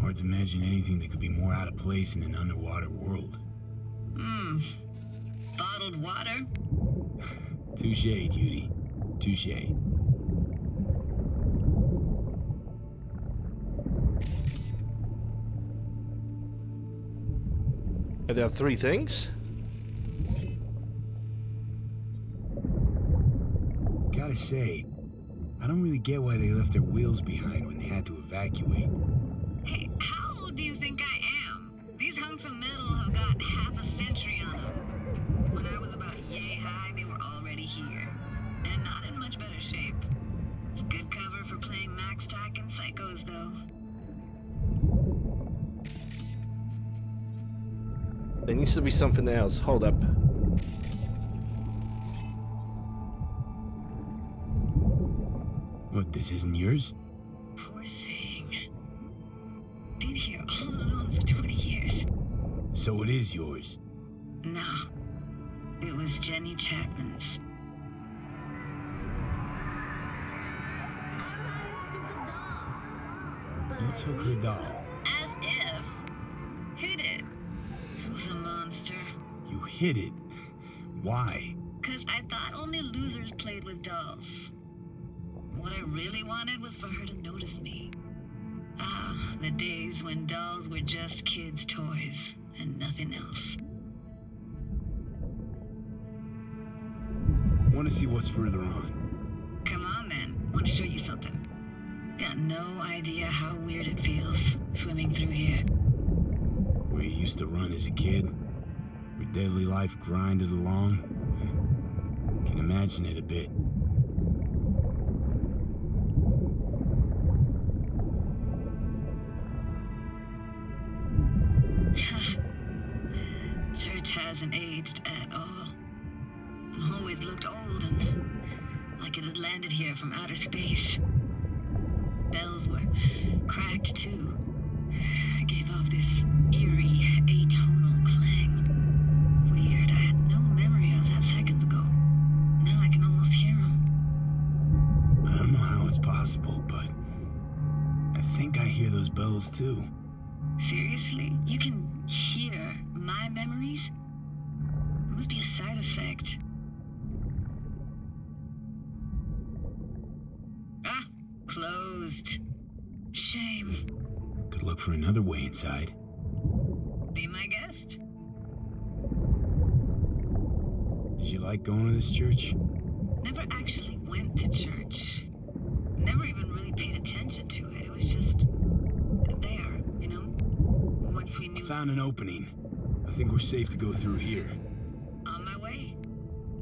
Hard to imagine anything that could be more out of place in an underwater world.
Bottled water?
Touche, Judy. Touche.
And there are 3 things?
Gotta say, I don't really get why they left their wheels behind when they had to evacuate.
Hey, how old do you think I am? These hunks of metal have got half a century on them. When I was about yay high, they were already here. And not in much better shape. It's good cover for playing Max Tack and Psychos, though.
There needs to be something else. Hold up.
What, this isn't yours?
Poor thing. Been here all alone for 20 years.
So it is yours.
No. It was Jenny Chapman's.
You took her doll.
As if. Hid it. It was a monster.
You hid it. Why?
'Cause I thought only losers played with dolls. What I really wanted was for her to notice me. Ah, the days when dolls were just kids' toys and nothing else.
Want to see what's further on?
Come on then, want to show you something. Got no idea how weird it feels swimming through here.
Where you used to run as a kid? Where daily life grinded along? Can imagine it a bit.
Church hasn't aged at all. Always looked old and like it had landed here from outer space. Bells were cracked too. Gave off this eerie, atonal clang. Weird, I had no memory of that seconds ago. Now I can almost hear them.
I don't know how it's possible, but I think I hear those bells too.
Seriously? You can hear my memories? It must be a side effect. Ah, closed. Shame.
Could look for another way inside.
Be my guest.
Did you like going to this church?
Never actually went to church. Never even really paid attention to it. It was just there, you know? Once we knew.
I found an opening. I think we're safe to go through here.
On my way.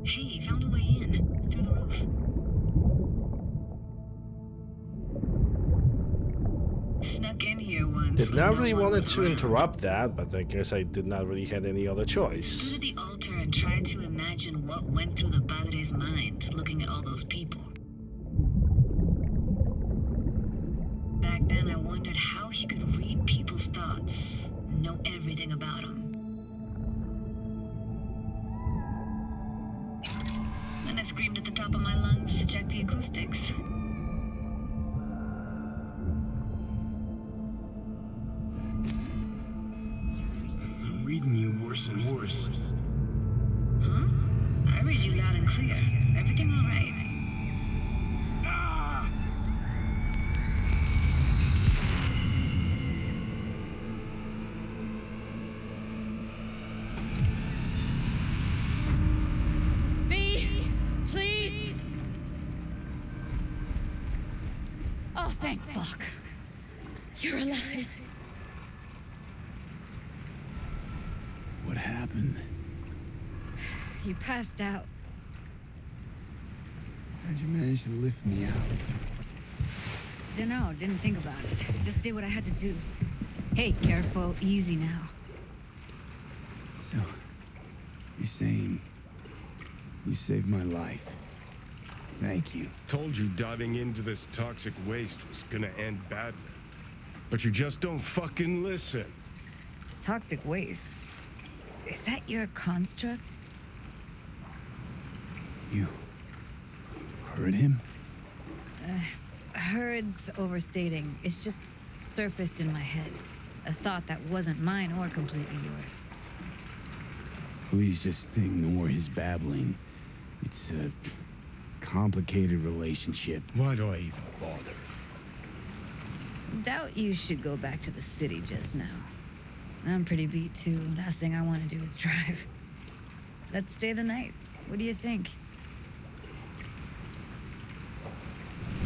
Hey, found a way in. Through the roof. Snuck in here once.
Did not really wanted to interrupt that, but I guess I did not really have any other choice.
Stood at the altar and tried to imagine what went through the padre's mind, looking at all those people. Back then, I wondered how he could read people's thoughts, know everything about them. Then I screamed at the top of my lungs to check the acoustics.
I'm reading you worse and worse.
Huh? I read you loud and clear. Everything all right?
V!
Thank fuck. You're alive.
What happened?
You passed out.
How'd you manage to lift me out?
Dunno, didn't think about it. Just did what I had to do. Hey, careful, easy now.
So, you're saying you saved my life. Thank you.
Told you diving into this toxic waste was gonna end badly. But you just don't fucking listen.
Toxic waste. Is that your construct?
You heard him?
Heard's overstating. It's just surfaced in my head. A thought that wasn't mine or completely yours.
Please just ignore his babbling. It's a complicated relationship.
Why do I even bother?
Doubt you should go back to the city just now. I'm pretty beat too. Last thing I want to do is drive. Let's stay the night. What do you think?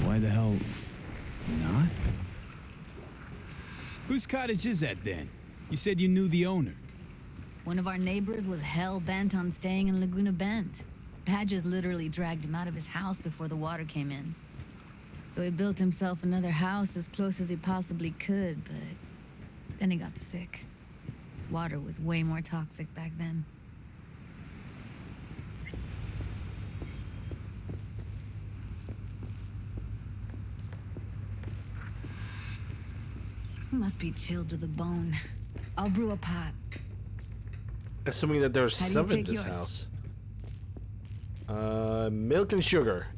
Why the hell not? Whose cottage is that then? You said you knew the owner.
One of our neighbors was hell-bent on staying in Laguna Bend. Badges literally dragged him out of his house before the water came in. So he built himself another house as close as he possibly could, but then he got sick. Water was way more toxic back then. Must be chilled to the bone. I'll brew a pot.
Assuming that there's
How do you
7 in
take
this
yours?
house. Milk and sugar.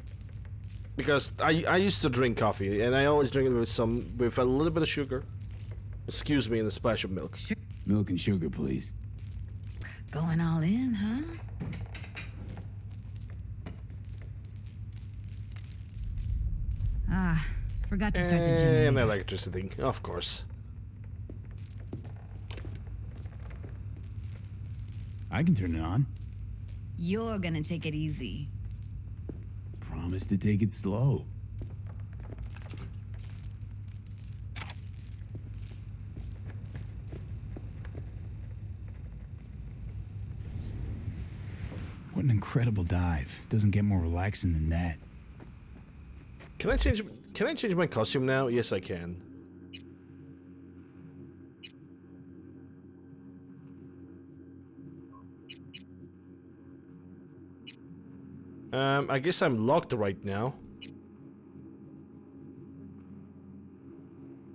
Because I used to drink coffee, and I always drink it with a little bit of sugar. Excuse me, and a splash of milk.
Milk and sugar, please.
Going all in, huh? Ah, forgot to start the generator.
And electricity, of course.
I can turn it on.
You're gonna take it easy.
Promise to take it slow. What an incredible dive. Doesn't get more relaxing than that.
Can I change my costume now? Yes, I can. I guess I'm locked right now.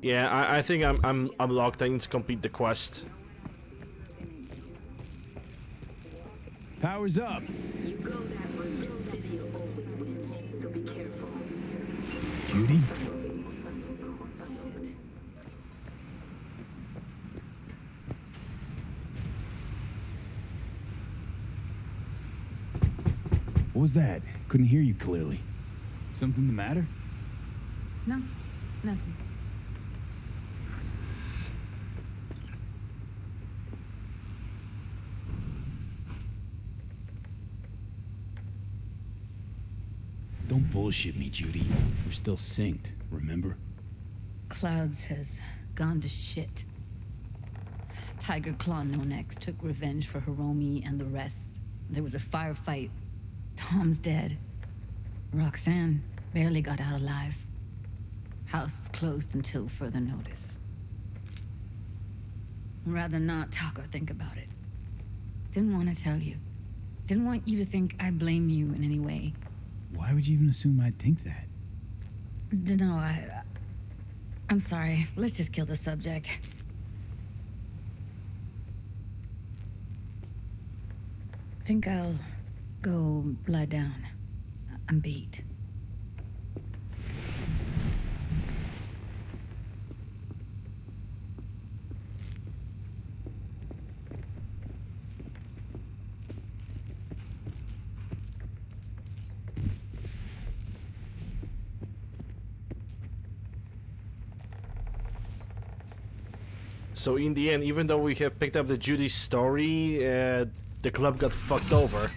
Yeah, I think I'm locked. I need to complete the quest.
Power's up.
You go that way, the city always wins, so be careful.
Judy? What was that? Couldn't hear you clearly. Something the matter?
No, nothing.
Don't bullshit me, Judy. We're still synced, remember?
Clouds has gone to shit. Tiger Claw No Next took revenge for Hiromi and the rest. There was a firefight. Tom's dead. Roxanne barely got out alive. House is closed until further notice. I'd rather not talk or think about it. Didn't want to tell you. Didn't want you to think I blame you in any way.
Why would you even assume I'd think that?
Dunno, I'm sorry. Let's just kill the subject. Think I'll go lie down. I'm beat.
So in the end, even though we have picked up the Judy story, the club got fucked over.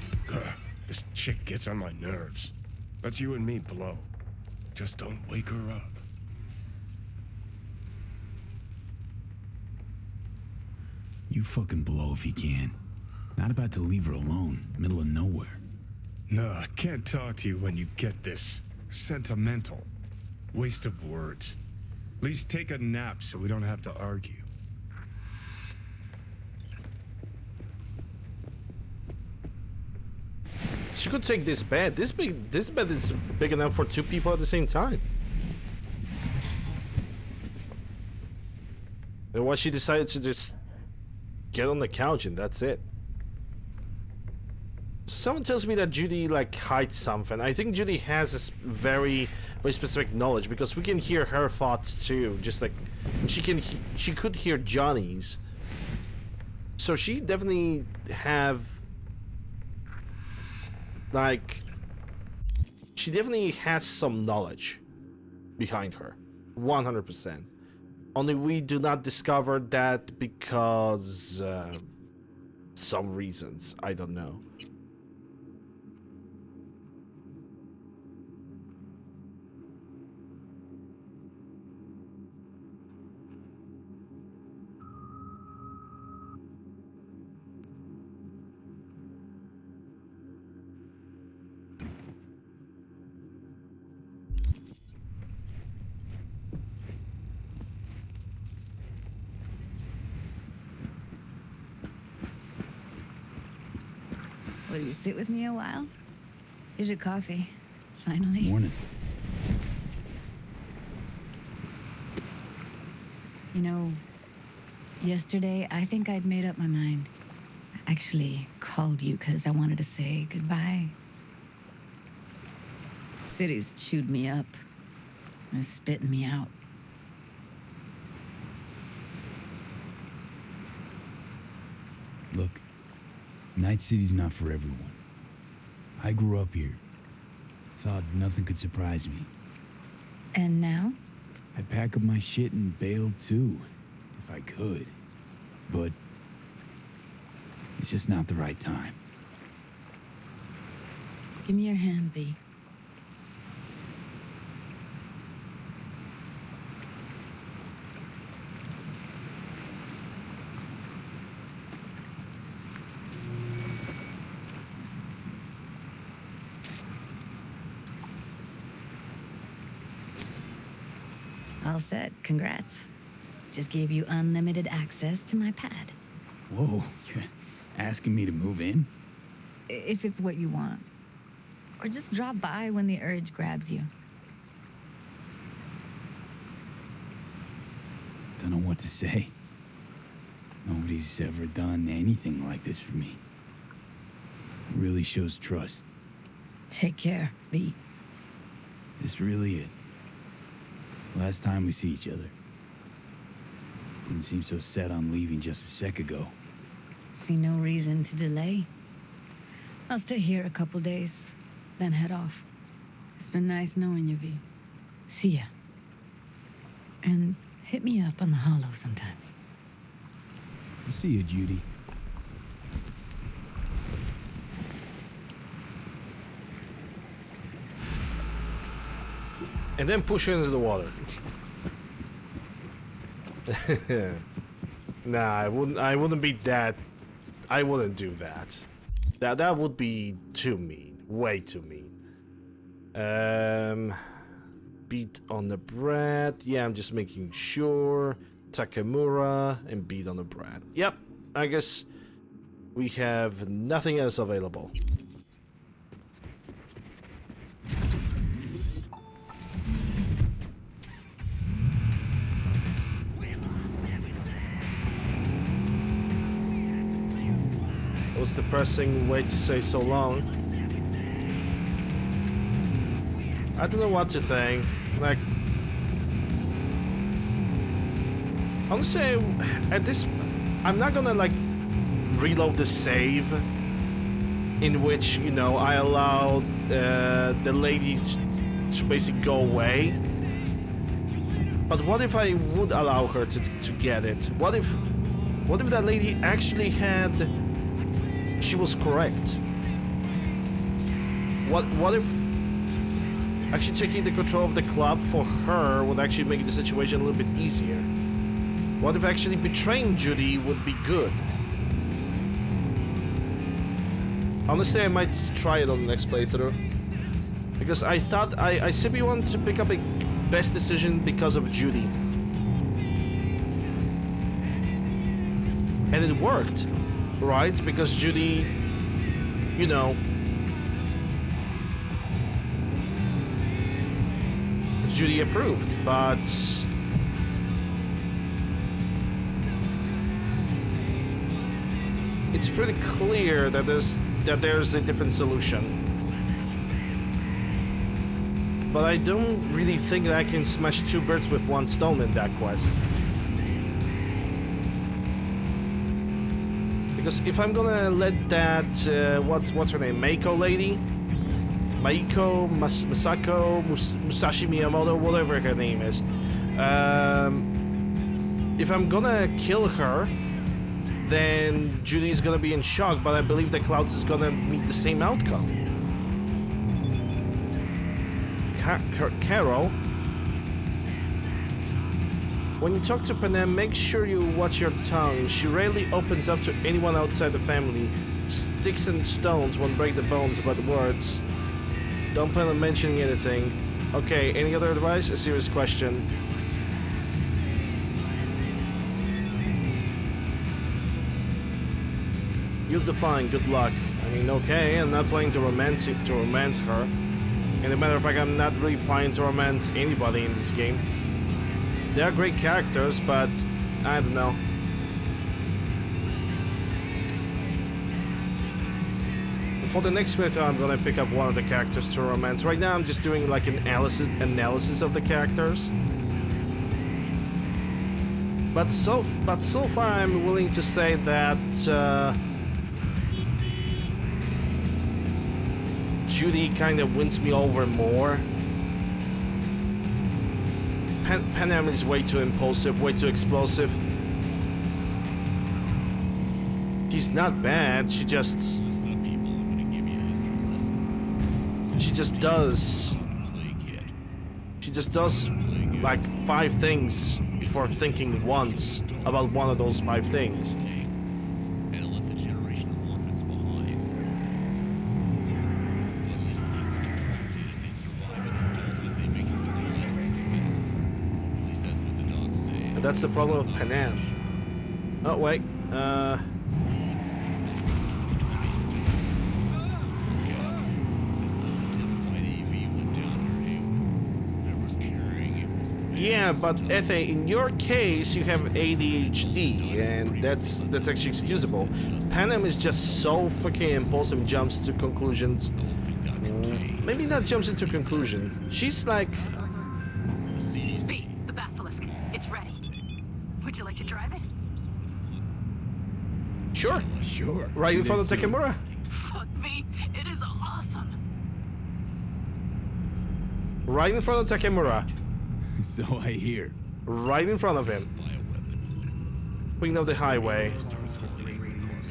This chick gets on my nerves. That's you and me below. Just don't wake her up.
You fucking blow if you can. Not about to leave her alone, middle of nowhere.
No, I can't talk to you when you get this sentimental. Waste of words. At least take a nap so we don't have to argue.
She could take this bed. This bed is big enough for 2 people at the same time. And why she decided to just get on the couch and that's it. Someone tells me that Judy like hides something. I think Judy has this very specific knowledge because we can hear her thoughts too. Just like she could hear Johnny's. So she definitely she definitely has some knowledge behind her, 100%. Only we do not discover that because some reasons, I don't know.
Will you sit with me a while? Here's your coffee. Finally.
Morning.
You know, yesterday I think I'd made up my mind. I actually called you because I wanted to say goodbye. City's chewed me up. And is spitting me out.
Look, Night City's not for everyone. I grew up here. Thought nothing could surprise me.
And now?
I'd pack up my shit and bail too, if I could. But it's just not the right time.
Give me your hand, B. All set. Congrats. Just gave you unlimited access to my pad.
Whoa, you're asking me to move in?
If it's what you want. Or just drop by when the urge grabs you.
Don't know what to say. Nobody's ever done anything like this for me. Really shows trust.
Take care, B.
This really it. Last time we see each other. Didn't seem so set on leaving just a sec ago.
See no reason to delay. I'll stay here a couple days, then head off. It's been nice knowing you, V. See ya. And hit me up on the holo sometimes.
I'll see you, Judy.
And then push her into the water. Nah, I wouldn't be that. I wouldn't do that. That would be too mean. Way too mean. Beat on the bread. Yeah, I'm just making sure. Takamura and beat on the bread. Yep, I guess we have nothing else available. It was depressing way to say so long. I don't know what to think. Like, honestly, at this, I'm not gonna like reload the save in which, you know, I allowed the lady to basically go away. But what if I would allow her to get it? What if that lady actually had? She was correct. What if actually taking the control of the club for her would actually make the situation a little bit easier? What if actually betraying Judy would be good? Honestly, I might try it on the next playthrough. Because I thought I simply wanted to pick up a best decision because of Judy. And it worked, right? Because Judy, you know, Judy approved, but it's pretty clear that there's a different solution. But I don't really think that I can smash two birds with one stone in that quest. Because if I'm gonna let that, what's her name, Meiko lady? Maiko, Masako, Musashi Miyamoto, whatever her name is. If I'm gonna kill her, then Judy's gonna be in shock, but I believe that Clouds is gonna meet the same outcome. Carol, when you talk to Panem, make sure you watch your tongue. She rarely opens up to anyone outside the family. Sticks and stones won't break the bones, but words. Don't plan on mentioning anything. Okay, any other advice? A serious question. You'll define, good luck. I mean, okay, I'm not planning to romance her. And as a matter of fact, I'm not really planning to romance anybody in this game. They are great characters, but I don't know. For the next playthrough, I'm gonna pick up one of the characters to romance. Right now, I'm just doing like an analysis of the characters. But so far, I'm willing to say that Judy kind of wins me over more. Panem is way too impulsive, way too explosive. She's not bad, she just does like 5 things before thinking once about one of those 5 things. And that's the problem with Panem. Oh wait, yeah, but Ethe, in your case, you have ADHD, and that's actually excusable. Panem is just so fucking impulsive, jumps to conclusions. Maybe not jumps into conclusion. She's like...
V, the basilisk. It's ready. Would you like to drive it?
Sure.
Sure.
Right in front of Takemura.
Fuck, V. It is awesome.
Right in front of Takemura.
So I hear.
Right in front of him. Queen of the Highway.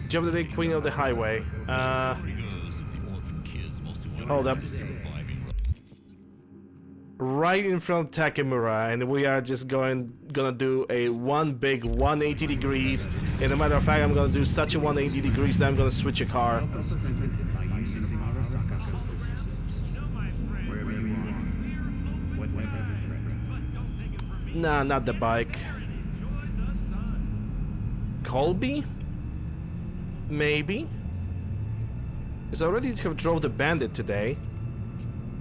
Jump the Queen of the Highway. Hold up. Right in front of Takemura, and we are just gonna do a one big 180 degrees. And a matter of fact, I'm gonna do such a 180 degrees that I'm gonna switch a car. Nah, not the bike. Colby? Maybe? Because I already have drove the Bandit today.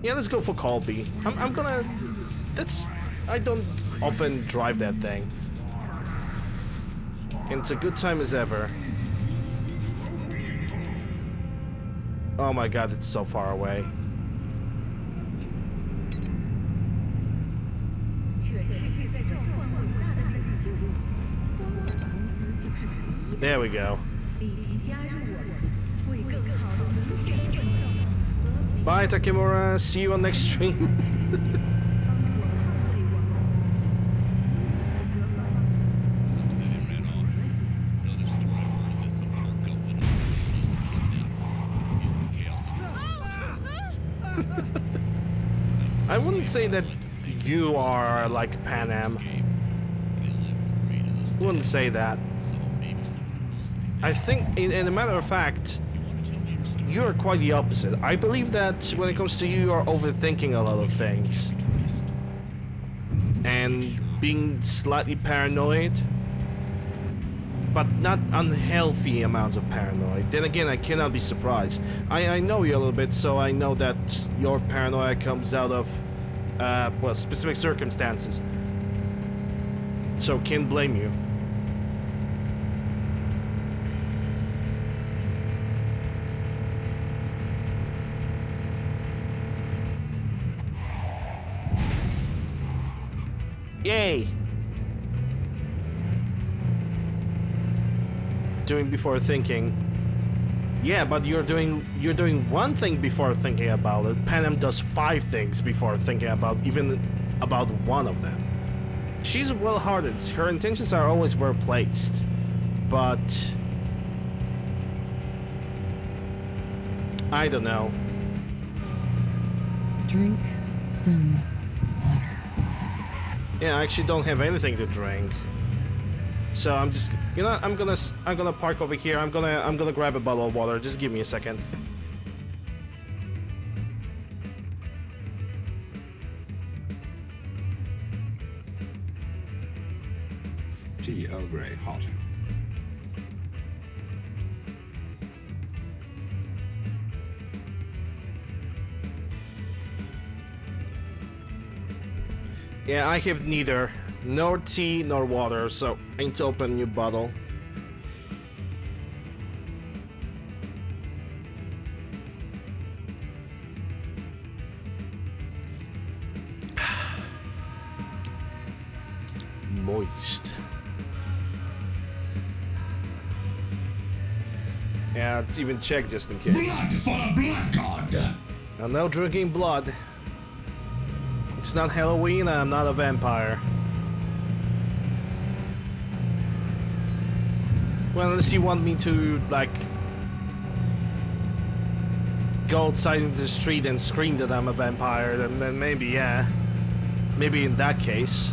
Yeah, let's go for Colby. I'm gonna... That's... I don't often drive that thing. And it's a good time as ever. Oh my god, it's so far away. There we go. Bye, Takemura. See you on next stream. I wouldn't say that you are like Panem. wouldn't say that. I think, in a matter of fact, you're quite the opposite. I believe that when it comes to you, you're overthinking a lot of things. And being slightly paranoid. But not unhealthy amounts of paranoid. Then again, I cannot be surprised. I know you a little bit, so I know that your paranoia comes out of, well, specific circumstances. So can't blame you. Yay! Doing before thinking. Yeah, but you're doing one thing before thinking about it. Panem does 5 things before thinking about even about one of them. She's well-hearted. Her intentions are always well placed, but I don't know.
Drink some water.
Yeah, I actually don't have anything to drink. So I'm just, you know, I'm gonna park over here. I'm gonna grab a bottle of water. Just give me a second.
Tea Earl Grey hot.
Yeah, I have neither. Nor tea nor water, so I need to open a new bottle. Moist. Yeah, even check just in case.
Blood for the blood god!
I'm now drinking blood. It's not Halloween and I'm not a vampire. Well, unless you want me to, like, go outside into the street and scream that I'm a vampire, then maybe, yeah. Maybe in that case.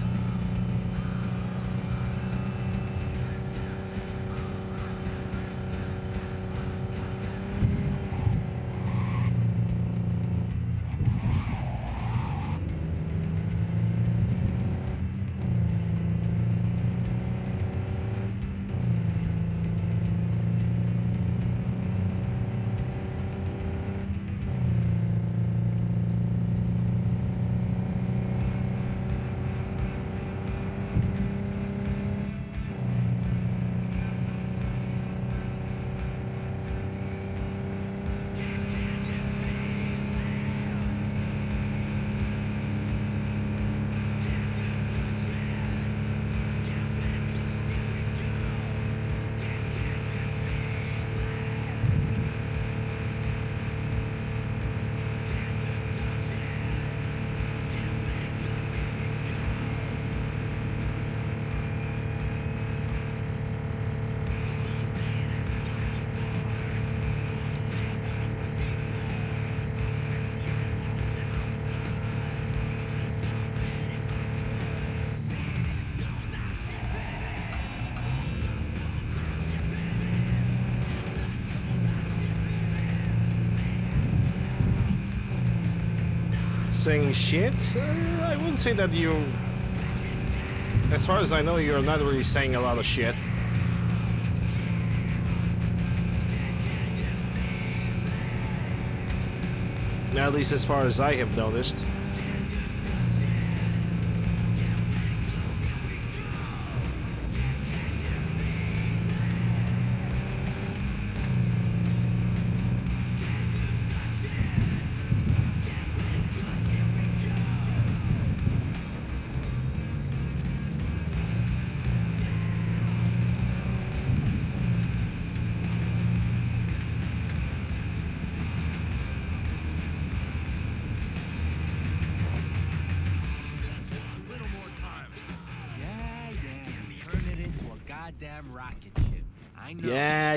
Saying shit? I wouldn't say that you... As far as I know, you're not really saying a lot of shit. At least as far as I have noticed.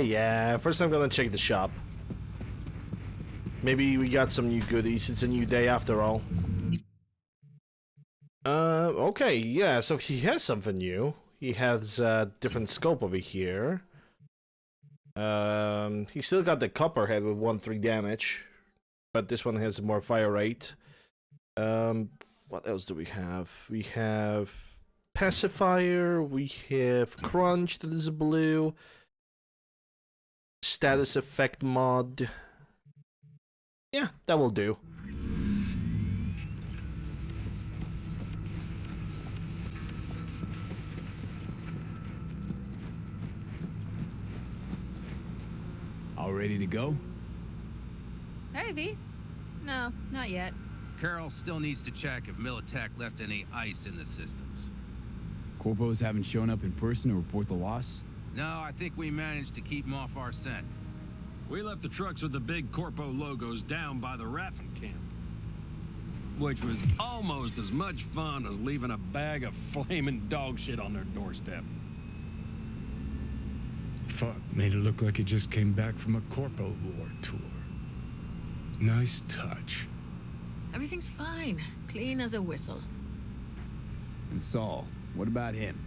Yeah. First I'm gonna check the shop. Maybe we got some new goodies. It's a new day after all. Okay, yeah, so he has something new. he has a different scope over here. He still got the copperhead with 1-3 damage, but this one has more fire rate. What else do we have? We have pacifier. We have crunch that is blue. Status effect mod. Yeah, that will do.
All ready to go?
Hey, V. No, not yet.
Carol still needs to check if Militech left any ice in the systems.
Corpos haven't shown up in person to report the loss?
No, I think we managed to keep them off our scent.
We left the trucks with the big Corpo logos down by the Raffin camp, which was almost as much fun as leaving a bag of flaming dog shit on their doorstep.
Fuck, made it look like it just came back from a Corpo War tour. Nice touch.
Everything's fine. Clean as a whistle.
And Saul, what about him?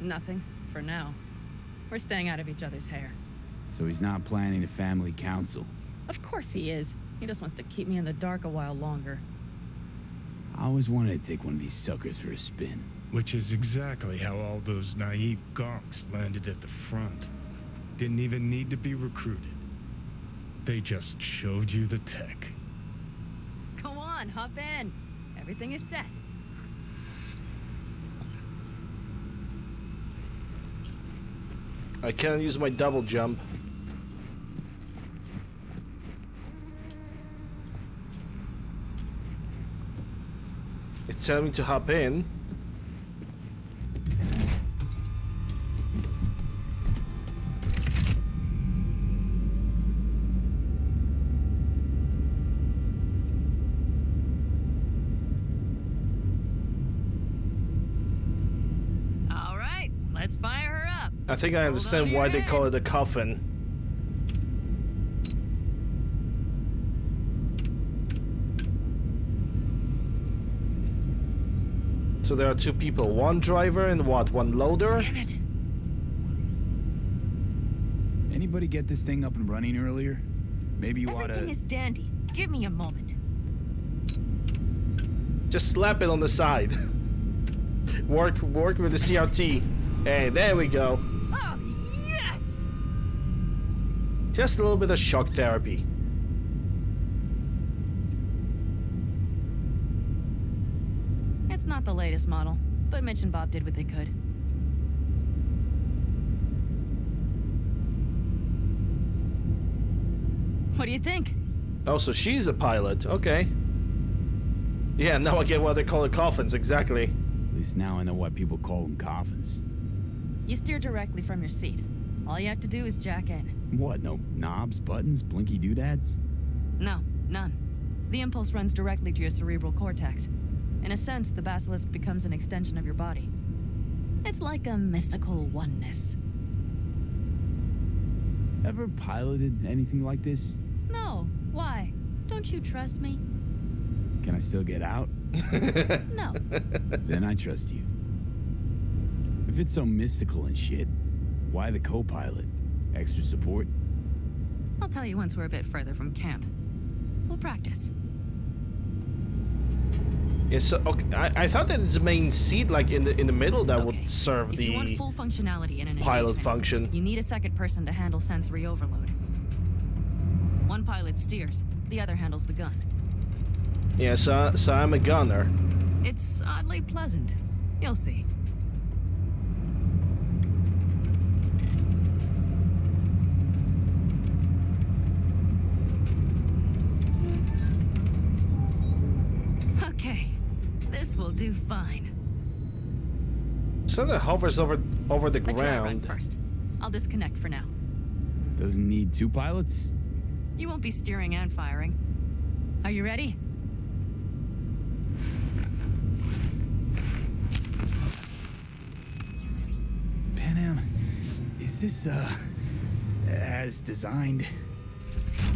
Nothing, for now. We're staying out of each other's hair.
So he's not planning a family council?
Of course he is. He just wants to keep me in the dark a while longer.
I always wanted to take one of these suckers for a spin.
Which is exactly how all those naive gonks landed at the front. Didn't even need to be recruited. They just showed you the tech.
Go on, hop in. Everything is set.
I can't use my double jump. It's telling me to hop in.
All right, let's fire her up.
I think I understand why they call it a coffin. So there are two people, one driver and what, one loader?
Damn it.
Anybody get this thing up and running earlier? Maybe you oughta...
Everything is dandy. Give me a moment.
Just slap it on the side. work with the CRT. Hey, there we go.
Oh, yes!
Just a little bit of shock therapy.
It's not the latest model, but Mitch and Bob did what they could. What do you think?
Oh, so she's a pilot. Okay. Yeah, now I get why they call it coffins, exactly.
At least now I know why people call them coffins.
You steer directly from your seat. All you have to do is jack in.
What, no knobs, buttons, blinky doodads?
No, none. The impulse runs directly to your cerebral cortex. In a sense, the basilisk becomes an extension of your body. It's like a mystical oneness.
Ever piloted anything like this?
No, why? Don't you trust me?
Can I still get out?
No.
Then I trust you. If it's so mystical and shit, why the co-pilot? Extra support?
I'll tell you once we're a bit further from camp. We'll practice.
Yes, okay. I thought that it's a main seat, like in the middle, that would serve
If you want full functionality in an
pilot
engagement,
function.
You need a second person to handle sensory overload. One pilot steers, the other handles the gun.
Yeah, so I'm a gunner.
It's oddly pleasant. You'll see. Okay, this will do fine.
So that hovers over the
Let Dry run
ground.
first. I'll disconnect for now.
Doesn't need two pilots?
You won't be steering and firing. Are you ready?
Panam, is this, as designed?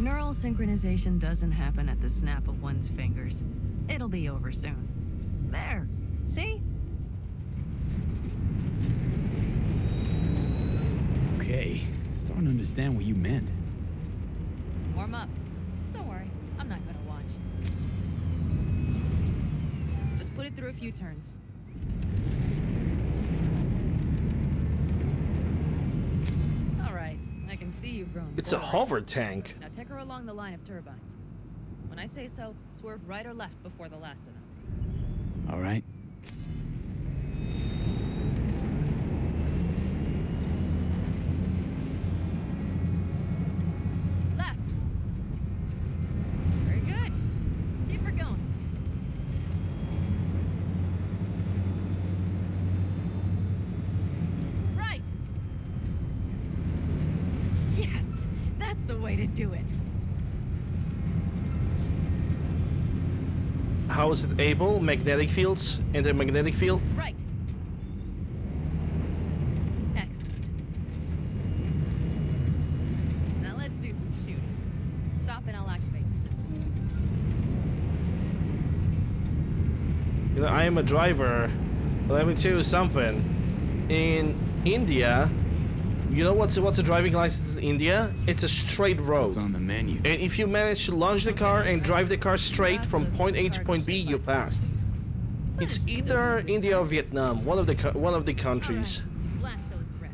Neural synchronization doesn't happen at the snap of one's fingers. It'll be over soon. There. See?
Okay, starting to understand what you meant.
Warm up. Don't worry, I'm not gonna watch. Just put it through a few turns. All right, I can see you've grown.
It's a hover tank.
Now take her along the line of turbines. When I say so, swerve right or left before the last of them.
All right.
Left. Very good. Keep her going. Right. Yes, that's the way to do it.
How is it able? Magnetic fields? Anti-magnetic field?
Right. Excellent. Now let's do some shooting. Stop and I'll activate the system.
You know, I am a driver. But let me tell you something. In India, you know what's a driving license in India? It's a straight road.
It's on the menu.
And if you manage to launch the car and drive the car straight from point A to point B, you passed. It's either India or Vietnam, one of the countries.
Blast those brakes.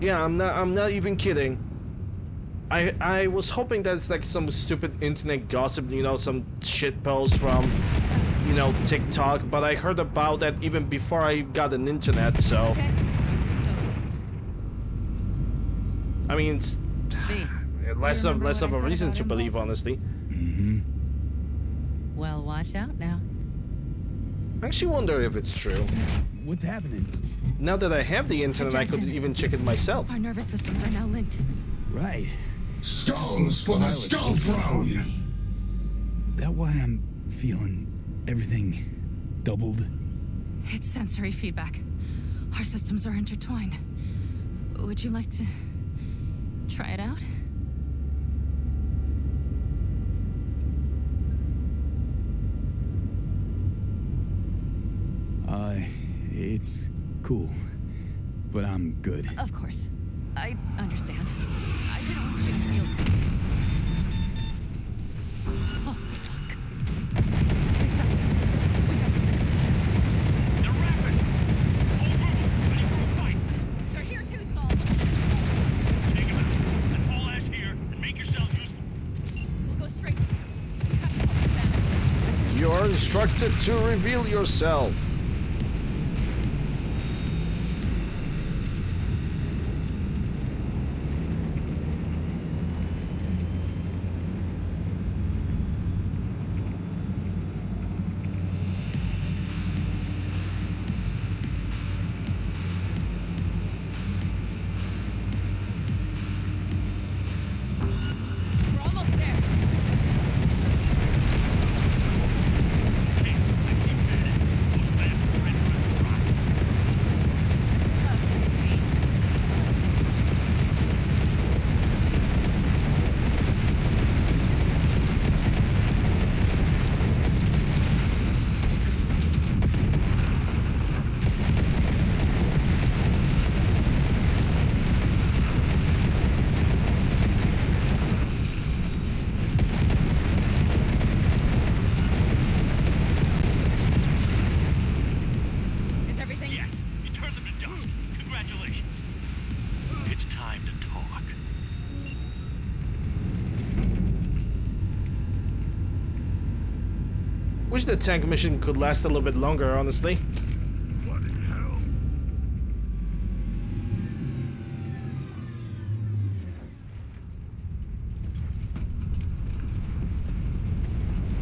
Yeah, I'm not even kidding. I was hoping that it's like some stupid internet gossip, you know, some shit post from, you know, TikTok, but I heard about that even before I got an internet, so. I mean, it's less of a reason to believe, honestly.
Mm-hmm.
Well, watch out now.
I actually wonder if it's true.
What's happening?
Now that I have the internet, I could even check it myself.
Our nervous systems are now linked.
Right.
Skulls for the Skull Throne!
That why I'm feeling everything doubled?
It's sensory feedback. Our systems are intertwined. Would you like to try it out?
It's cool, but I'm good.
Of course. I understand. I didn't want you to feel... Oh, fuck. We found this. We got to get it. They're rapid! All move! Ready for a fight! They're here too, Saul! Take him out. Let Paul Ash here and make yourselves useful. We'll go straight to...
You are instructed to reveal yourself.
We're almost there. Is everything?
Yes, you turned them to dust. Congratulations. It's time to talk.
Wish the tank mission could last a little bit longer, honestly.
What in hell?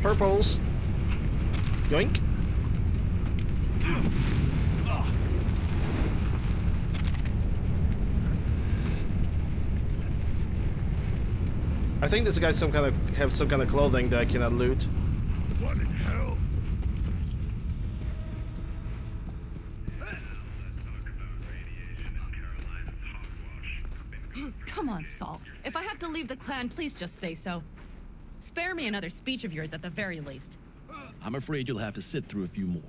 Purples. Yoink. I think this guy's have some kind of clothing that I cannot loot.
What in hell?
Come Come on, Saul. If I have to leave the clan, please just say so. Spare me another speech of yours at the very least.
I'm afraid you'll have to sit through a few more.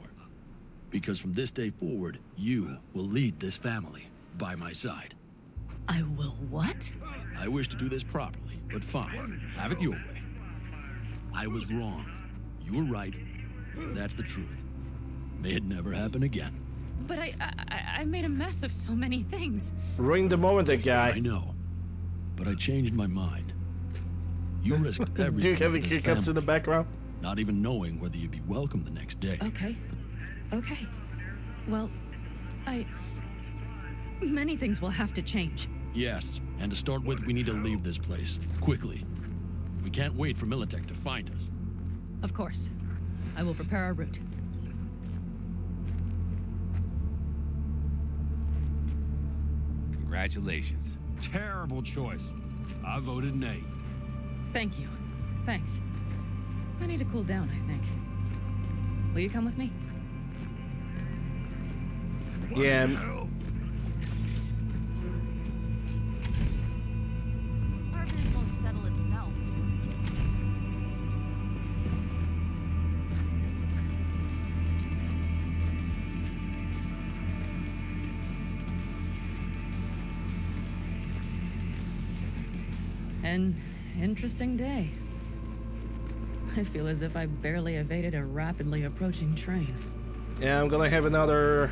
Because from this day forward, you will lead this family by my side.
I will what?
I wish to do this properly, but fine. Have it your way. I was wrong. You were right. That's the truth. May it never happen again.
But I made a mess of so many things.
Ruined the moment, that guy.
I know. But I changed my mind. You risked everything.
Dude having
for this
hiccups in
family,
the background.
not even knowing whether you'd be welcome the next day.
Okay. Okay. Well, many things will have to change.
Yes, and to start with, we need to leave this place. Quickly. We can't wait for Militech to find us.
Of course. I will prepare our route.
Congratulations.
Terrible choice. I voted nay.
Thank you. Thanks. I need to cool down, I think. Will you come with me?
Yeah.
Our business won't settle itself. An interesting day. I feel as if I barely evaded a rapidly approaching train.
Yeah, I'm gonna have another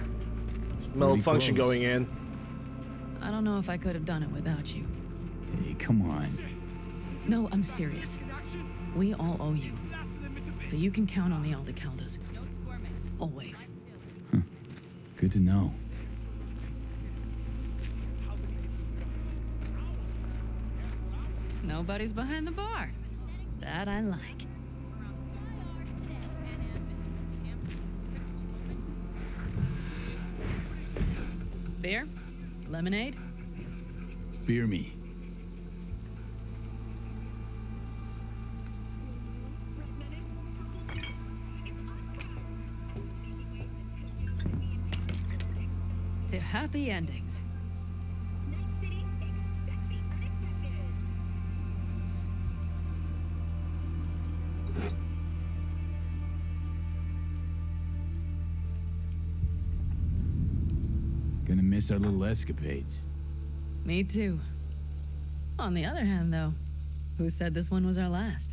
malfunction
close.
going in.
I don't know if I could have done it without you.
Hey, come on.
No, I'm serious. We all owe you. So you can count on the Aldecaldos. Always.
Good to know.
Nobody's behind the bar. That I like. Beer? Lemonade?
Beer me.
To happy endings.
Gonna miss our little escapades.
Me too. On the other hand, though, who said this one was our last?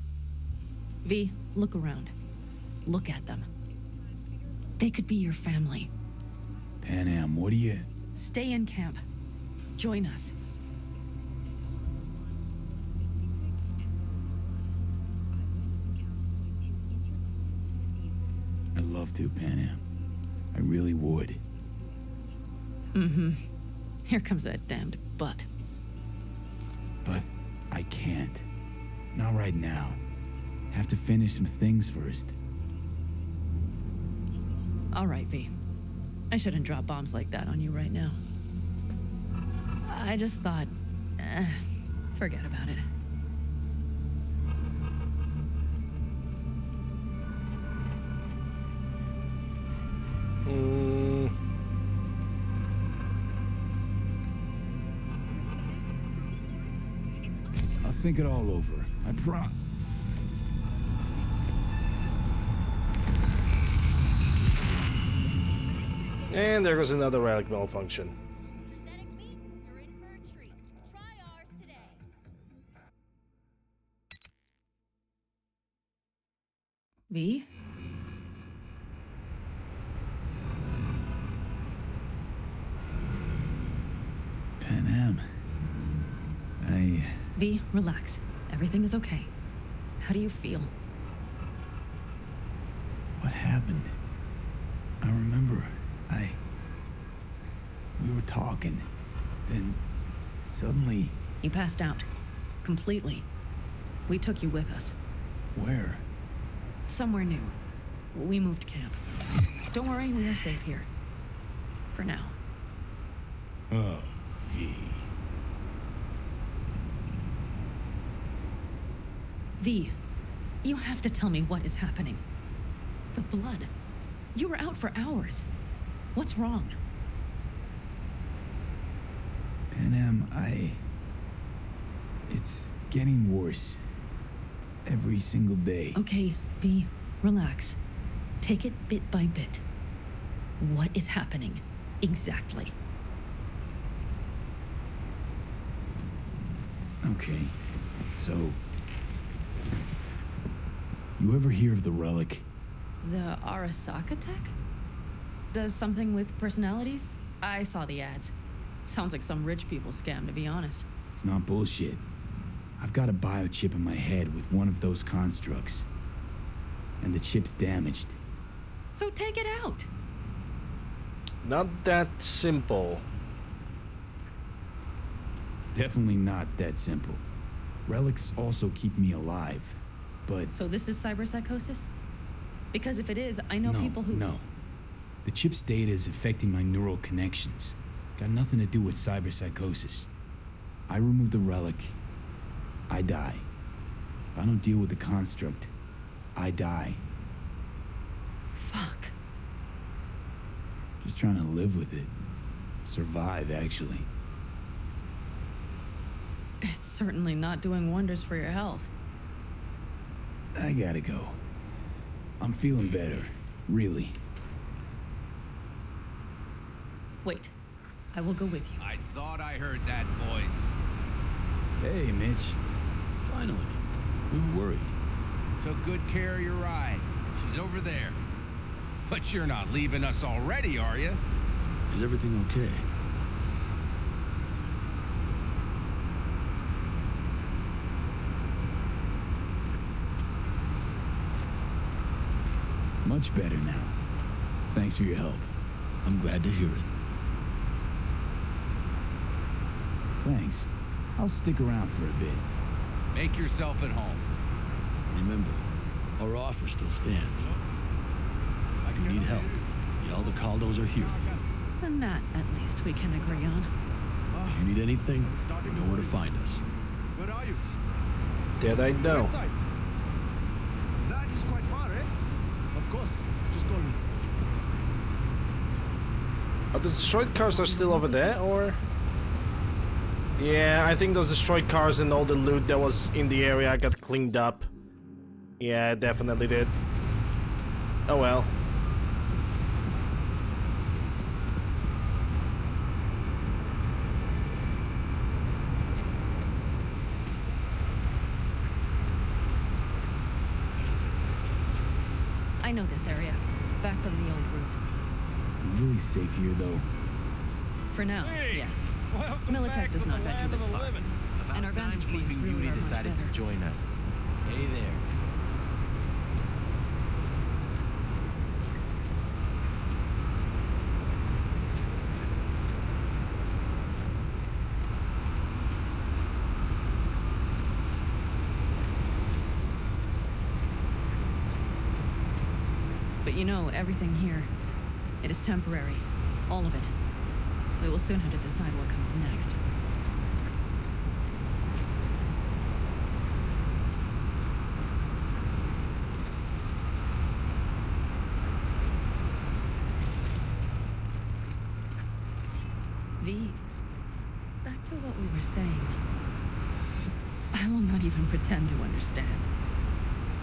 V, look around. Look at them. They could be your family.
Pan Am, what do you...
Stay in camp. Join us.
I'd love to, Pan Am. I really would.
Mm-hmm. Here comes that damned butt.
But I can't. Not right now. Have to finish some things first.
All right, V. I shouldn't drop bombs like that on you right now. I just thought... forget about it.
I'll think it all over. I
And there goes another relic malfunction.
V?
Pan Am.
V, relax. Everything is okay. How do you feel?
What happened? I remember. We were talking. Then, suddenly...
You passed out. Completely. We took you with us.
Where?
Somewhere new. We moved camp. Don't worry, we are safe here. For now.
Oh, V.
V, you have to tell me what is happening. The blood. You were out for hours. What's wrong?
Pan Am, It's getting worse. Every single day.
Okay, V, relax. Take it bit by bit. What is happening? Exactly.
Okay, so... You ever hear of the relic?
The Arasaka tech? Does something with personalities? I saw the ads. Sounds like some rich people scam, to be honest.
It's not bullshit. I've got a biochip in my head with one of those constructs. And the chip's damaged.
So take it out.
Not that simple.
Definitely not that simple. Relics also keep me alive, but...
So this is cyberpsychosis? Because if it is, I know people who...
No. The chip's data is affecting my neural connections. Got nothing to do with cyberpsychosis. I remove the relic, I die. If I don't deal with the construct, I die.
Fuck.
Just trying to live with it. Survive, actually.
It's certainly not doing wonders for your health.
I gotta go. I'm feeling better, really.
Wait, I will go with you.
I thought I heard that voice.
Hey, Mitch.
Finally. We were worried.
Took good care of your ride. She's over there. But you're not leaving us already, are you?
Is everything okay?
Much better now. Thanks for your help.
I'm glad to hear it.
Thanks. I'll stick around for a bit.
Make yourself at home.
Remember, our offer still stands. If you need help, the Aldecaldos are here for you.
And that, at least, we can agree on.
If you need anything, you know where to find us.
Where are you?
Did I know?
West side. That is quite far, eh? Of course. Just call me.
Are the destroyed cars are still over there, or? Yeah, I think those destroyed cars and all the loot that was in the area got cleaned up. Yeah, it definitely did. Oh well.
I know this area. Back from the old routes.
Really safe here, though.
For now, yes. Militech does not venture this far. And our vantage points really are much better.
Join us. Hey there.
But you know, everything here, it is temporary. All of it. We will soon have to decide what comes next. V, back to what we were saying. I will not even pretend to understand.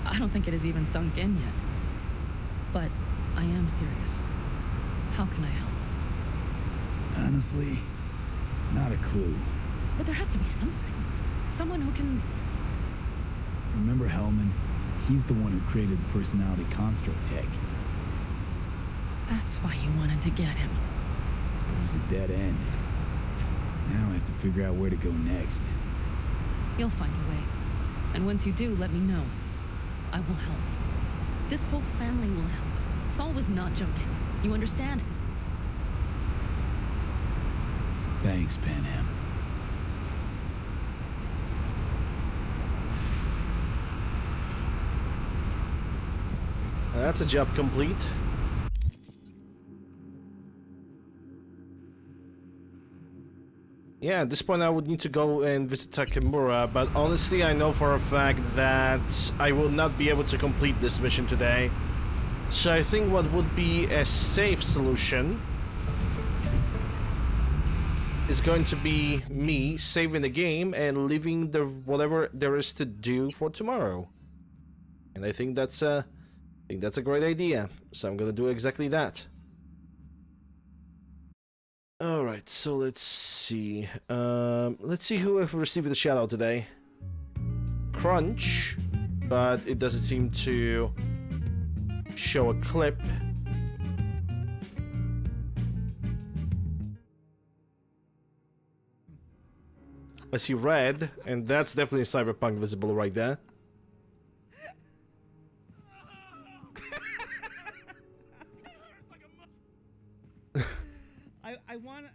I don't think it has even sunk in yet. But I am serious. How can I help?
Honestly, not a clue.
But there has to be something. Someone who can...
Remember Hellman? He's the one who created the personality construct tech.
That's why you wanted to get him.
It was a dead end. Now I have to figure out where to go next.
You'll find a way. And once you do, let me know. I will help. This whole family will help. Saul was not joking. You understand?
Thanks, Panam.
That's a job complete. Yeah, at this point I would need to go and visit Takemura, but honestly I know for a fact that I will not be able to complete this mission today. So I think what would be a safe solution is going to be me saving the game and leaving the whatever there is to do for tomorrow. And I think that's a great idea. So I'm gonna do exactly that. All right, so let's see. Let's see who have received the shout out today. Crunch, but it doesn't seem to show a clip. I see red, and that's definitely Cyberpunk visible right there.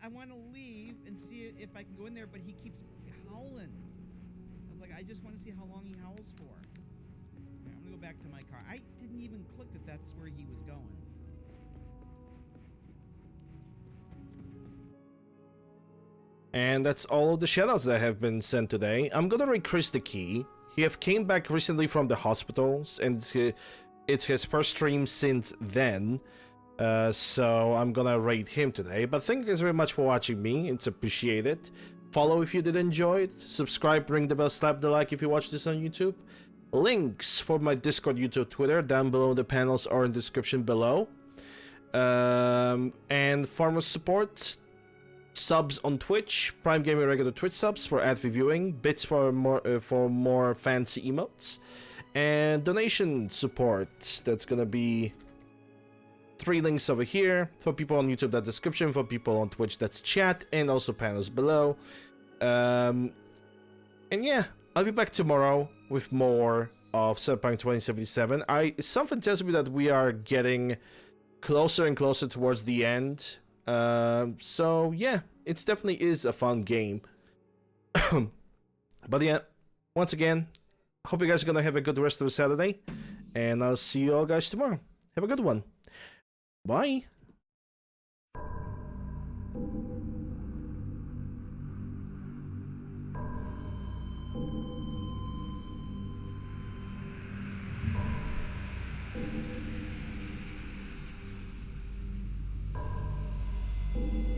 I want to leave and see if I can go in there, but he keeps howling. I was like, I just want to see how long he howls for. Okay, I'm gonna go back to my car. I didn't even click that that's where he was going.
And that's all of the shoutouts that have been sent today. I'm gonna rate Chris the Key. He have came back recently from the hospitals, and it's his first stream since then. So I'm gonna rate him today. But thank you guys very much for watching me. It's appreciated. Follow if you did enjoy it. Subscribe, ring the bell, slap the like if you watch this on YouTube. Links for my Discord, YouTube, Twitter down below the panels or in the description below. And farmer support. Subs on Twitch, Prime Gaming regular Twitch subs for ad viewing, bits for more fancy emotes, and donation support. That's gonna be 3 links over here for people on YouTube. That description for people on Twitch. That's chat and also panels below. And yeah, I'll be back tomorrow with more of Cyberpunk 2077. Something tells me that we are getting closer and closer towards the end. So yeah, it definitely is a fun game. But yeah, once again, hope you guys are gonna have a good rest of the Saturday, and I'll see you all guys tomorrow. Have a good one. Bye.
you